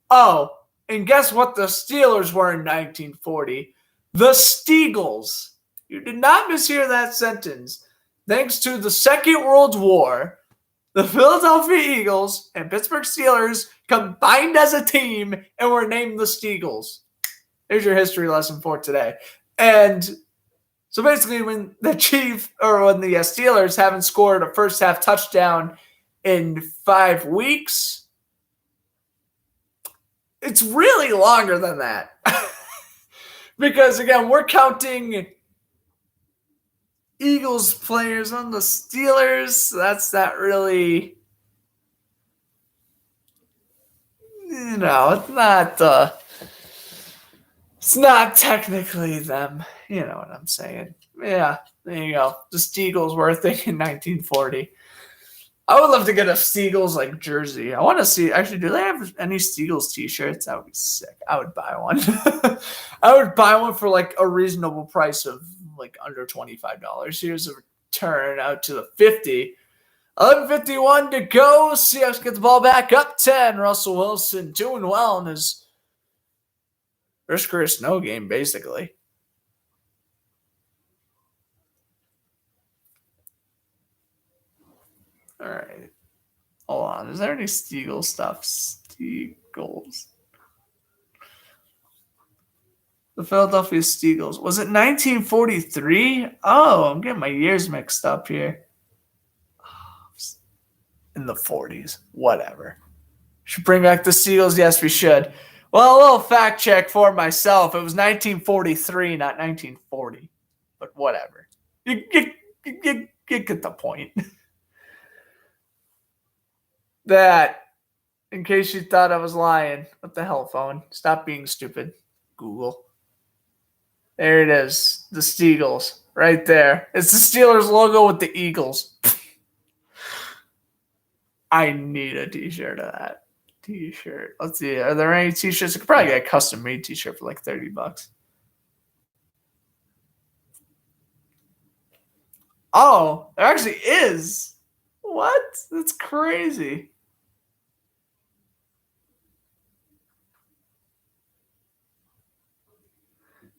Oh, and guess what the Steelers were in 1940? The Steagles. You did not mishear that sentence. Thanks to the Second World War, the Philadelphia Eagles and Pittsburgh Steelers combined as a team and were named the Steagles. Here's your history lesson for today. And so basically when the Steelers haven't scored a first half touchdown in 5 weeks, it's really longer than that. Because again, we're counting Eagles players on the Steelers. That's not really, it's not technically them. You know what I'm saying? Yeah, there you go. The Steagles were a thing in 1940. I would love to get a Steagles jersey. I want to see. Actually, do they have any Steagles t-shirts? That would be sick. I would buy one. I would buy one for a reasonable price of under $25. Here's a return out to the 50. 11:51 to go. Seahawks get the ball back up 10. Russell Wilson doing well in his first career snow game, basically. All right. Hold on. Is there any Steagles stuff? Steagles. The Philadelphia Steagles. Was it 1943? Oh, I'm getting my years mixed up here. In the 40s. Whatever. Should bring back the Steelers? Yes, we should. Well, a little fact check for myself. It was 1943, not 1940. But whatever. You get the point. That, in case you thought I was lying. What the hell, phone? Stop being stupid. Google. There it is. The Steagles. Right there. It's the Steelers logo with the Eagles. I need a t-shirt of that. T-shirt. Let's see. Are there any t-shirts? I could probably get a custom-made t-shirt for like $30. Oh, there actually is. What? That's crazy.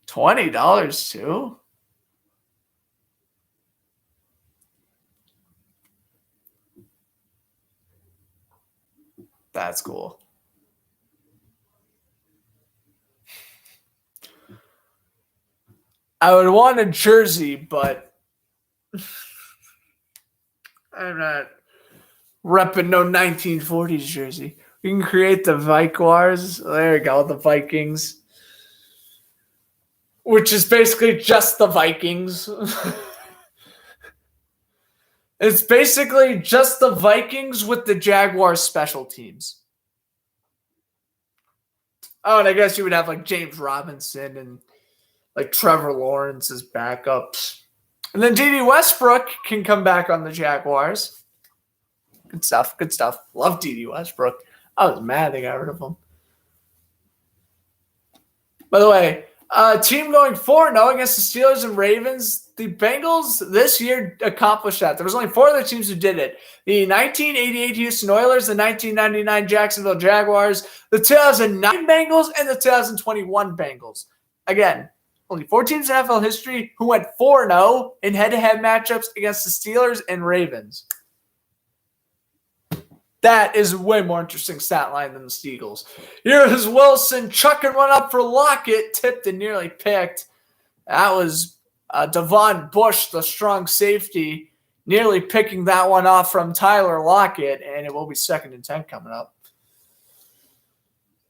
$20 too? That's cool. I would want a jersey, but I'm not repping no 1940s jersey. We can create the Jaguars. There we go, the Vikings. Which is basically just the Vikings. It's basically just the Vikings with the Jaguars special teams. Oh, and I guess you would have like James Robinson and like Trevor Lawrence as backups. And then D.D. Westbrook can come back on the Jaguars. Good stuff. Good stuff. Love D.D. Westbrook. I was mad they got rid of him. By the way, team going 4-0 against the Steelers and Ravens. The Bengals this year accomplished that. There was only 4 other teams who did it. The 1988 Houston Oilers, the 1999 Jacksonville Jaguars, the 2009 Bengals, and the 2021 Bengals. Again, only 4 teams in NFL history who went 4-0 in head-to-head matchups against the Steelers and Ravens. That is a way more interesting stat line than the Steagles. Here's Wilson chucking one up for Lockett, tipped and nearly picked. That was Devon Bush, the strong safety, nearly picking that one off from Tyler Lockett, and it will be 2nd and 10 coming up.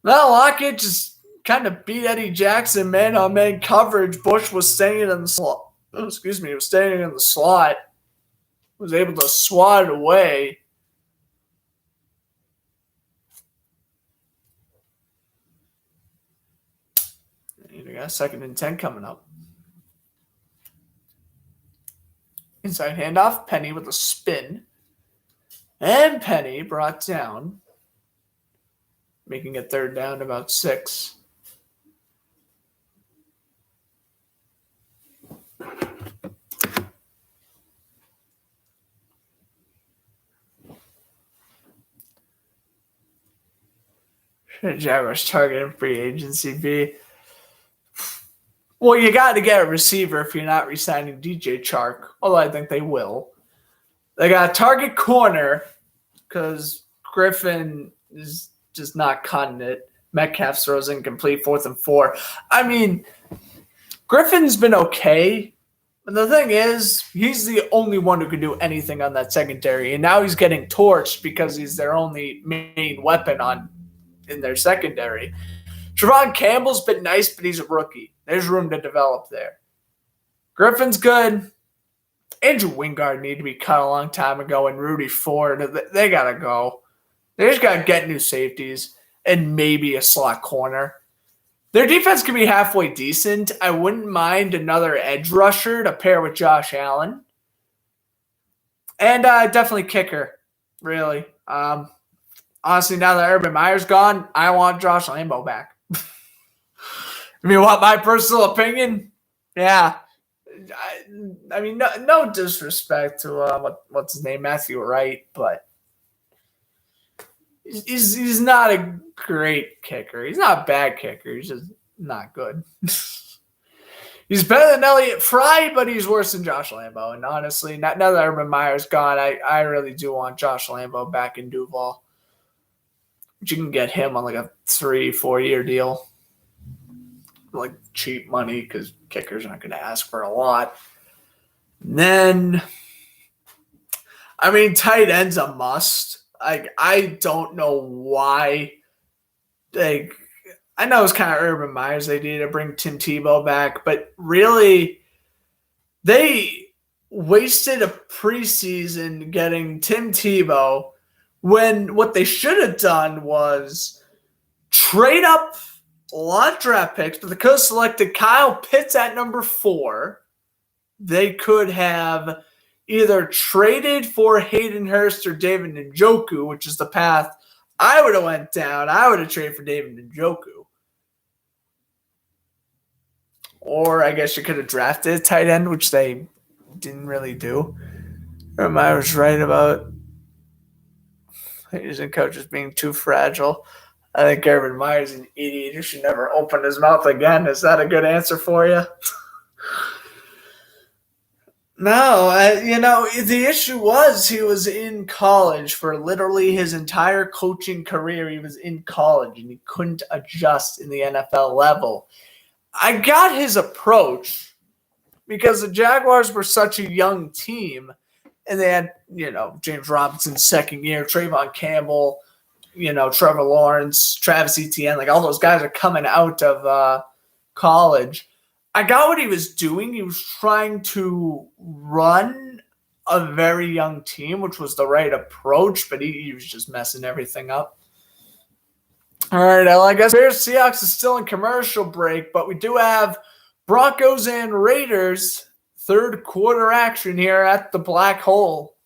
Well, Lockett just kind of beat Eddie Jackson man-on-man coverage. Bush was staying in the slot. He was staying in the slot. Was able to swat it away. We got 2nd and 10 coming up. Inside handoff. Penny with a spin. And Penny brought down. Making it 3rd down, about 6. Should Jaguars targeting free agency be? Well, you got to get a receiver if you're not re-signing DJ Chark, although I think they will. They got a target corner because Griffin is just not cutting it. Metcalf throws incomplete, 4th and 4. I mean, Griffin's been okay. But the thing is, he's the only one who can do anything on that secondary. And now he's getting torched because he's their only main weapon in their secondary. Trevon Campbell's been nice, but he's a rookie. There's room to develop there. Griffin's good. Andrew Wingard needed to be cut a long time ago, and Rudy Ford, they got to go. They just got to get new safeties and maybe a slot corner. Their defense can be halfway decent. I wouldn't mind another edge rusher to pair with Josh Allen. And definitely kicker, really. Honestly, now that Urban Meyer's gone, I want Josh Lambo back. I mean, what my personal opinion? Yeah. I mean, no disrespect to what's his name, Matthew Wright, but he's not a great kicker. He's not a bad kicker. He's just not good. He's better than Elliott Fry, but he's worse than Josh Lambo. And honestly, now that Urban Meyer's gone, I really do want Josh Lambo back in Duval. But you can get him on like a 3-4 year deal. Like cheap money because kickers aren't going to ask for a lot. And then, I mean, tight end's a must. Like, I don't know why. Like, I know it's kind of Urban Meyer's idea to bring Tim Tebow back, but really, they wasted a preseason getting Tim Tebow when what they should have done was trade up a lot of draft picks, but they could have selected Kyle Pitts at number 4. They could have either traded for Hayden Hurst or David Njoku, which is the path I would have went down. I would have traded for David Njoku. Or I guess you could have drafted a tight end, which they didn't really do. I was right about using coaches being too fragile. I think Urban Meyer's an idiot who should never open his mouth again. Is that a good answer for you? No, the issue was he was in college for literally his entire coaching career. He was in college and he couldn't adjust in the NFL level. I got his approach because the Jaguars were such a young team and they had, James Robinson's second year, Trayvon Campbell, Trevor Lawrence, Travis Etienne, like all those guys are coming out of college. I got what he was doing. He was trying to run a very young team, which was the right approach, but he was just messing everything up. All right, I guess Bears Seahawks is still in commercial break, but we do have Broncos and Raiders third quarter action here at the Black Hole.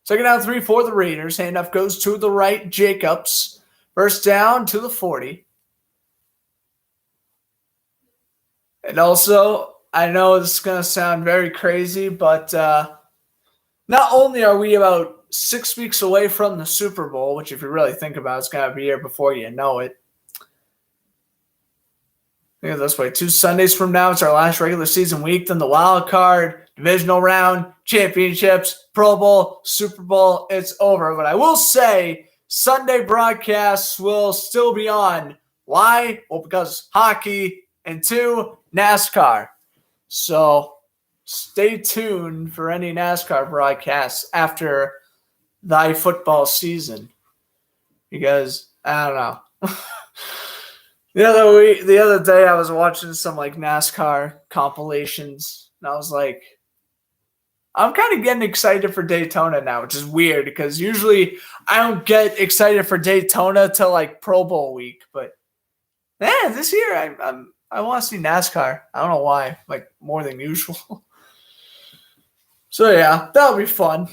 Second down 3 for the Raiders. Handoff goes to the right, Jacobs. First down to the 40. And also, I know this is going to sound very crazy, but not only are we about 6 weeks away from the Super Bowl, which if you really think about it, it's going to be here before you know it. Think of it this way. 2 Sundays from now, it's our last regular season week. Then the wild card, divisional round, championships, Pro Bowl, Super Bowl, it's over. But I will say Sunday broadcasts will still be on. Why? Well, because hockey, and 2, NASCAR. So stay tuned for any NASCAR broadcasts after the football season. Because, I don't know. The other day I was watching some NASCAR compilations, and I was like, I'm kind of getting excited for Daytona now, which is weird because usually I don't get excited for Daytona till Pro Bowl week. But man, this year I want to see NASCAR. I don't know why, more than usual. So yeah, that'll be fun.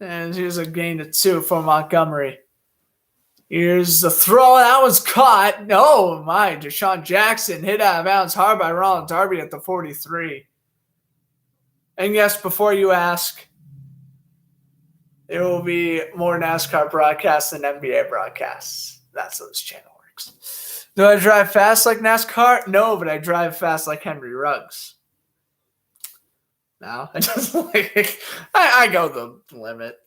And here's a gain of 2 for Montgomery. Here's the throw. That was caught. No, my. Deshaun Jackson hit out of bounds hard by Ronald Darby at the 43. And yes, before you ask, there will be more NASCAR broadcasts than NBA broadcasts. That's how this channel works. Do I drive fast like NASCAR? No, but I drive fast like Henry Ruggs. No, I just I go the limit.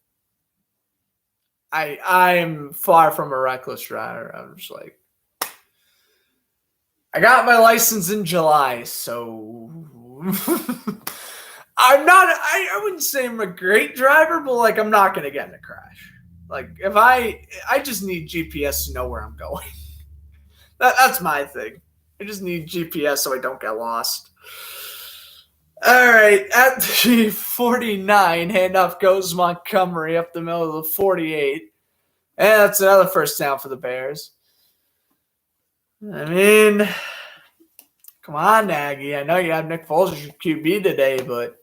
I'm far from a reckless driver. I'm just I got my license in July, so I wouldn't say I'm a great driver, but I'm not going to get in a crash. If I just need GPS to know where I'm going. That's my thing. I just need GPS so I don't get lost. All right, at the 49, handoff goes Montgomery up the middle of the 48. And that's another first down for the Bears. I mean, come on, Nagy. I know you have Nick Foles as your QB today, but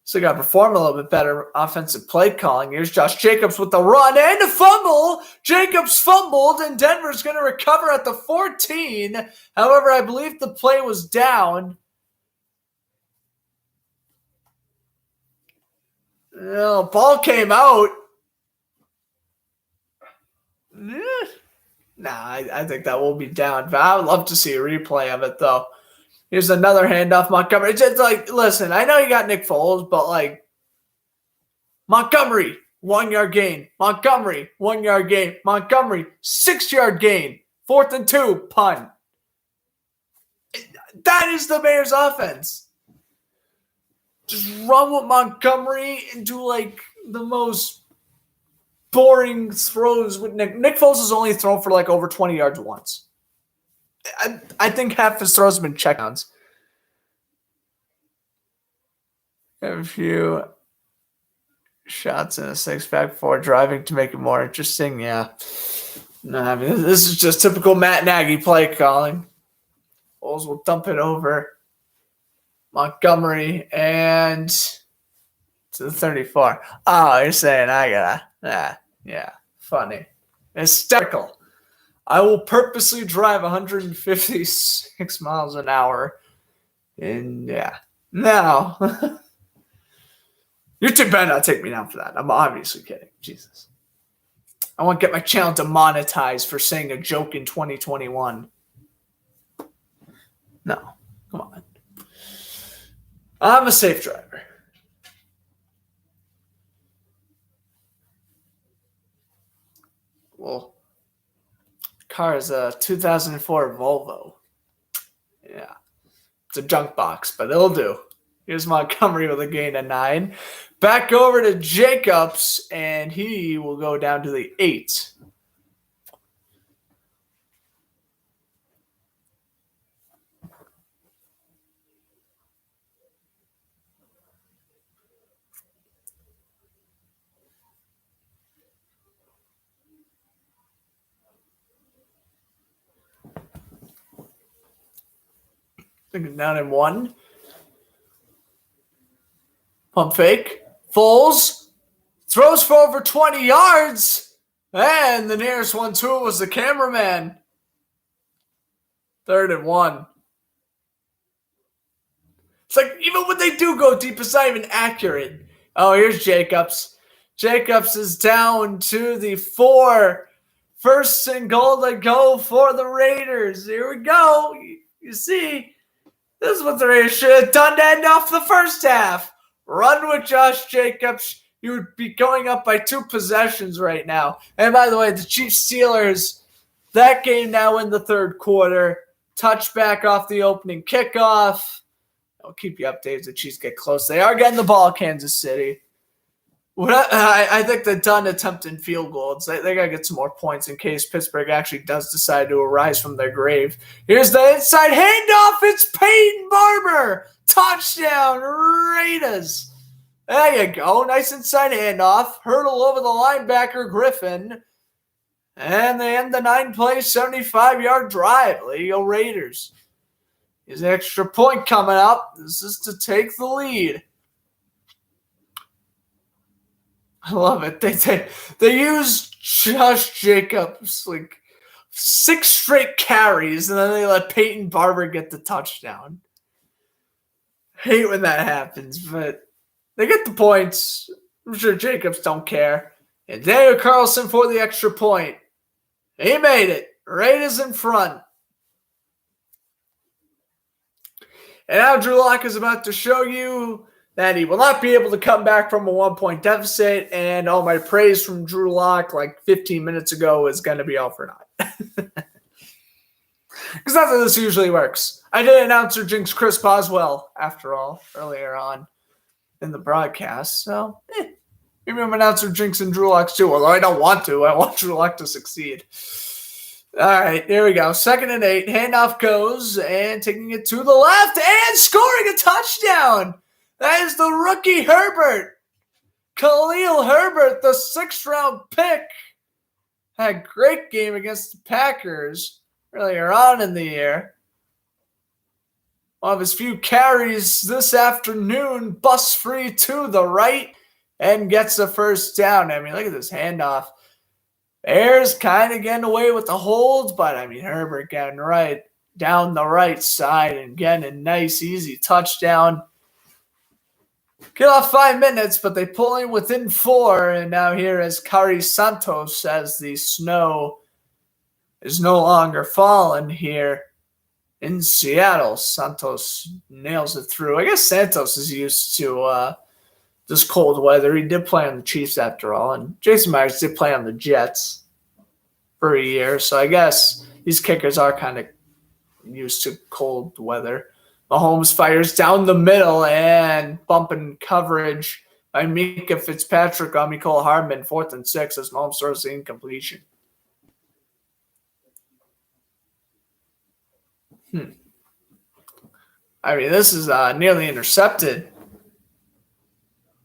still got to perform a little bit better offensive play calling. Here's Josh Jacobs with the run and a fumble. Jacobs fumbled, and Denver's going to recover at the 14. However, I believe the play was down. Ball came out. I think that will be down. But I would love to see a replay of it, though. Here's another handoff, Montgomery. It's just listen, I know you got Nick Foles, but Montgomery, 1 yard gain. Montgomery, 1 yard gain. Montgomery, 6 yard gain. 4th and 2, punt. That is the Bears offense. Just run with Montgomery and do the most boring throws with Nick. Nick Foles has only thrown for like over 20 yards once. I think half his throws have been checkdowns. A few shots in a six-pack before driving to make it more interesting. Yeah. No, I mean, this is just typical Matt Nagy play calling. Foles will dump it over Montgomery and to the 34. Oh, you're saying I gotta. Yeah, funny. Hysterical. I will purposely drive 156 miles an hour. And yeah. Now, YouTube better not take me down for that. I'm obviously kidding. Jesus. I won't get my channel demonetized for saying a joke in 2021. No. Come on. I'm a safe driver. Well, car is a 2004 Volvo. Yeah. It's a junk box, but it'll do. Here's Montgomery with a gain of 9. Back over to Jacobs, and he will go down to the 8. Down in 1. Pump fake. Foles throws for over 20 yards. And the nearest one to it was the cameraman. 3rd and 1. It's like even when they do go deep, it's not even accurate. Oh, here's Jacobs. Jacobs is down to the 4. 1st and goal to go for the Raiders. Here we go. You see, this is what the Raiders should have done to end off the first half. Run with Josh Jacobs. You would be going up by 2 possessions right now. And by the way, the Chiefs-Steelers, that game now in the 3rd quarter. Touchback off the opening kickoff. I'll keep you updated as the Chiefs get close. They are getting the ball, Kansas City. I think they're done attempting field goals. They got to get some more points in case Pittsburgh actually does decide to arise from their grave. Here's the inside handoff. It's Peyton Barber. Touchdown, Raiders. There you go. Nice inside handoff. Hurdle over the linebacker, Griffin. And they end the 9-play, 75-yard drive. There you go, Raiders. Here's an extra point coming up. This is to take the lead. I love it. They use Josh Jacobs like 6 straight carries, and then they let Peyton Barber get the touchdown. Hate when that happens, but they get the points. I'm sure Jacobs don't care. And Daniel Carlson for the extra point. He made it. Raiders in front. And now Drew Lock is about to show you that he will not be able to come back from a 1-point deficit. And all my praise from Drew Lock like 15 minutes ago is going to be all for naught. Because that's how this usually works. I did announcer jinx Chris Boswell, after all, earlier on in the broadcast. So, maybe I'm announcer jinx and Drew Lock too, although I don't want to. I want Drew Lock to succeed. All right, here we go. 2nd and 8. Handoff goes and taking it to the left and scoring a touchdown. That is the rookie Herbert. Khalil Herbert, the 6th-round pick. Had a great game against the Packers earlier on in the year. One of his few carries this afternoon, busts free to the right and gets the first down. I mean, look at this handoff. Bears kind of getting away with the holds, but I mean, Herbert getting right down the right side and getting a nice, easy touchdown. Get off 5 minutes, but they pull in within 4. And now here is Kari Santos as the snow is no longer falling here in Seattle. Santos nails it through. I guess Santos is used to this cold weather. He did play on the Chiefs after all. And Jason Myers did play on the Jets for a year. So I guess these kickers are kind of used to cold weather. Mahomes fires down the middle and bumping coverage by Mika Fitzpatrick on Mecole Hardman, 4th and 6 as Mahomes throws the incompletion. I mean, this is nearly intercepted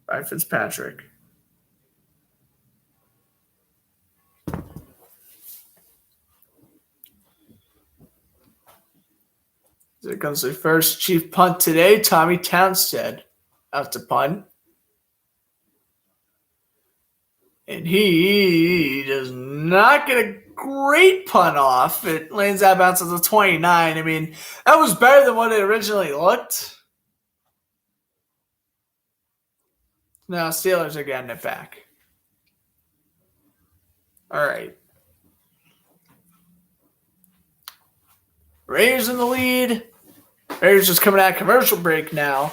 by Fitzpatrick. Here comes the first Chief punt today. Tommy Townsend out to punt. And he does not get a great punt off. It lands out bounce at the 29. I mean, that was better than what it originally looked. Now Steelers are getting it back. All right. Raiders in the lead. Raiders just coming out of commercial break now.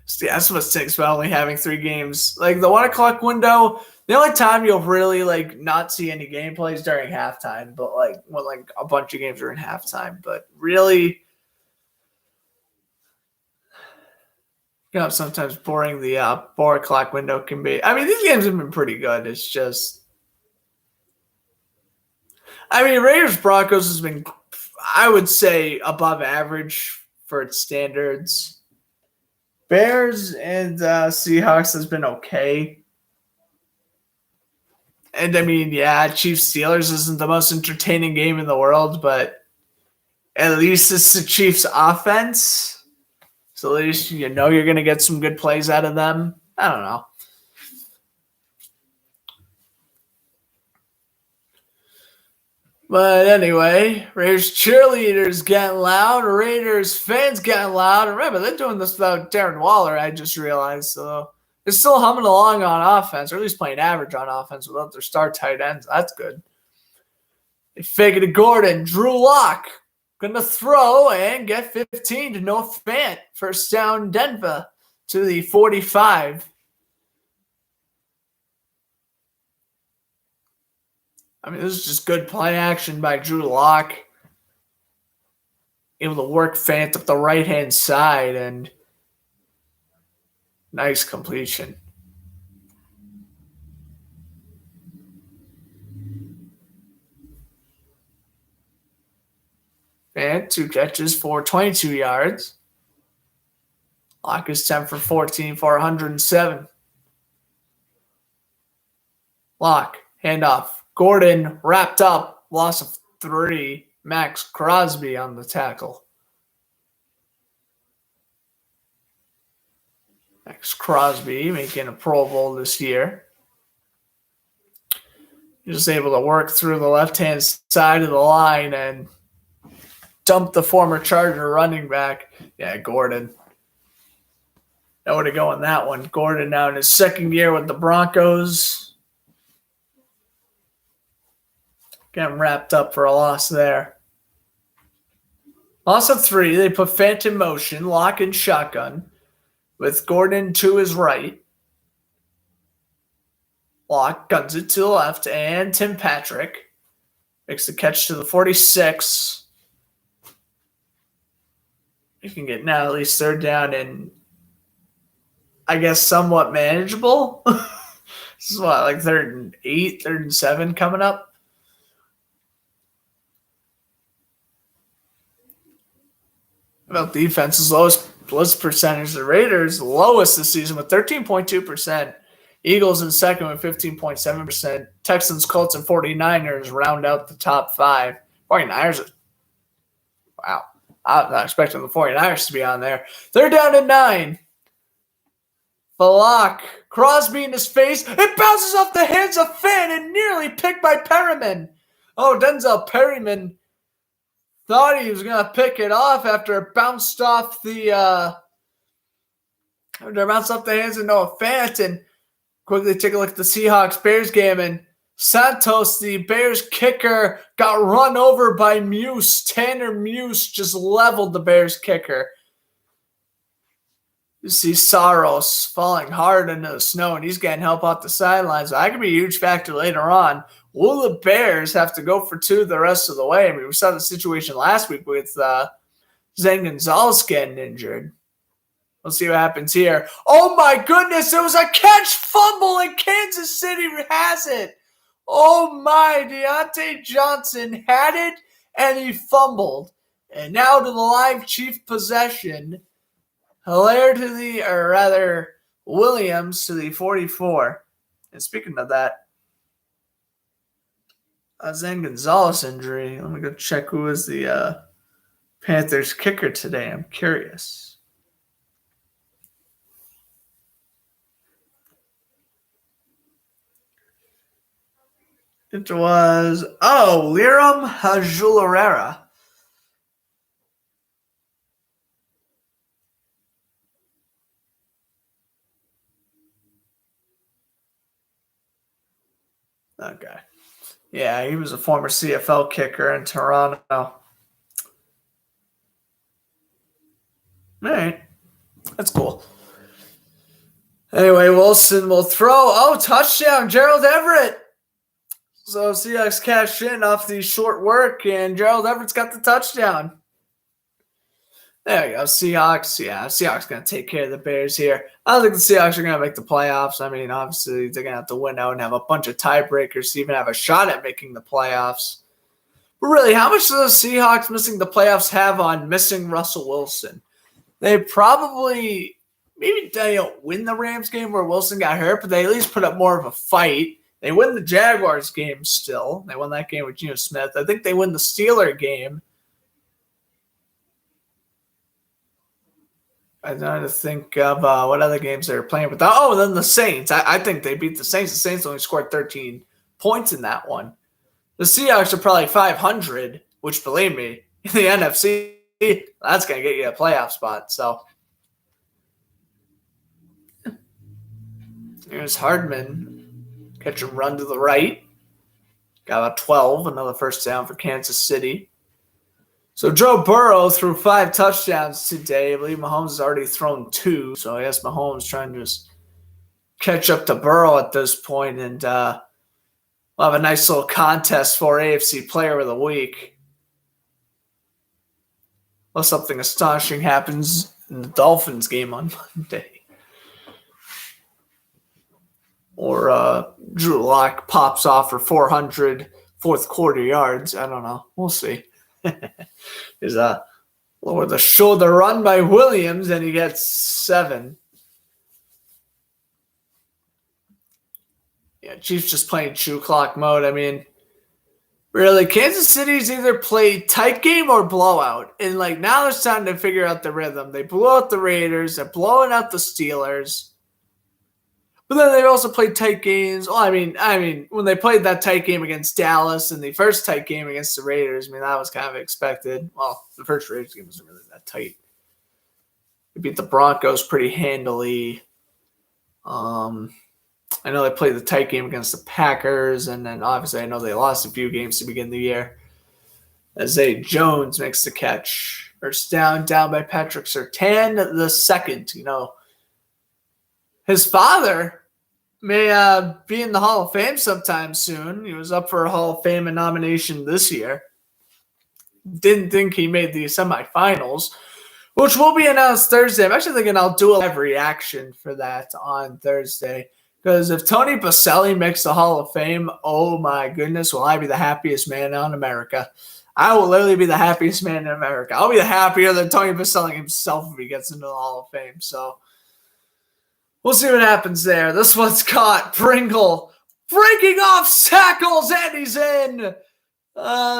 See, that's what stinks about only having 3 games. Like the 1 o'clock window, the only time you'll really not see any gameplays during halftime, but when a bunch of games are in halftime. But really, sometimes boring the 4 o'clock window can be. I mean, these games have been pretty good. It's just, Raiders Broncos has been, I would say, above average for its standards. Bears and Seahawks has been okay. And Chiefs Steelers isn't the most entertaining game in the world, but at least it's the Chiefs offense. So at least you're going to get some good plays out of them. I don't know. But anyway, Raiders cheerleaders getting loud, Raiders fans getting loud. And remember, they're doing this without Darren Waller, I just realized. So they're still humming along on offense, or at least playing average on offense without their star tight ends. That's good. They fake it to Gordon. Drew Lock going to throw and get 15 to Noah Fant. First down, Denver to the 45. This is just good play action by Drew Lock. Able to work Fant up the right-hand side and nice completion. Fant, 2 catches for 22 yards. Lock is 10 for 14 for 107. Lock, handoff. Gordon wrapped up, loss of 3. Max Crosby on the tackle. Max Crosby making a Pro Bowl this year. Just able to work through the left-hand side of the line and dump the former Charger running back. Yeah, Gordon. Nowhere to go on that one. Gordon now in his 2nd year with the Broncos. Getting wrapped up for a loss there. Loss of 3. They put Fant in motion, Lock in shotgun, with Gordon to his right. Lock guns it to the left, and Tim Patrick makes the catch to the 46. You can get now at least 3rd down and I guess somewhat manageable. This is 3rd and 8, 3rd and 7 coming up. About defense's lowest blitz percentage, the Raiders lowest this season with 13.2%. Eagles in 2nd with 15.7%. Texans, Colts, and 49ers round out the top 5. 49ers, wow. I was not expecting the 49ers to be on there. They're down to 9. Falak, Crosby in his face. It bounces off the hands of Fant and nearly picked by Perriman. Oh, Denzel Perryman thought he was going to pick it off after it bounced off the hands of Noah Fant. And quickly take a look at the Seahawks-Bears game. And Santos, the Bears kicker, got run over by Muse. Tanner Muse just leveled the Bears kicker. You see Saros falling hard into the snow, and he's getting help off the sidelines. So that could be a huge factor later on. Will the Bears have to go for 2 the rest of the way? We saw the situation last week with Zane Gonzalez getting injured. We'll see what happens here. Oh my goodness, it was a catch fumble and Kansas City has it. Oh my, Deontay Johnson had it and he fumbled. And now to the live chief possession. Williams to the 44. And speaking of that, Zane Gonzalez injury. Let me go check who is the Panthers kicker today. I'm curious. It was, Liram Hajularera. Okay. Yeah, he was a former CFL kicker in Toronto. All right. That's cool. Anyway, Wilson will throw. Oh, touchdown, Gerald Everett. So Seahawks cashed in off the short work, and Gerald Everett's got the touchdown. There you go, Seahawks. Yeah, Seahawks going to take care of the Bears here. I don't think the Seahawks are going to make the playoffs. I mean, obviously, they're going to have to win out and have a bunch of tiebreakers to even have a shot at making the playoffs. But really, how much do the Seahawks missing the playoffs have on missing Russell Wilson? They probably maybe win the Rams game where Wilson got hurt, but they at least put up more of a fight. They win the Jaguars game still. They won that game with Geno Smith. I think they win the Steeler game. I'm trying to think of what other games they were playing with. Oh, then the Saints. I think they beat the Saints. The Saints only scored 13 points in that one. The Seahawks are probably 500, which, believe me, in the NFC, that's going to get you a playoff spot. So here's Hardman. Catch a run to the right. Got a 12, another first down for Kansas City. So Joe Burrow threw 5 touchdowns today. I believe Mahomes has already thrown 2. So I guess Mahomes trying to just catch up to Burrow at this point. And we'll have a nice little contest for AFC Player of the Week. Unless something astonishing happens in the Dolphins game on Monday. Or Drew Lock pops off for 400 fourth quarter yards. I don't know. We'll see. Is lower the shoulder run by Williams, and he gets 7. Yeah, Chiefs just playing shoe clock mode. I mean, really, Kansas City's either play tight game or blowout. And now it's time to figure out the rhythm. They blew out the Raiders. They're blowing out the Steelers. But then they've also played tight games. Well, I mean, when they played that tight game against Dallas and the first tight game against the Raiders, that was kind of expected. Well, the first Raiders game wasn't really that tight. They beat the Broncos pretty handily. I know they played the tight game against the Packers, and then obviously I know they lost a few games to begin the year. As Zay Jones makes the catch. First down by Patrick Surtain, the second, His father may be in the Hall of Fame sometime soon. He was up for a Hall of Fame nomination this year. Didn't think he made the semifinals, which will be announced Thursday. I'm actually thinking I'll do a live reaction for that on Thursday. Because if Tony Baselli makes the Hall of Fame, oh my goodness, will I be the happiest man in America. I will literally be the happiest man in America. I'll be happier than Tony Baselli himself if he gets into the Hall of Fame. So we'll see what happens there. This one's caught. Pringle breaking off tackles, and he's in.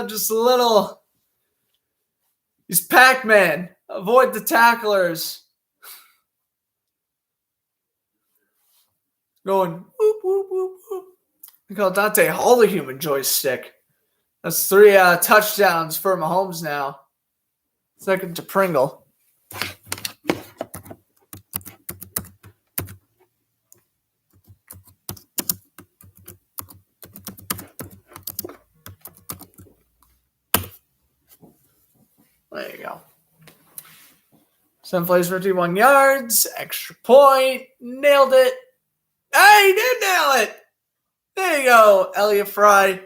Just a little. He's Pac-Man. Avoid the tacklers. Going whoop, whoop, whoop, whoop. We call Dante Hall the human joystick. That's 3 touchdowns for Mahomes now. Second to Pringle. There you go. 7 plays, 51 yards. Extra point. Nailed it. Hey, he did nail it. There you go, Elliott Fry.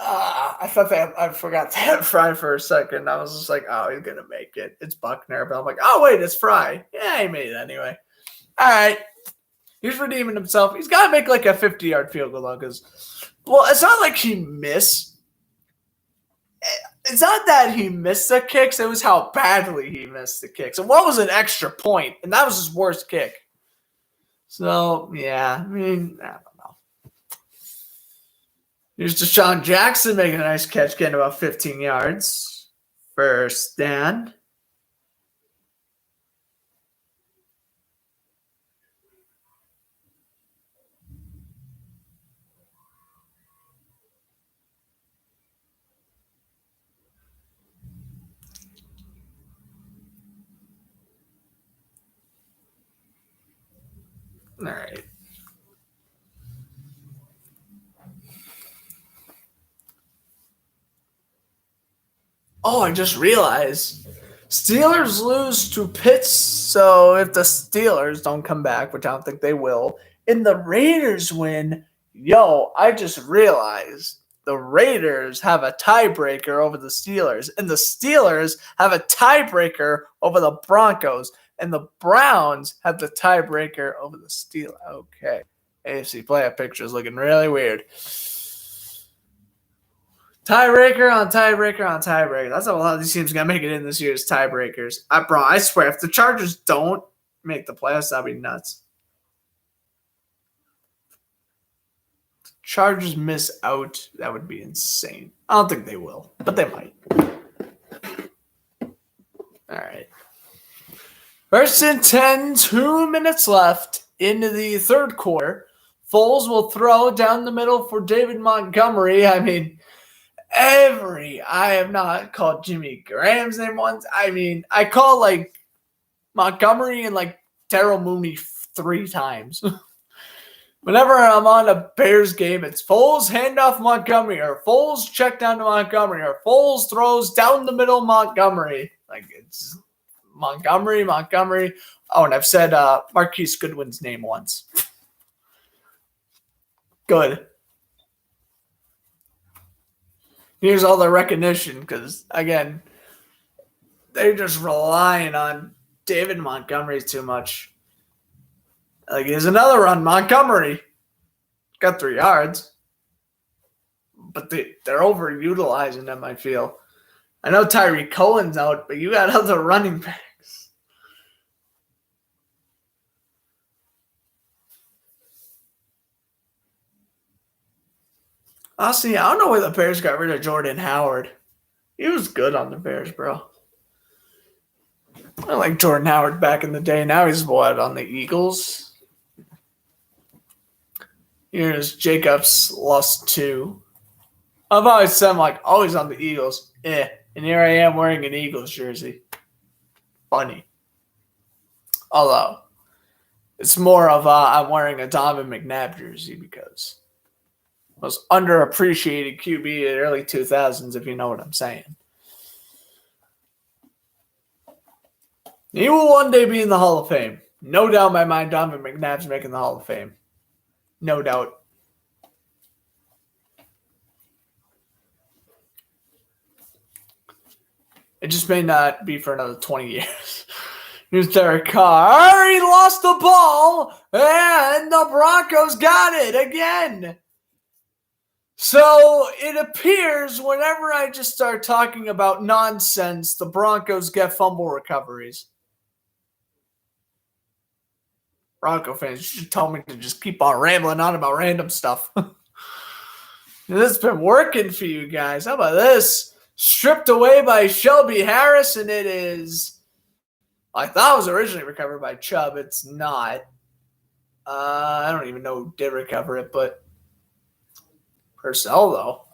I forgot that Fry for a second. I was just like, oh, he's gonna make it. It's Buckner, but I'm like, oh wait, it's Fry. Yeah, he made it anyway. All right, he's redeeming himself. He's got to make like a 50-yard field goal though, because it's not like he missed. It's not that he missed the kicks. It was how badly he missed the kicks. And what was an extra point? And that was his worst kick. So yeah, I mean, I don't know. Here's Deshaun Jackson making a nice catch, getting about 15 yards. First down. All right. Oh, I just realized Steelers lose to Pitts. So if the Steelers don't come back, which I don't think they will, and the Raiders win, I just realized the Raiders have a tiebreaker over the Steelers, and the Steelers have a tiebreaker over the Broncos, and the Browns have the tiebreaker over the Steelers. Okay. AFC playoff picture is looking really weird. Tiebreaker on tiebreaker on tiebreaker. That's how a lot of these teams are going to make it in this year's tiebreakers. I swear, if the Chargers don't make the playoffs, that'd be nuts. If the Chargers miss out, that would be insane. I don't think they will, but they might. All right. First and 10, 2 minutes left into the third quarter. Foles will throw down the middle for David Montgomery. I mean, I have not called Jimmy Graham's name once. I mean, I call like Montgomery and like Darryl Mooney 3 times. Whenever I'm on a Bears game, it's Foles handoff Montgomery, or Foles check down to Montgomery, or Foles throws down the middle Montgomery. Like, it's Montgomery. Oh, and I've said Marquise Goodwin's name once. Good. Here's all the recognition because, again, they're just relying on David Montgomery too much. Like, here's another run. Montgomery got 3 yards, but they're overutilizing them, I feel. I know Tyree Cohen's out, but you got other running backs. Honestly, I don't know where the Bears got rid of Jordan Howard. He was good on the Bears, bro. I like Jordan Howard back in the day. Now he's on the Eagles. Here's Jacobs lost 2. I've always said, always on the Eagles. And here I am wearing an Eagles jersey. Funny. Although, it's more of I'm wearing a Donovan McNabb jersey because most underappreciated QB in the early 2000s, if you know what I'm saying. He will one day be in the Hall of Fame. No doubt in my mind, Donovan McNabb's making the Hall of Fame. No doubt. It just may not be for another 20 years. Here's Derek Carr. He lost the ball, and the Broncos got it again. So it appears whenever I just start talking about nonsense, the Broncos get fumble recoveries. Bronco fans should tell me to just keep on rambling on about random stuff. This has been working for you guys. How about this? Stripped away by Shelby Harris, and it is, I thought it was originally recovered by Chubb. It's not. I don't even know who did recover it, but Purcell, though.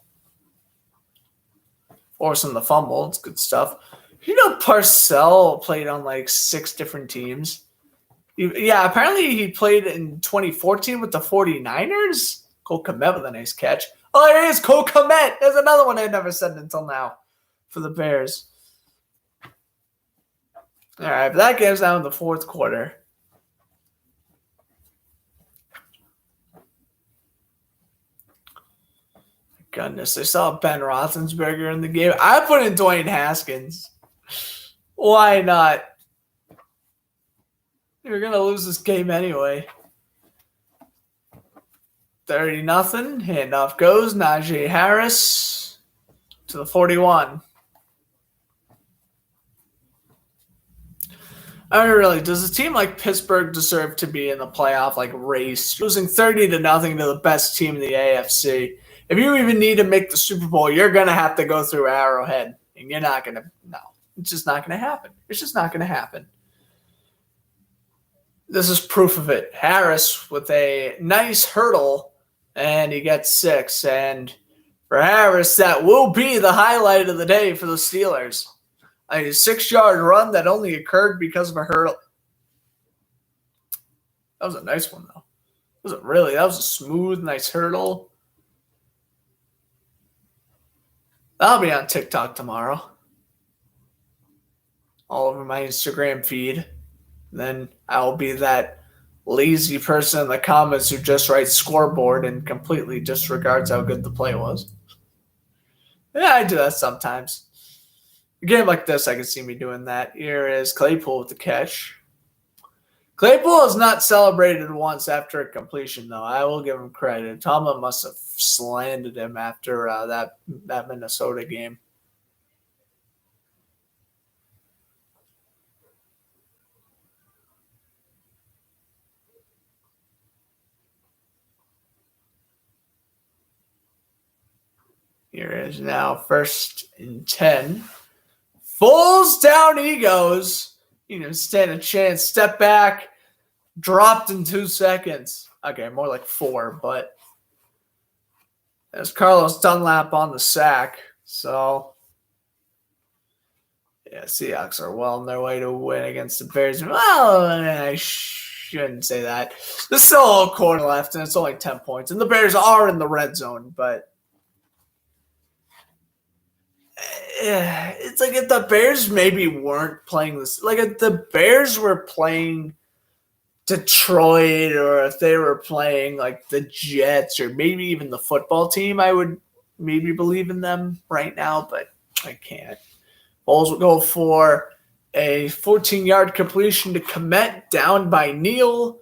Forcing the fumble. It's good stuff. You know, Purcell played on 6 different teams. Yeah, apparently he played in 2014 with the 49ers. Cole Kmet with a nice catch. Oh, there he is, Cole Kmet. There's another one I never said until now for the Bears. All right, but that game's now in the fourth quarter. goodness. They saw Ben Roethlisberger in the game. I put in Dwayne Haskins. Why not? You're going to lose this game anyway. 30-0. Handoff goes. Najee Harris to the 41. I mean, really, does a team like Pittsburgh deserve to be in the playoff race? Losing 30-0 to the best team in the AFC. If you even need to make the Super Bowl, you're going to have to go through Arrowhead. And you're not going to. No, it's just not going to happen. It's just not going to happen. This is proof of it. Harris with a nice hurdle, and he gets 6. And for Harris, that will be the highlight of the day for the Steelers. A 6-yard run that only occurred because of a hurdle. That was a nice one, though. Was it really? That was a smooth, nice hurdle. That'll be on TikTok tomorrow. All over my Instagram feed. Then I'll be that lazy person in the comments who just writes scoreboard and completely disregards how good the play was. Yeah, I do that sometimes. A game like this, I can see me doing that. Here is Claypool with the catch. Claypool has not celebrated once after a completion, though. I will give him credit. Tomlin must have slandered him after that Minnesota game. Here is now 1st and 10. Foles down he goes. Stand a chance. Step back. Dropped in 2 seconds. Okay, more like 4, but there's Carlos Dunlap on the sack. So, yeah, Seahawks are well on their way to win against the Bears. Well, I shouldn't say that. There's still a whole quarter left, and it's only 10 points. And the Bears are in the red zone, but it's like if the Bears maybe weren't playing this, like if the Bears were playing Detroit, or if they were playing like the Jets or maybe even the football team, I would maybe believe in them right now, but I can't. Bulls will go for a 14-yard completion to Kmet, down by Neal.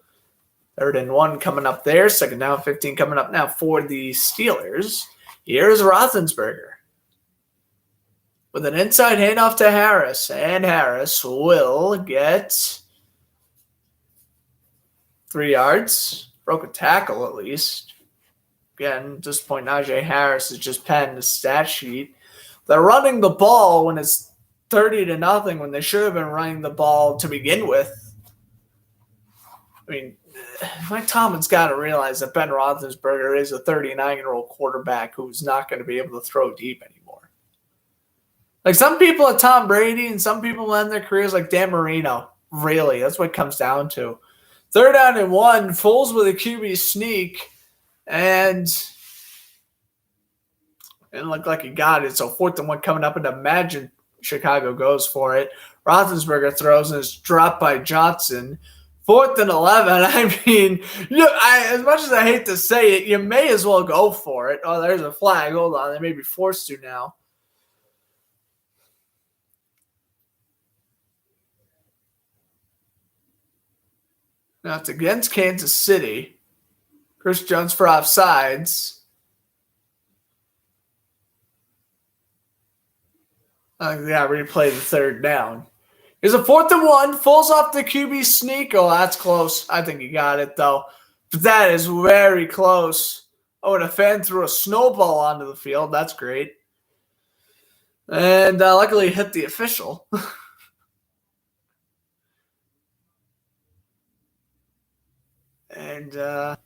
3rd and 1 coming up there. 2nd down, 15 coming up now for the Steelers. Here's Roethlisberger with an inside handoff to Harris, and Harris will get 3 yards. Broke a tackle at least. Again, at this point, Najee Harris is just padding the stat sheet. They're running the ball when it's 30-0, when they should have been running the ball to begin with. I mean, Mike Tomlin's got to realize that Ben Roethlisberger is a 39-year-old quarterback who's not going to be able to throw deep anymore. Like some people are Tom Brady and some people end their careers like Dan Marino. Really, that's what it comes down to. 3rd down and 1, Foles with a QB sneak, and it looked like he got it. So 4th and 1 coming up, and imagine Chicago goes for it. Roethlisberger throws, and it's dropped by Johnson. 4th and 11. I mean, as much as I hate to say it, you may as well go for it. Oh, there's a flag. Hold on. They may be forced to now. Now it's against Kansas City. Chris Jones for offsides. Replay the 3rd down. Here's a 4th and 1. Falls off the QB sneak. Oh, that's close. I think he got it, though. But that is very close. Oh, and a fan threw a snowball onto the field. That's great. And luckily hit the official. And this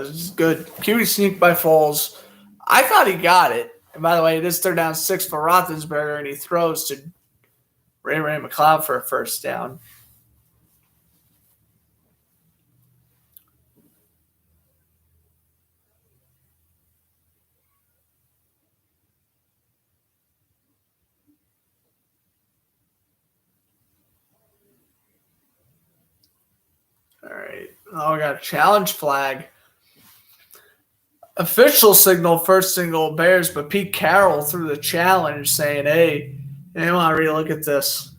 is good. QB sneak by Foles. I thought he got it. And by the way, it is 3rd down 6 for Roethlisberger, and he throws to Ray McLeod for a 1st down. All right. Oh, we got a challenge flag. Official signal, first single Bears, but Pete Carroll threw the challenge saying, hey, I want to relook at this.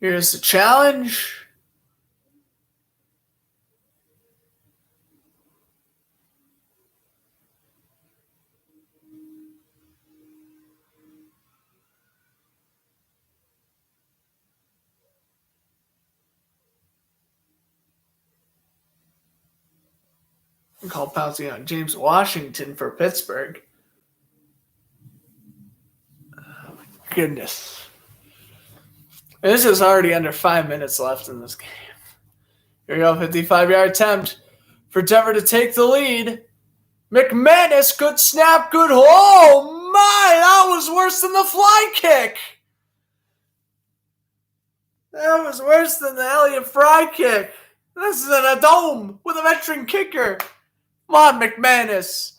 Here's the challenge. Called pouncing on James Washington for Pittsburgh. Oh, my goodness. This is already under 5 minutes left in this game. Here we go, 55-yard attempt for Denver to take the lead. McManus, good snap, good. Oh, my, that was worse than the fly kick. That was worse than the Elliott Fry kick. This is in a dome with a veteran kicker. Come on, McManus.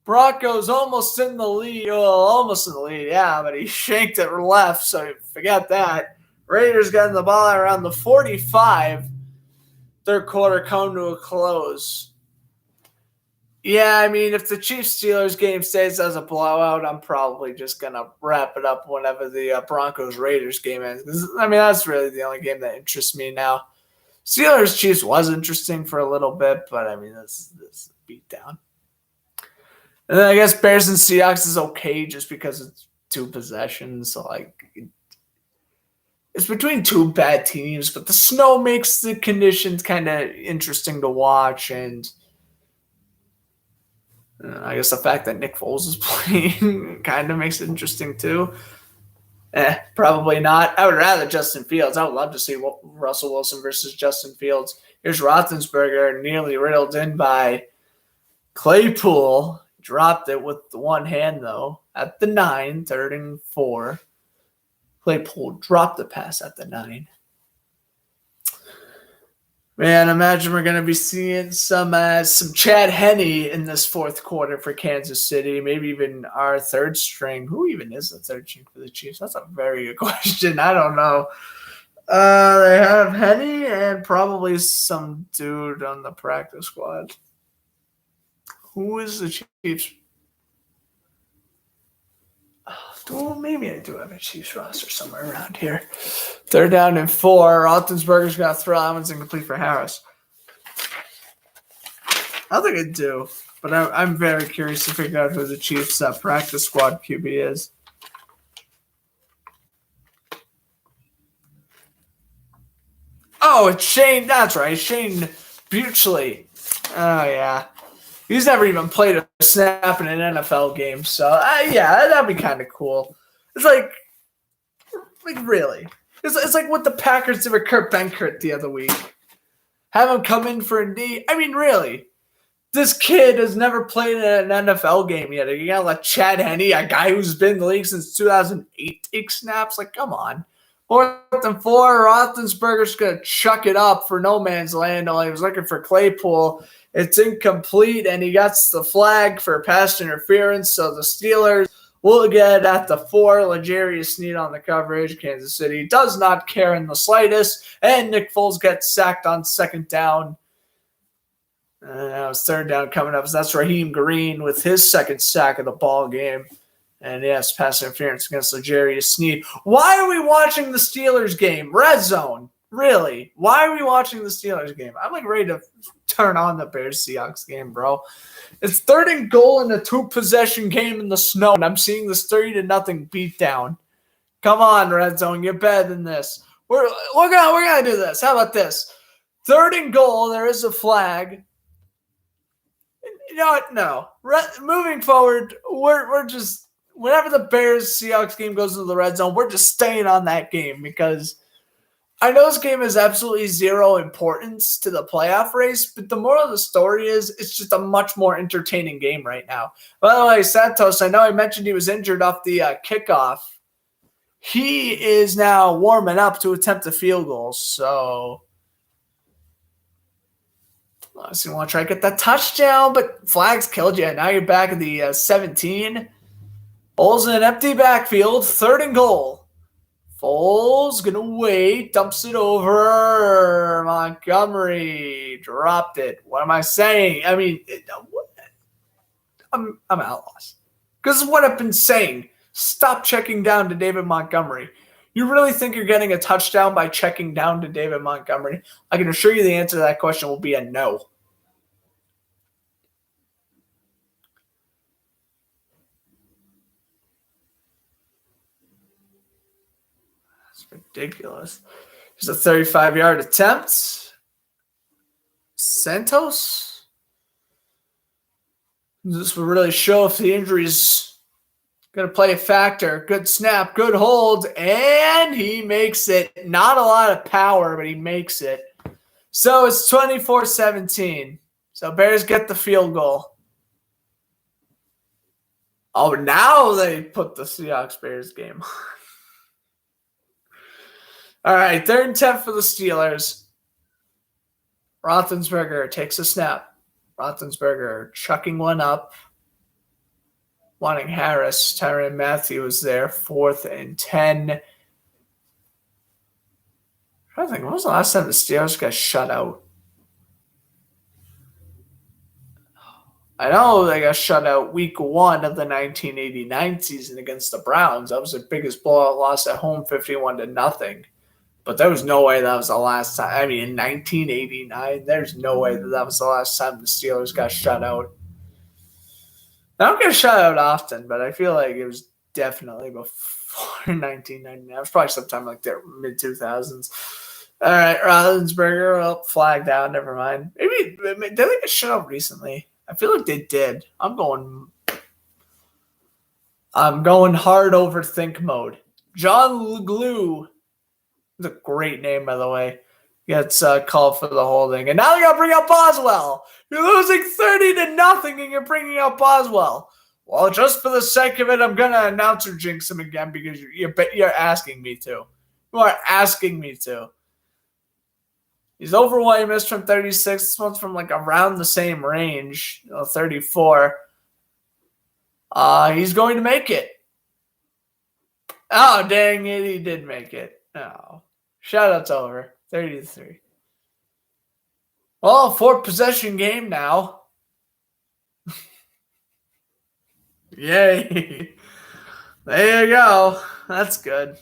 Broncos almost in the lead. Well, almost in the lead, yeah, but he shanked it left, so forget that. Raiders getting the ball around the 45. Third quarter come to a close. Yeah, I mean, if the Chiefs-Steelers game stays as a blowout, I'm probably just going to wrap it up whenever the Broncos-Raiders game ends. I mean, that's really the only game that interests me now. Steelers-Chiefs was interesting for a little bit, but, I mean, this is a beatdown. And then I guess Bears and Seahawks is okay just because it's 2 possessions. So, it's between 2 bad teams, but the snow makes the conditions kind of interesting to watch, and I guess the fact that Nick Foles is playing kind of makes it interesting too. Probably not. I would rather Justin Fields. I would love to see Russell Wilson versus Justin Fields. Here's Roethlisberger nearly riddled in by Claypool. Dropped it with the one hand, though, at the 9, 3rd and 4. Claypool dropped the pass at the 9. Man, imagine we're going to be seeing some Chad Henne in this fourth quarter for Kansas City, maybe even our third string. Who even is the third string for the Chiefs? That's a very good question. I don't know. They have Henne and probably some dude on the practice squad. Who is the Chiefs? Well, maybe I do have a Chiefs roster somewhere around here. 3rd down and 4. Roethlisberger's got to throw. That one's incomplete for Harris. I think I do, but I'm very curious to figure out who the Chiefs' practice squad QB is. Oh, it's Shane. That's right, Shane Buchley. Oh, yeah. He's never even played a snap in an NFL game, so yeah, that'd be kind of cool. It's like really, it's like what the Packers did with Kurt Benkert the other week. Have him come in for a knee. I mean, really, this kid has never played in an NFL game yet. You gotta let Chad Henne, a guy who's been in the league since 2008, take snaps. Like, come on. 4th and 4, Roethlisberger's gonna chuck it up for no man's land. He was looking for Claypool. It's incomplete, and he gets the flag for pass interference. So the Steelers will get at the 4. L'Jarius Sneed on the coverage. Kansas City does not care in the slightest, and Nick Foles gets sacked on 2nd down. And now it's 3rd down coming up. So that's Raheem Green with his 2nd sack of the ball game. And yes, pass interference against L'Jarius Sneed. Why are we watching the Steelers game? Red zone. Really? Why are we watching the Steelers game? I'm ready to turn on the Bears-Seahawks game, bro. It's 3rd and goal in a 2-possession game in the snow, and I'm seeing this 30-0 beatdown. Come on, Red Zone. You're better than this. We're gonna do this. How about this? 3rd and goal. There is a flag. You know what? No. Moving forward, we're just whenever the Bears-Seahawks game goes into the red zone, we're just staying on that game because I know this game has absolutely zero importance to the playoff race, but the moral of the story is it's just a much more entertaining game right now. By the way, Santos, I know I mentioned he was injured off the kickoff. He is now warming up to attempt a field goal, so you want to try to get that touchdown, but flags killed you. Now you're back at the 17. Bulls in an empty backfield, 3rd and goal. Foles gonna wait, dumps it over. Montgomery dropped it. What am I saying? I mean, I'm at loss. Because what I've been saying. Stop checking down to David Montgomery. You really think you're getting a touchdown by checking down to David Montgomery? I can assure you the answer to that question will be a no. That's ridiculous. There's a 35-yard attempt. Santos? This will really show if the injury's going to play a factor. Good snap, good hold, and he makes it. Not a lot of power, but he makes it. So it's 24-17. So Bears get the field goal. Oh, now they put the Seahawks-Bears game. All right, 3rd and 10 for the Steelers. Roethlisberger takes a snap. Roethlisberger chucking one up. Wanting Harris. Tyrann Mathieu was there. 4th and 10. I think, when was the last time the Steelers got shut out? I know they got shut out week 1 of the 1989 season against the Browns. That was their biggest blowout loss at home, 51-0. But there was no way that was the last time. I mean, in 1989, there's no way that was the last time the Steelers got shut out. They don't get shut out often, but I feel like it was definitely before 1999. It was probably sometime like the mid-2000s. All right, Roethlisberger, flag down. Never mind. Maybe did they get shut out recently? I feel like they did. I'm going hard overthink mode. John Glue. It's a great name, by the way. Gets called for the holding. And now they got to bring out Boswell. You're losing 30-0 and you're bringing out Boswell. Well, just for the sake of it, I'm going to announcer jinx him again because you're asking me to. You are asking me to. He's over what he missed from 36. This one's from like around the same range, 34. He's going to make it. Oh, dang it. He did make it. Oh. Shout-out's over. 30-3. Well, 4-possession game now. Yay. There you go. That's good.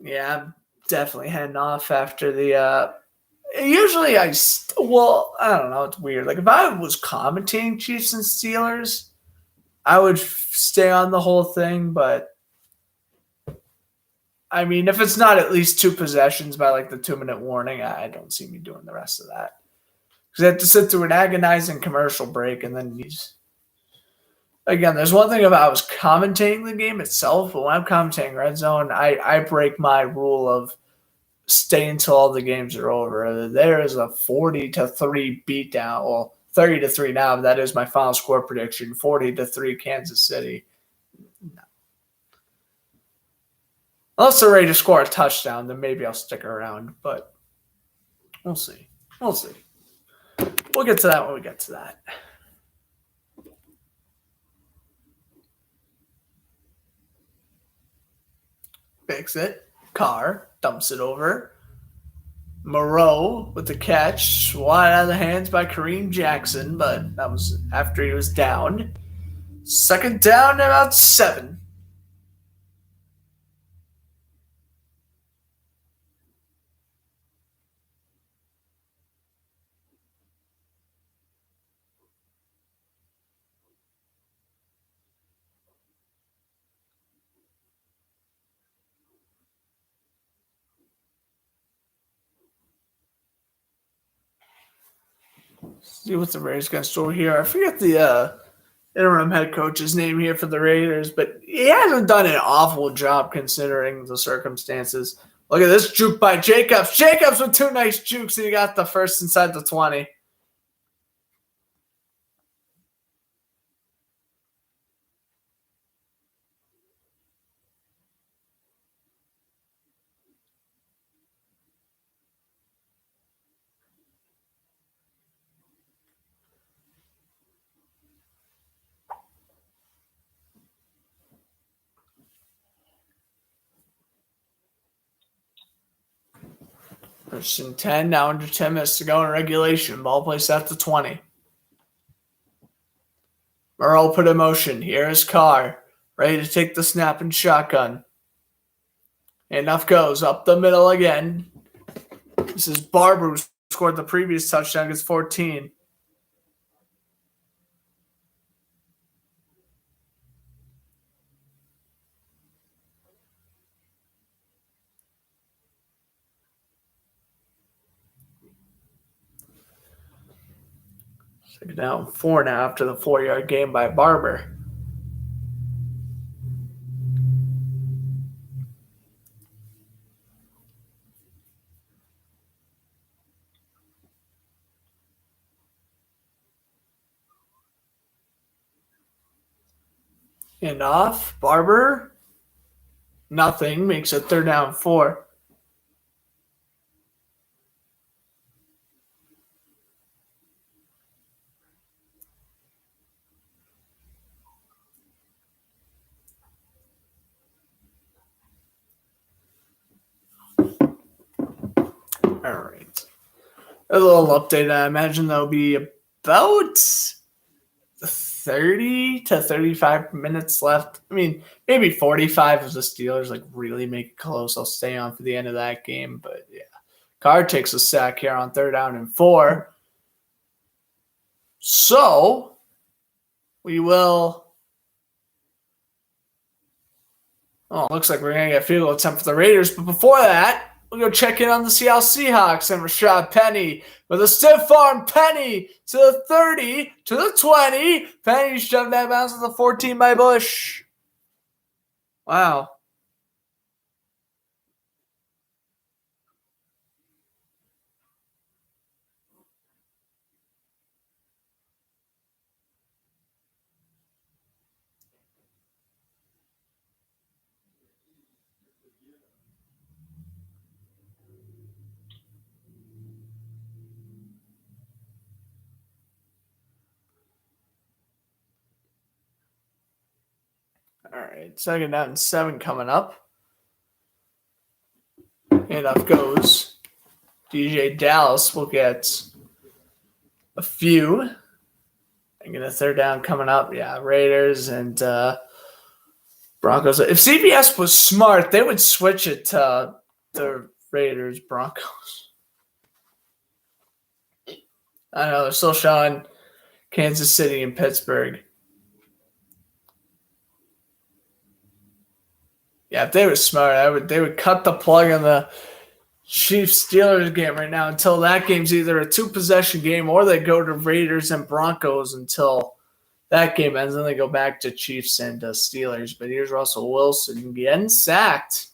Yeah, I'm definitely heading off after the usually I don't know, it's weird. Like if I was commentating Chiefs and Steelers, I would stay on the whole thing, but I mean, if it's not at least 2 possessions by like the 2-minute warning, I don't see me doing the rest of that. Because I have to sit through an agonizing commercial break and then again, there's one thing about I was commentating the game itself, but when I'm commentating Red Zone, I break my rule of stay until all the games are over. There is a 40-3 beatdown. Well, 30-3 now, but that is my final score prediction. 40-3 Kansas City. No. Unless they're ready to score a touchdown, then maybe I'll stick around. But we'll see. We'll see. We'll get to that when we get to that. Picks it. Carr dumps it over. Moreau with the catch. Wide out of the hands by Kareem Jackson, but that was after he was down. 2nd down, about 7. See what the Raiders going to store here. I forget the interim head coach's name here for the Raiders, but he hasn't done an awful job considering the circumstances. Look at this juke by Jacobs. Jacobs with 2 nice jukes, and he got the first inside the 20. First and 10, now under 10 minutes to go in regulation. Ball placed at the 20. Merle put in motion. Here is Carr, ready to take the snap and shotgun. Enough goes up the middle again. This is Barber, who scored the previous touchdown against 14. Second down, 4 now after the 4-yard gain by Barber. And off. Barber. Nothing. Makes it 3rd down, 4. All right. A little update. I imagine there'll be about 30 to 35 minutes left. I mean, maybe 45 if the Steelers really make it close. I'll stay on for the end of that game. But yeah, Carr takes a sack here on 3rd down and 4. So we will. Oh, looks like we're going to get a field goal attempt for the Raiders. But before that, we'll go check in on the Seattle Seahawks and Rashad Penny with a stiff arm. Penny to the 30, to the 20. Penny shoved that bounce to the 14 by Bush. Wow. All right, 2nd down and 7 coming up. Handoff goes. DJ Dallas will get a few. And get a 3rd down coming up. Yeah, Raiders and Broncos. If CBS was smart, they would switch it to the Raiders Broncos. I know they're still showing Kansas City and Pittsburgh. Yeah, if they were smart, they would cut the plug on the Chiefs-Steelers game right now until that game's either a 2-possession game or they go to Raiders and Broncos until that game ends, and they go back to Chiefs and Steelers. But here's Russell Wilson getting sacked.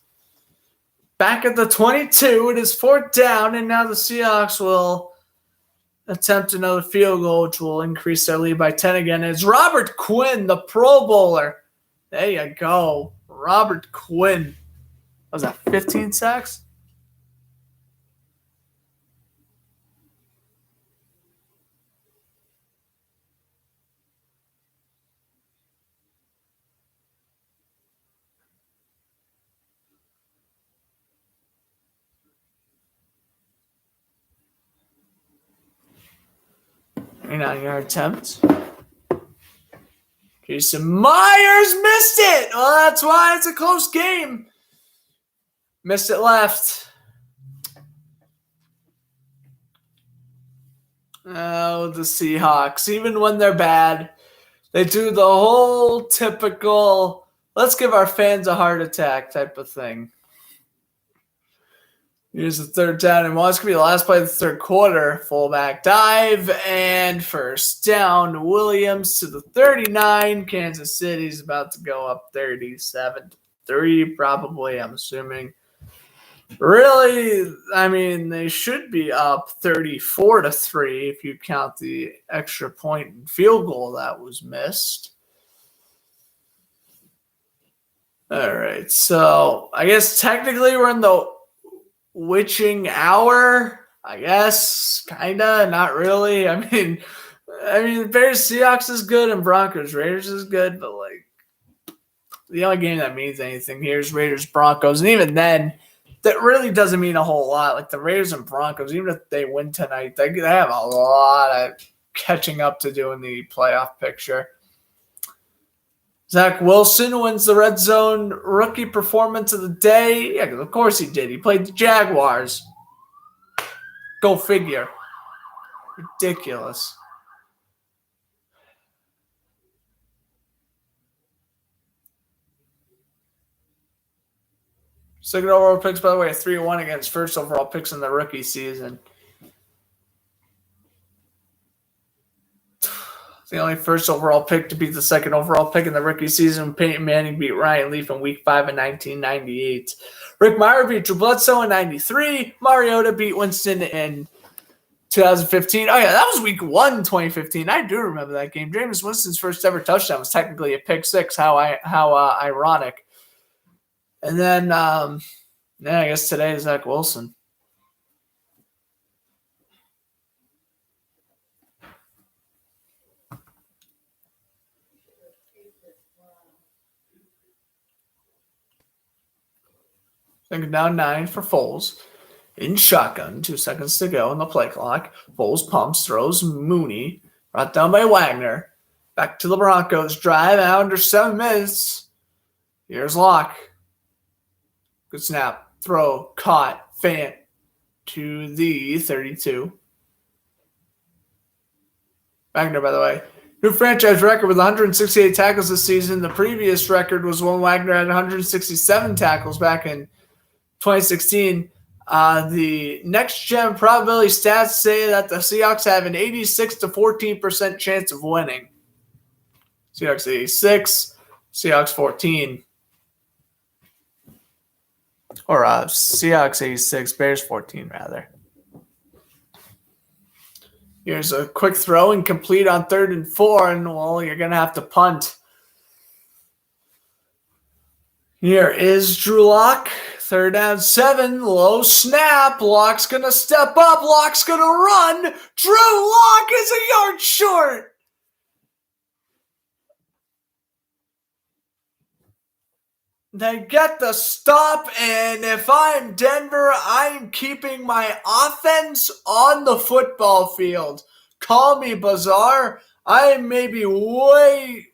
Back at the 22, it is 4th down, and now the Seahawks will attempt another field goal, which will increase their lead by 10 again. It's Robert Quinn, the Pro Bowler. There you go. Robert Quinn. Was that 15 sacks? On your attempt. Jason Myers missed it. Well, that's why it's a close game. Missed it left. Oh, the Seahawks. Even when they're bad, they do the whole typical, let's give our fans a heart attack type of thing. Here's the 3rd down, and it's going to be the last play of the 3rd quarter. Fullback dive, and 1st down. Williams to the 39. Kansas City's about to go up 37-3, probably, I'm assuming. Really, I mean, they should be up 34-3 if you count the extra point and field goal that was missed. All right, so I guess technically we're in the witching hour, I guess, kind of, not really. I mean, Bears Seahawks is good and Broncos Raiders is good, but the only game that means anything here is Raiders Broncos, and even then, that really doesn't mean a whole lot. Like the Raiders and Broncos, even if they win tonight, they have a lot of catching up to do in the playoff picture. Zach Wilson wins the Red Zone Rookie Performance of the Day. Yeah, of course he did. He played the Jaguars. Go figure. Ridiculous. Second overall picks, by the way, 3-1 against first overall picks in the rookie season. The only first overall pick to beat the second overall pick in the rookie season. Peyton Manning beat Ryan Leaf in Week 5 in 1998. Rick Meyer beat Drew Bledsoe in 93. Mariota beat Winston in 2015. Oh, yeah, that was Week 1, 2015. I do remember that game. Jameis Winston's first ever touchdown was technically a pick six. How ironic. And then, I guess today is Zach Wilson. Second down 9 for Foles. In shotgun, 2 seconds to go in the play clock. Foles pumps, throws Mooney. Brought down by Wagner. Back to the Broncos. Drive out under 7 minutes. Here's Locke. Good snap. Throw. Caught. Fant to the 32. Wagner, by the way. New franchise record with 168 tackles this season. The previous record was when Wagner had 167 tackles back in 2016. The next-gen probability stats say that the Seahawks have an 86 to 14% chance of winning. Seahawks 86, Seahawks 14. Or Seahawks 86, Bears 14, rather. Here's a quick throw, incomplete on 3rd and 4, and, well, you're going to have to punt. Here is Drew Lock. 3rd down 7, low snap. Locke's going to step up. Locke's going to run. Drew Lock is a yard short. They get the stop, and if I'm Denver, I'm keeping my offense on the football field. Call me bizarre. I may be way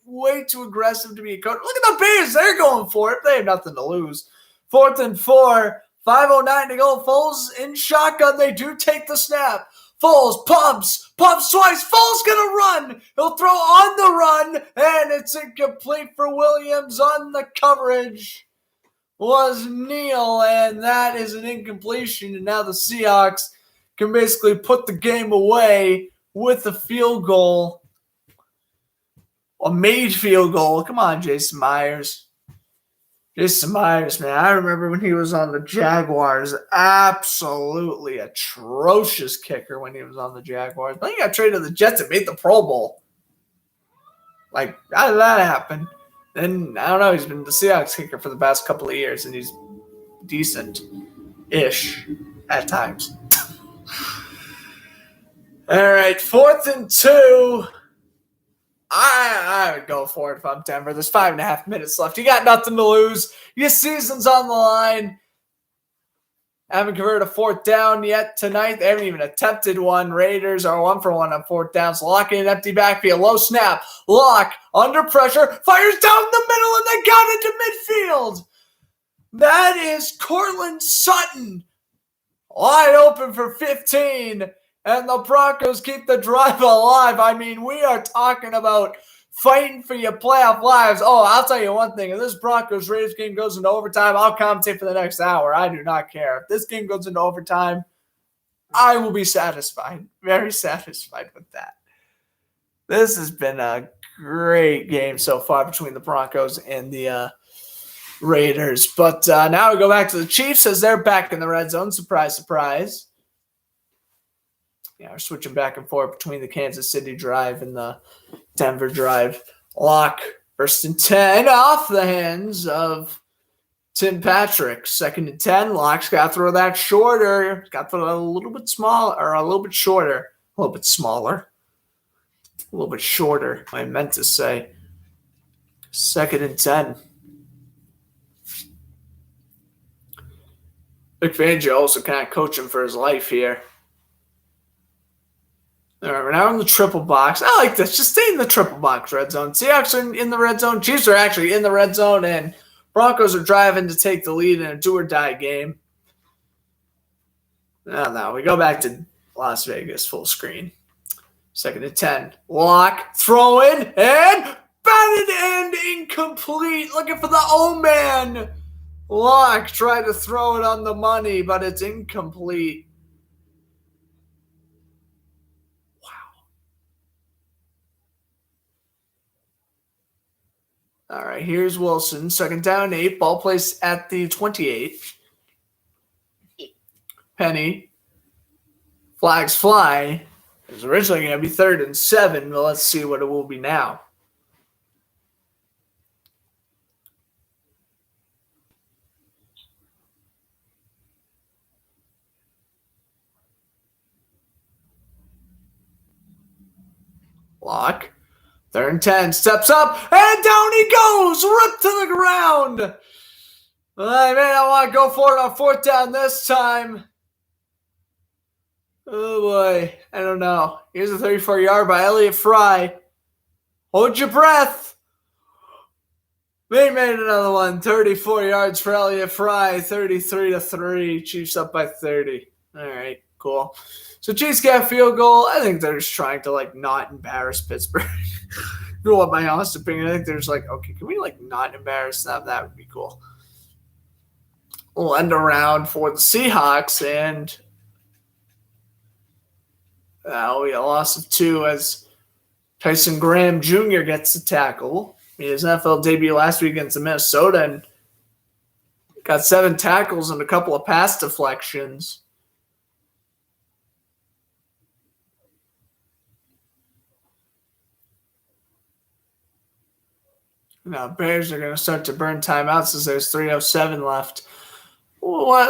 too aggressive to be a coach. Look at the Bears. They're going for it. They have nothing to lose. 4th and 4, 5:09 to go. Foles in shotgun. They do take the snap. Foles pumps twice. Foles gonna run. He'll throw on the run, and it's incomplete for Williams on the coverage. Was Neal, and that is an incompletion. And now the Seahawks can basically put the game away with a field goal. A made field goal. Come on, Jason Myers. Jason Myers, man, I remember when he was on the Jaguars. Absolutely atrocious kicker when he was on the Jaguars. Then he got traded to the Jets and made the Pro Bowl. Like, how did that happen? Then, I don't know, he's been the Seahawks kicker for the past couple of years, and he's decent-ish at times. All right, 4th and 2. I would go for it if I'm Denver. There's 5.5 minutes left. You got nothing to lose. Your season's on the line. Haven't converted a 4th down yet tonight. They haven't even attempted one. Raiders are 1 for 1 on 4th downs. Lock in an empty backfield. Low snap. Lock under pressure. Fires down the middle, and they got into midfield. That is Cortland Sutton. Wide open for 15. And the Broncos keep the drive alive. I mean, we are talking about fighting for your playoff lives. Oh, I'll tell you one thing. If this Broncos-Raiders game goes into overtime, I'll commentate for the next hour. I do not care. If this game goes into overtime, I will be satisfied. Very satisfied with that. This has been a great game so far between the Broncos and the Raiders. But now we go back to the Chiefs as they're back in the red zone. Surprise, surprise. Yeah, we're switching back and forth between the Kansas City drive and the Denver drive. Lock, 1st and 10, off the hands of Tim Patrick. 2nd and 10, Lock's got to throw that shorter. Got to throw a little bit smaller, or a little bit shorter. A little bit smaller. A little bit shorter, I meant to say. 2nd and 10. Vic Fangio also kind of coaching for his life here. All right, we're now in the triple box. I like this. Just stay in the triple box red zone. Seahawks are in the red zone. Chiefs are actually in the red zone, and Broncos are driving to take the lead in a do-or-die game. No, we go back to Las Vegas full screen. 2nd and 10. Lock, throw in, and batted and incomplete. Looking for the O-man. Lock tried to throw it on the money, but it's incomplete. All right, here's Wilson. 2nd down, 8. Ball placed at the 28. Penny. Flags fly. It was originally going to be 3rd and 7, but let's see what it will be now. Lock. 3rd and 10. Steps up, and down he goes. Ripped to the ground. I may not want to go for it on 4th down this time. Oh, boy. I don't know. Here's a 34-yard by Elliott Fry. Hold your breath. They made another one. 34 yards for Elliott Fry. 33-3. Chiefs up by 30. All right, cool. So Chiefs get a field goal. I think they're just trying to, not embarrass Pittsburgh. You know what my honest opinion? I think they're just okay, can we, not embarrass them? That would be cool. We'll end around for the Seahawks, and we a loss of 2 as Tyson Graham Jr. gets the tackle. He had his NFL debut last week against Minnesota and got 7 tackles and a couple of pass deflections. Now, Bears are going to start to burn timeouts since there's 3:07 left.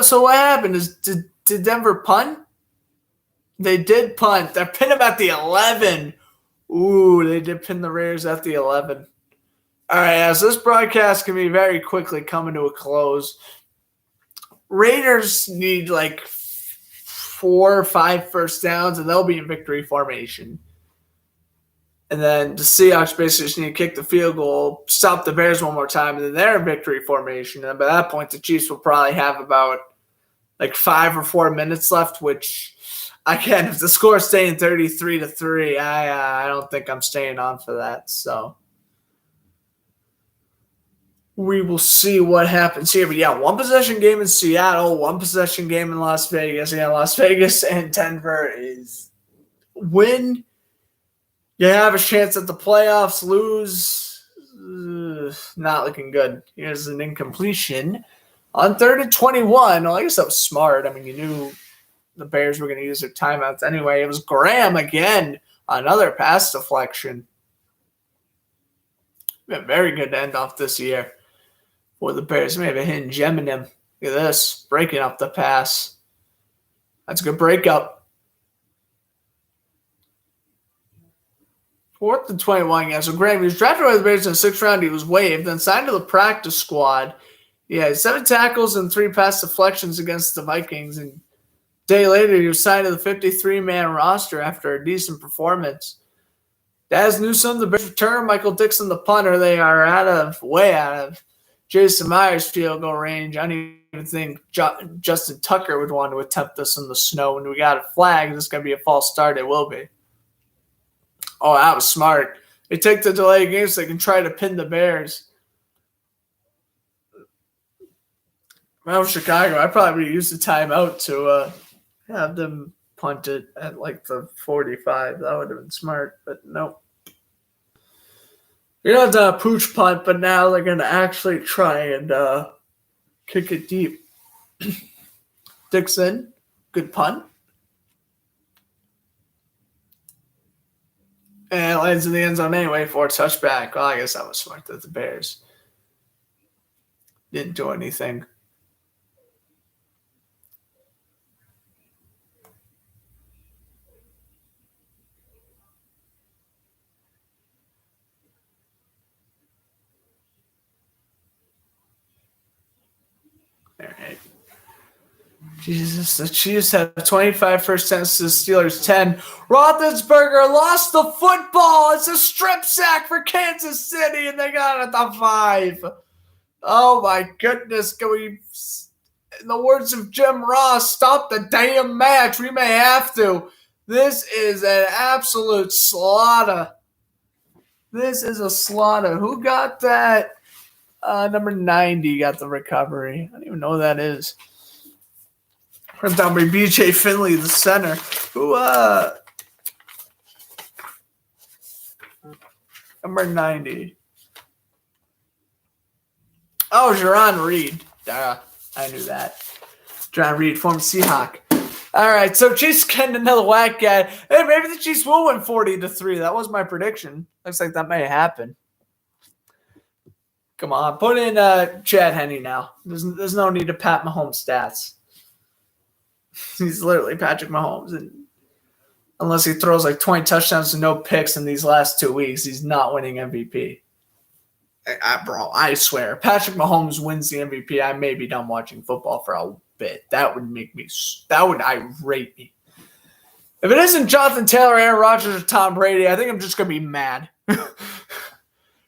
So what happened? Did Denver punt? They did punt. They're pinned them at the 11. Ooh, they did pin the Raiders at the 11. All right, as this broadcast can be very quickly coming to a close, Raiders need 4 or 5 first downs, and they'll be in victory formation. And then the Seahawks basically just need to kick the field goal, stop the Bears one more time, and then they're in victory formation. And by that point, the Chiefs will probably have about 5 or 4 minutes left, which, again, if the score is staying 33-3, I don't think I'm staying on for that. So we will see what happens here. But, yeah, 1-possession game in Seattle, 1-possession game in Las Vegas. Yeah, Las Vegas and Denver is win. You have a chance at the playoffs. Lose, not looking good. Here's an incompletion on 3rd and 21. Well, I guess that was smart. I mean, you knew the Bears were going to use their timeouts anyway. It was Graham again, another pass deflection. Been very good to end off this year for the Bears. Maybe a hidden gem in him. Look at this, breaking up the pass. That's a good breakup. 4th and 21, yeah. So Graham, he was drafted by the Bears in the 6th round. He was waived, then signed to the practice squad. He had 7 tackles and 3 pass deflections against the Vikings. And a day later, he was signed to the 53-man roster after a decent performance. Daz Newsome, the Bears return. Michael Dixon, the punter. They are way out of Jason Myers' field goal range. I don't even think Justin Tucker would want to attempt this in the snow. When we got a flag, this is going to be a false start. It will be. Oh, that was smart. They take the delay game so they can try to pin the Bears. If I was Chicago, I'd probably use the timeout to have them punt it at the 45. That would have been smart, but no. You know, the pooch punt, but now they're going to actually try and kick it deep. Dixon, good punt. And it lands in the end zone anyway for a touchback. Well, I guess that was smart that the Bears didn't do anything. All right. Jesus, the Chiefs have 25 first downs to the Steelers 10. Roethlisberger lost the football. It's a strip sack for Kansas City, and they got it at the 5. Oh, my goodness. Can we, in the words of Jim Ross, stop the damn match? We may have to. This is an absolute slaughter. This is a slaughter. Who got that? Number 90 got the recovery. I don't even know who that is. Down by BJ Finley, the center. Who, number 90. Oh, Jerron Reed. I knew that. Jerron Reed, former Seahawk. All right, so Chiefs getting another whack guy. Hey, maybe the Chiefs will win 40-3. That was my prediction. Looks like that may happen. Come on, put in Chad Henne now. There's no need to pat Mahomes' stats. He's literally Patrick Mahomes, and unless he throws like 20 touchdowns and no picks in these last 2 weeks, he's not winning MVP. Bro, I swear, Patrick Mahomes wins the MVP. I may be done watching football for a bit. That would irate me. If it isn't Jonathan Taylor, Aaron Rodgers, or Tom Brady, I think I'm just gonna be mad.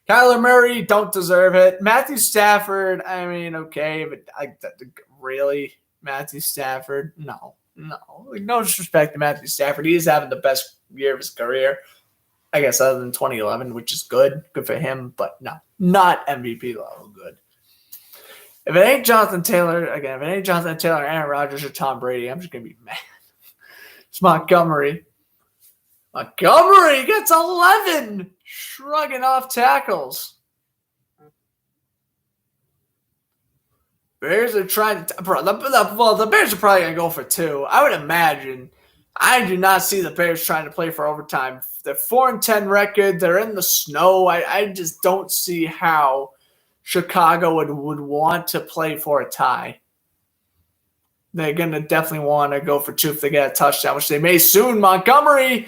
Kyler Murray, don't deserve it. Matthew Stafford, I mean, okay, but really. Matthew Stafford, no. Like, no disrespect to Matthew Stafford. He is having the best year of his career, I guess, other than 2011, which is good. Good for him, but no, not MVP level good. If it ain't Jonathan Taylor, Aaron Rodgers, or Tom Brady, I'm just going to be mad. It's Montgomery. Montgomery gets 11, shrugging off tackles. Bears are trying to the Bears are probably going to go for 2. I would imagine. I do not see the Bears trying to play for overtime. They're 4-10 record. They're in the snow. I just don't see how Chicago would want to play for a tie. They're going to definitely want to go for 2 if they get a touchdown, which they may soon. Montgomery,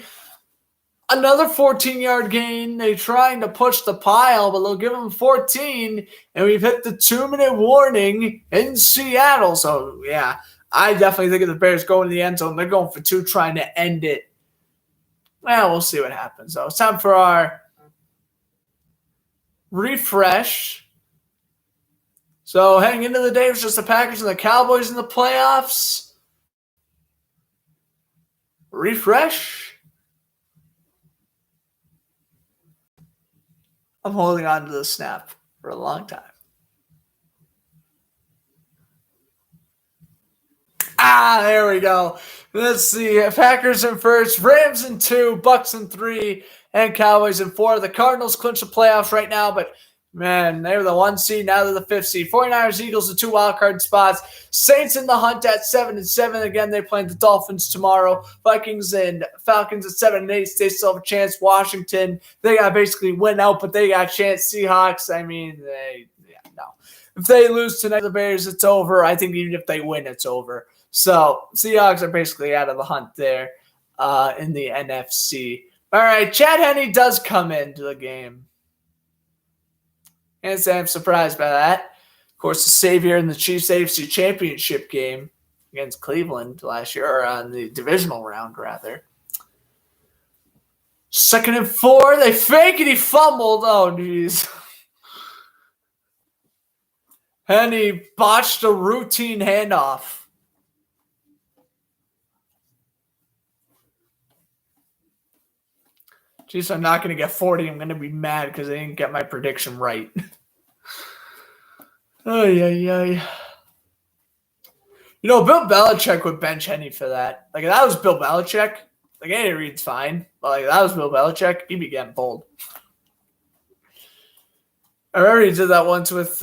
another 14-yard gain. They're trying to push the pile, but they'll give them 14, and we've hit the 2-minute warning in Seattle. So, yeah, I definitely think if the Bears go in the end zone, they're going for 2, trying to end it. Well, we'll see what happens, though. It's time for our refresh. So, heading into the day, it was just the Packers and the Cowboys in the playoffs. Refresh. I'm holding on to the snap for a long time. There we go. Let's see. Packers in first, Rams in 2, Bucks in 3, and Cowboys in 4. The Cardinals clinch the playoffs right now, but man, they were the 1 seed, now they're the 5th seed. 49ers, Eagles, the 2 wildcard spots. Saints in the hunt at 7-7. Again, they play the Dolphins tomorrow. Vikings and Falcons at 7-8. They still have a chance. Washington, they got to basically win out, but they got a chance. Seahawks, I mean, no. If they lose tonight, the Bears, it's over. I think even if they win, it's over. So Seahawks are basically out of the hunt there in the NFC. All right, Chad Henne does come into the game. And I'm surprised by that. Of course, the savior in the Chiefs AFC Championship game against Cleveland last year, or on the divisional round, rather. 2nd and 4. They fake it. He fumbled. Oh, jeez. Henne botched a routine handoff. Jeez, I'm not going to get 40. I'm going to be mad because I didn't get my prediction right. Bill Belichick would bench Henne for that. Like, if that was Bill Belichick, like, Andy Reid's fine. But, like, if that was Bill Belichick, he'd be getting pulled. I remember he did that once with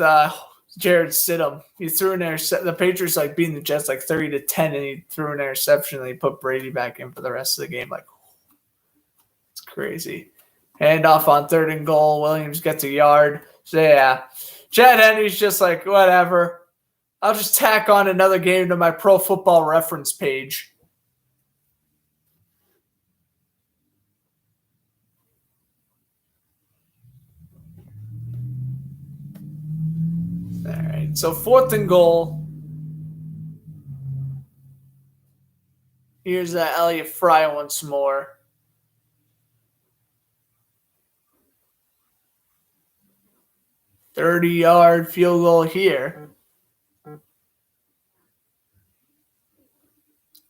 Jared Stidham. He threw an interception. The Patriots, like, beating the Jets, like, 30-10, and he threw an interception, and he put Brady back in for the rest of the game. Like, crazy. Handoff on 3rd and goal. Williams gets a yard. So, yeah. Chad Henne's just like, whatever. I'll just tack on another game to my Pro Football Reference page. All right. So, 4th and goal. Here's that Elliott Fry once more. "30-yard field goal here.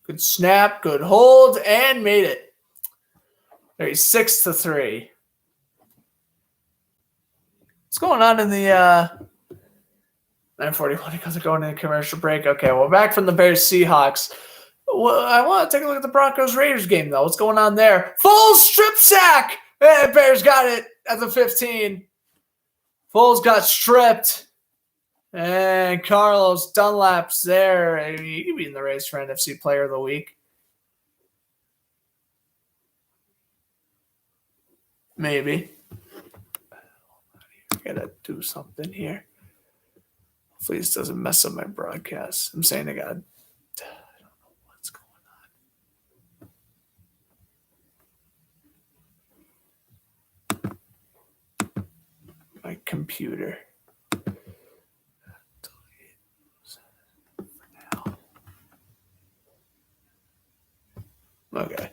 Good snap, good hold, and made it. 36-3. What's going on in the 9:41 because they're going into commercial break? Okay, well, back from the Bears Seahawks. Well, I want to take a look at the Broncos Raiders game, though. What's going on there? Foles strip sack! Bears got it at the 15. Foles got stripped. And Carlos Dunlap's there. He could be in the race for NFC Player of the Week. Maybe. I gotta do something here. Hopefully this doesn't mess up my broadcast. I'm saying I don't know what's going on. My computer. Okay.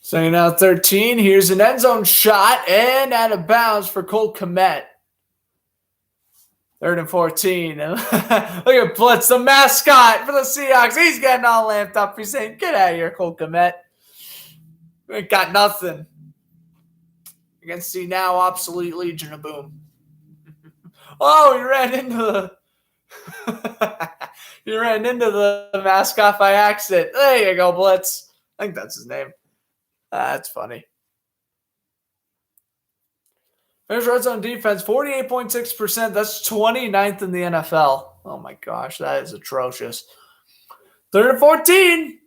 So now 13. Here's an end zone shot and out of bounds for Cole Kmet. 3rd and 14. And look at Blitz, the mascot for the Seahawks. He's getting all lamped up. He's saying, "Get out of here, Cole Kmet." We ain't got nothing against the now obsolete Legion of Boom. Oh, he ran into the mascot by accident. There you go, Blitz. I think that's his name. That's funny. There's red zone defense, 48.6%. That's 29th in the NFL. Oh my gosh, that is atrocious. 3rd and 14.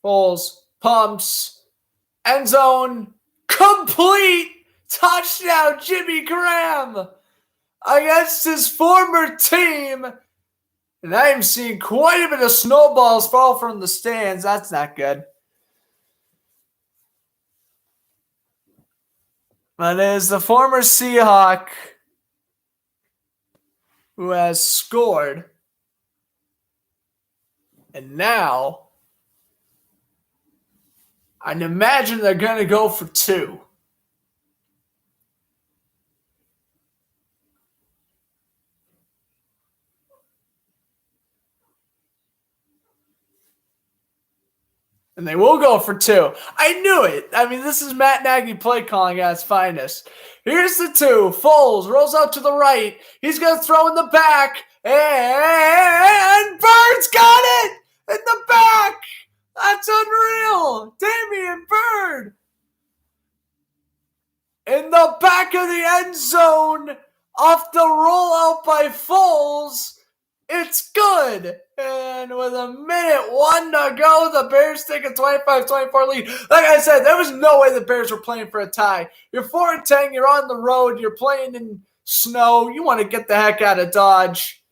Foles pumps. End zone. Complete. Touchdown, Jimmy Graham. Against his former team. And I am seeing quite a bit of snowballs fall from the stands. That's not good. That is the former Seahawk who has scored. And now, I'd imagine they're going to go for 2. And they will go for 2. I knew it. I mean, this is Matt Nagy play calling at its finest. Here's the 2. Foles rolls out to the right. He's going to throw in the back. And Bird's got it in the back. That's unreal. Damian Bird. In the back of the end zone. Off the rollout by Foles. It's good. And with 1:01 to go, the Bears take a 25-24 lead. Like I said, there was no way the Bears were playing for a tie. You're 4-10. You're on the road. You're playing in snow. You want to get the heck out of Dodge.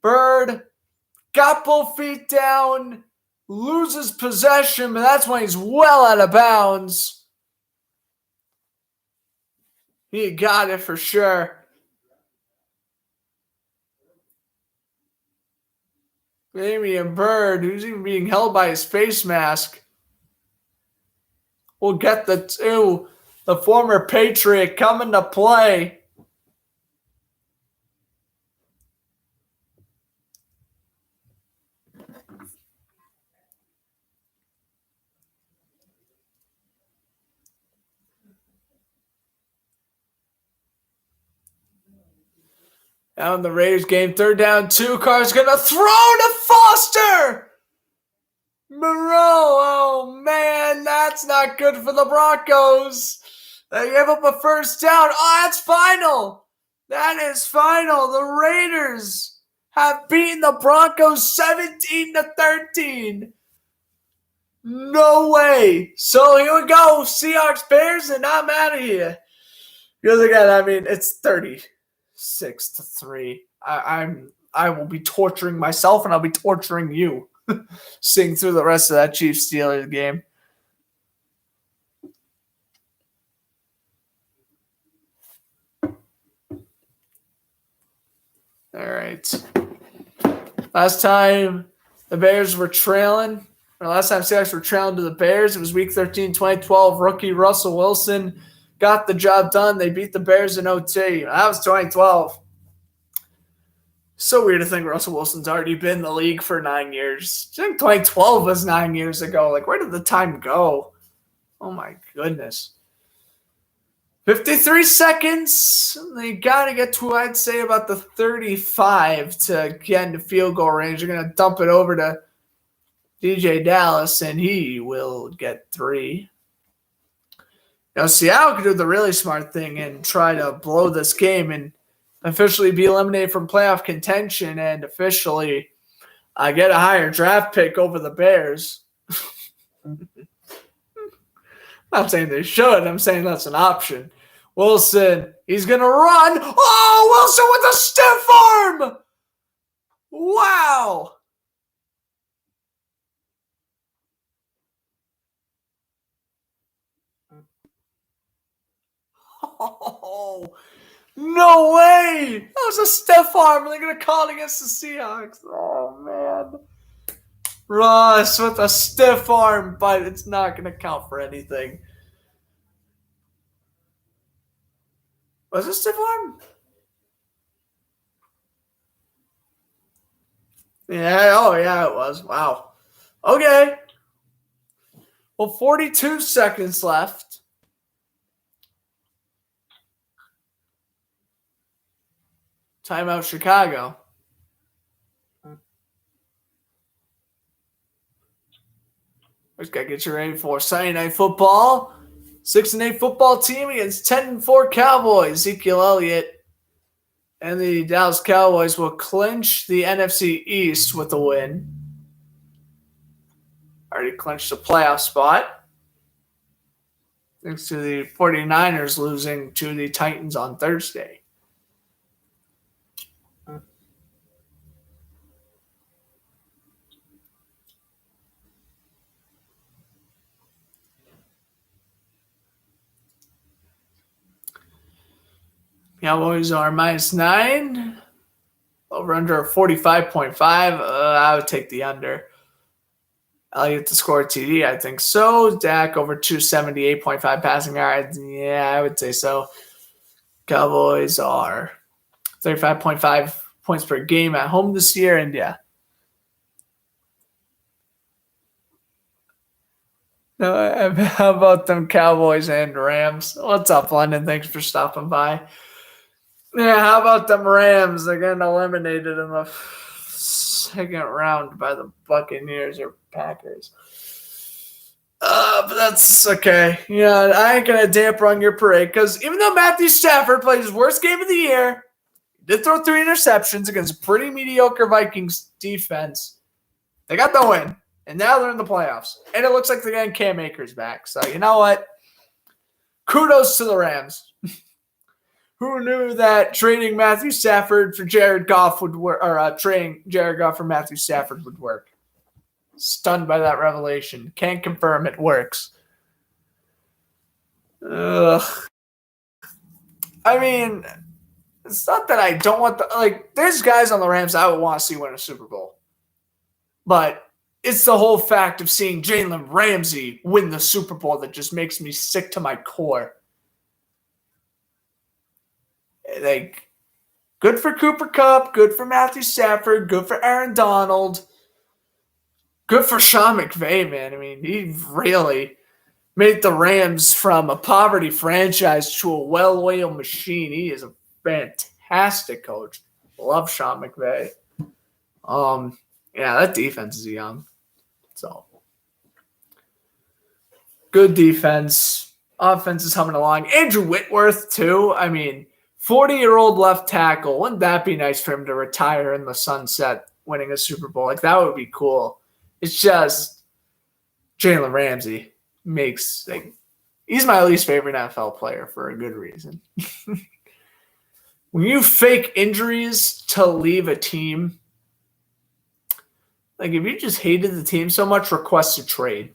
Bird got both feet down, loses possession, but that's when he's well out of bounds. He got it for sure. Damian Bird, who's even being held by his face mask, will get the 2. The former Patriot coming to play. Now in the Raiders game, 3rd down, 2. Carr's going to throw to Foster. Moreau, oh man, that's not good for the Broncos. They gave up a 1st down. Oh, that's final. That is final. The Raiders have beaten the Broncos 17-13. No way. So here we go. Seahawks, Bears, and I'm out of here. Because again, I mean, it's 36-3. I will be torturing myself, and I'll be torturing you seeing through the rest of that Chiefs Steelers game. All right. Last time The Bears were trailing. The last time Seahawks were trailing to the Bears, it was Week 13, 2012. Rookie Russell Wilson got the job done. They beat the Bears in OT. That was 2012. So weird to think Russell Wilson's already been in the league for 9 years. I think 2012 was 9 years ago. Like, where did the time go? Oh, my goodness. 53 seconds. They got to get to, I'd say, about the 35 to get into field goal range. They're going to dump it over to DJ Dallas, and he will get 3. Seattle could do the really smart thing and try to blow this game and officially be eliminated from playoff contention and officially get a higher draft pick over the Bears. I'm not saying they should. I'm saying that's an option. Wilson, he's going to run. Oh, Wilson with a stiff arm. Wow. Oh, no way! That was a stiff arm. They're going to call it against the Seahawks. Oh, man. Russ with a stiff arm, but it's not going to count for anything. Was it a stiff arm? Yeah, oh, yeah, it was. Wow. Okay. Well, 42 seconds left. Timeout Chicago. Just got to get you ready for Sunday Night Football. 6-8 football team against 10-4 Cowboys. Ezekiel Elliott and the Dallas Cowboys will clinch the NFC East with a win. Already clinched a playoff spot. Thanks to the 49ers losing to the Titans on Thursday. Cowboys are -9. Over under 45.5. I would take the under. Elliott to score a TD. I think so. Dak over 278.5 passing yards. Yeah, I would say so. Cowboys are 35.5 points per game at home this year. And yeah. How about them Cowboys and Rams? What's up, London? Thanks for stopping by. Yeah, how about them Rams? They're getting eliminated in the second round by the Buccaneers or Packers. But that's okay. Yeah, I ain't going to damper on your parade because even though Matthew Stafford played his worst game of the year, he did throw 3 interceptions against a pretty mediocre Vikings defense. They got the win, and now they're in the playoffs. And it looks like they're getting Cam Akers back. So you know what? Kudos to the Rams. Who knew that trading Matthew Stafford for Jared Goff would work, or trading Jared Goff for Matthew Stafford would work? Stunned by that revelation. Can't confirm it works. Ugh. I mean, it's not that I don't want there's guys on the Rams I would want to see win a Super Bowl. But it's the whole fact of seeing Jalen Ramsey win the Super Bowl that just makes me sick to my core. Like, good for Cooper Kupp, good for Matthew Stafford, good for Aaron Donald, good for Sean McVay, man. I mean, he really made the Rams from a poverty franchise to a well-oiled machine. He is a fantastic coach. Love Sean McVay. Yeah, that defense is young. So, good defense. Offense is humming along. Andrew Whitworth, too. I mean, 40-year-old left tackle. Wouldn't that be nice for him to retire in the sunset winning a Super Bowl? Like, that would be cool. It's just Jalen Ramsey makes he's my least favorite NFL player for a good reason. When you fake injuries to leave a team, if you just hated the team so much, request a trade.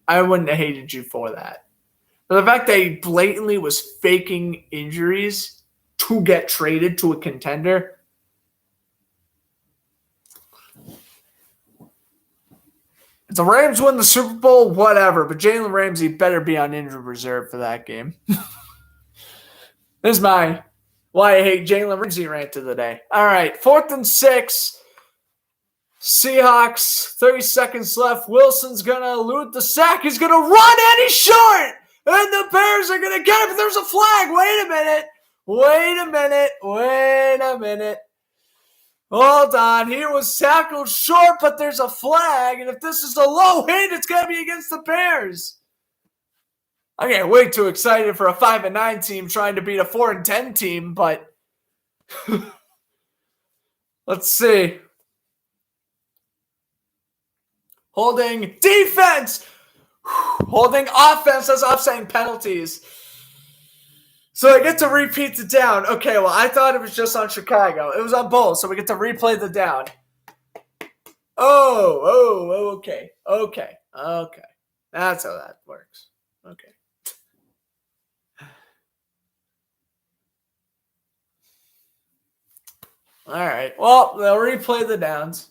I wouldn't have hated you for that. But the fact that he blatantly was faking injuries to get traded to a contender, If the Rams win the Super Bowl, whatever, but Jalen Ramsey better be on injured reserve for that game. This is my why I hate Jalen Ramsey rant of the day. All right, 4th and 6. Seahawks, 30 seconds left. Wilson's going to elude the sack. He's going to run, and he's short. And the Bears are going to get him. But there's a flag. Wait a minute. Hold on. He was tackled short, but there's a flag. And if this is a low hit, it's going to be against the Bears. I get way too excited for a 5-9 team trying to beat a 4-10 team, but let's see. Holding defense. Holding offense. That's offsetting penalties. So I get to repeat the down. Okay, well, I thought it was just on Chicago. It was on both, so we get to replay the down. Okay. That's how that works. Okay. All right. Well, they'll replay the downs.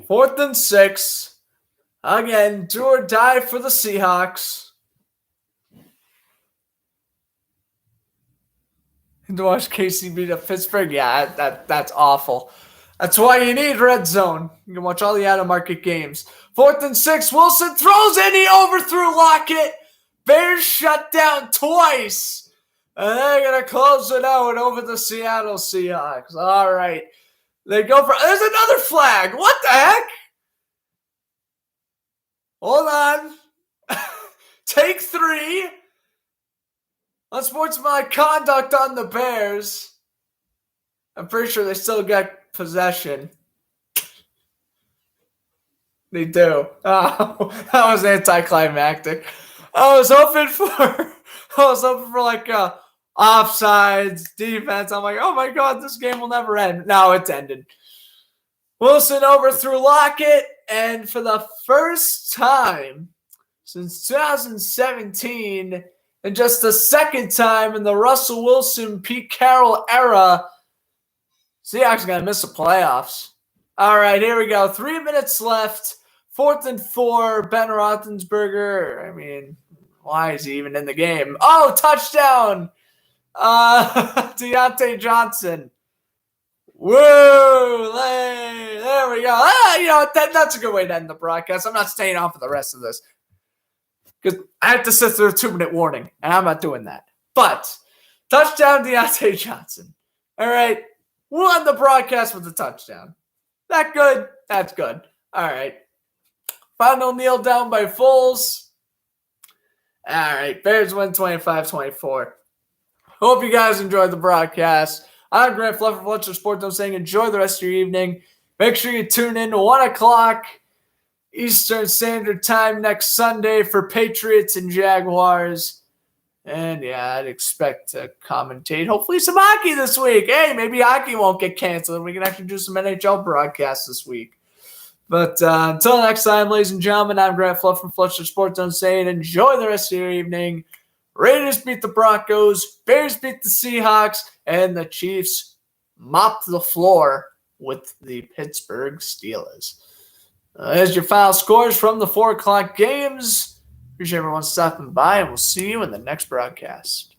4th and 6. Again, do or die for the Seahawks. To watch KC beat up Pittsburgh? Yeah, that's awful. That's why you need Red Zone. You can watch all the out-of-market games. 4th and 6. Wilson throws and he overthrew Lockett. Bears shut down twice. And they're going to close it out over the Seattle Seahawks. All right. They go for... There's another flag. What the heck? Hold on. Take 3. Unsportsmanlike conduct on the Bears. I'm pretty sure they still got possession. They do. Oh, that was anticlimactic. I was hoping for like offsides, defense. I'm like, oh my God, this game will never end. No, it's ended. Wilson overthrew Lockett, and for the first time since 2017, and just the second time in the Russell Wilson, Pete Carroll era, Seahawks are going to miss the playoffs. All right, here we go. 3 minutes left. 4th and 4. Ben Roethlisberger. I mean, why is he even in the game? Oh, touchdown. Deontay Johnson. Woo! There we go. That's a good way to end the broadcast. I'm not staying on for the rest of this, because I have to sit through a 2-minute warning, and I'm not doing that. But, touchdown Deontay Johnson. All right, we'll end the broadcast with a touchdown. That good? That's good. All right. Final kneel down by Foles. All right, Bears win 25-24. Hope you guys enjoyed the broadcast. I'm Grant Fluff from Fletcher Sports. I'm saying enjoy the rest of your evening. Make sure you tune in to 1 o'clock Eastern Standard Time next Sunday for Patriots and Jaguars. And yeah, I'd expect to commentate hopefully some hockey this week. Hey, maybe hockey won't get canceled and we can actually do some NHL broadcasts this week. But until next time, ladies and gentlemen, I'm Grant Fluff from Fletcher Sports Zone saying enjoy the rest of your evening. Raiders beat the Broncos, Bears beat the Seahawks, and the Chiefs mopped the floor with the Pittsburgh Steelers. There's your final scores from the 4 o'clock games. Appreciate everyone stopping by, and we'll see you in the next broadcast.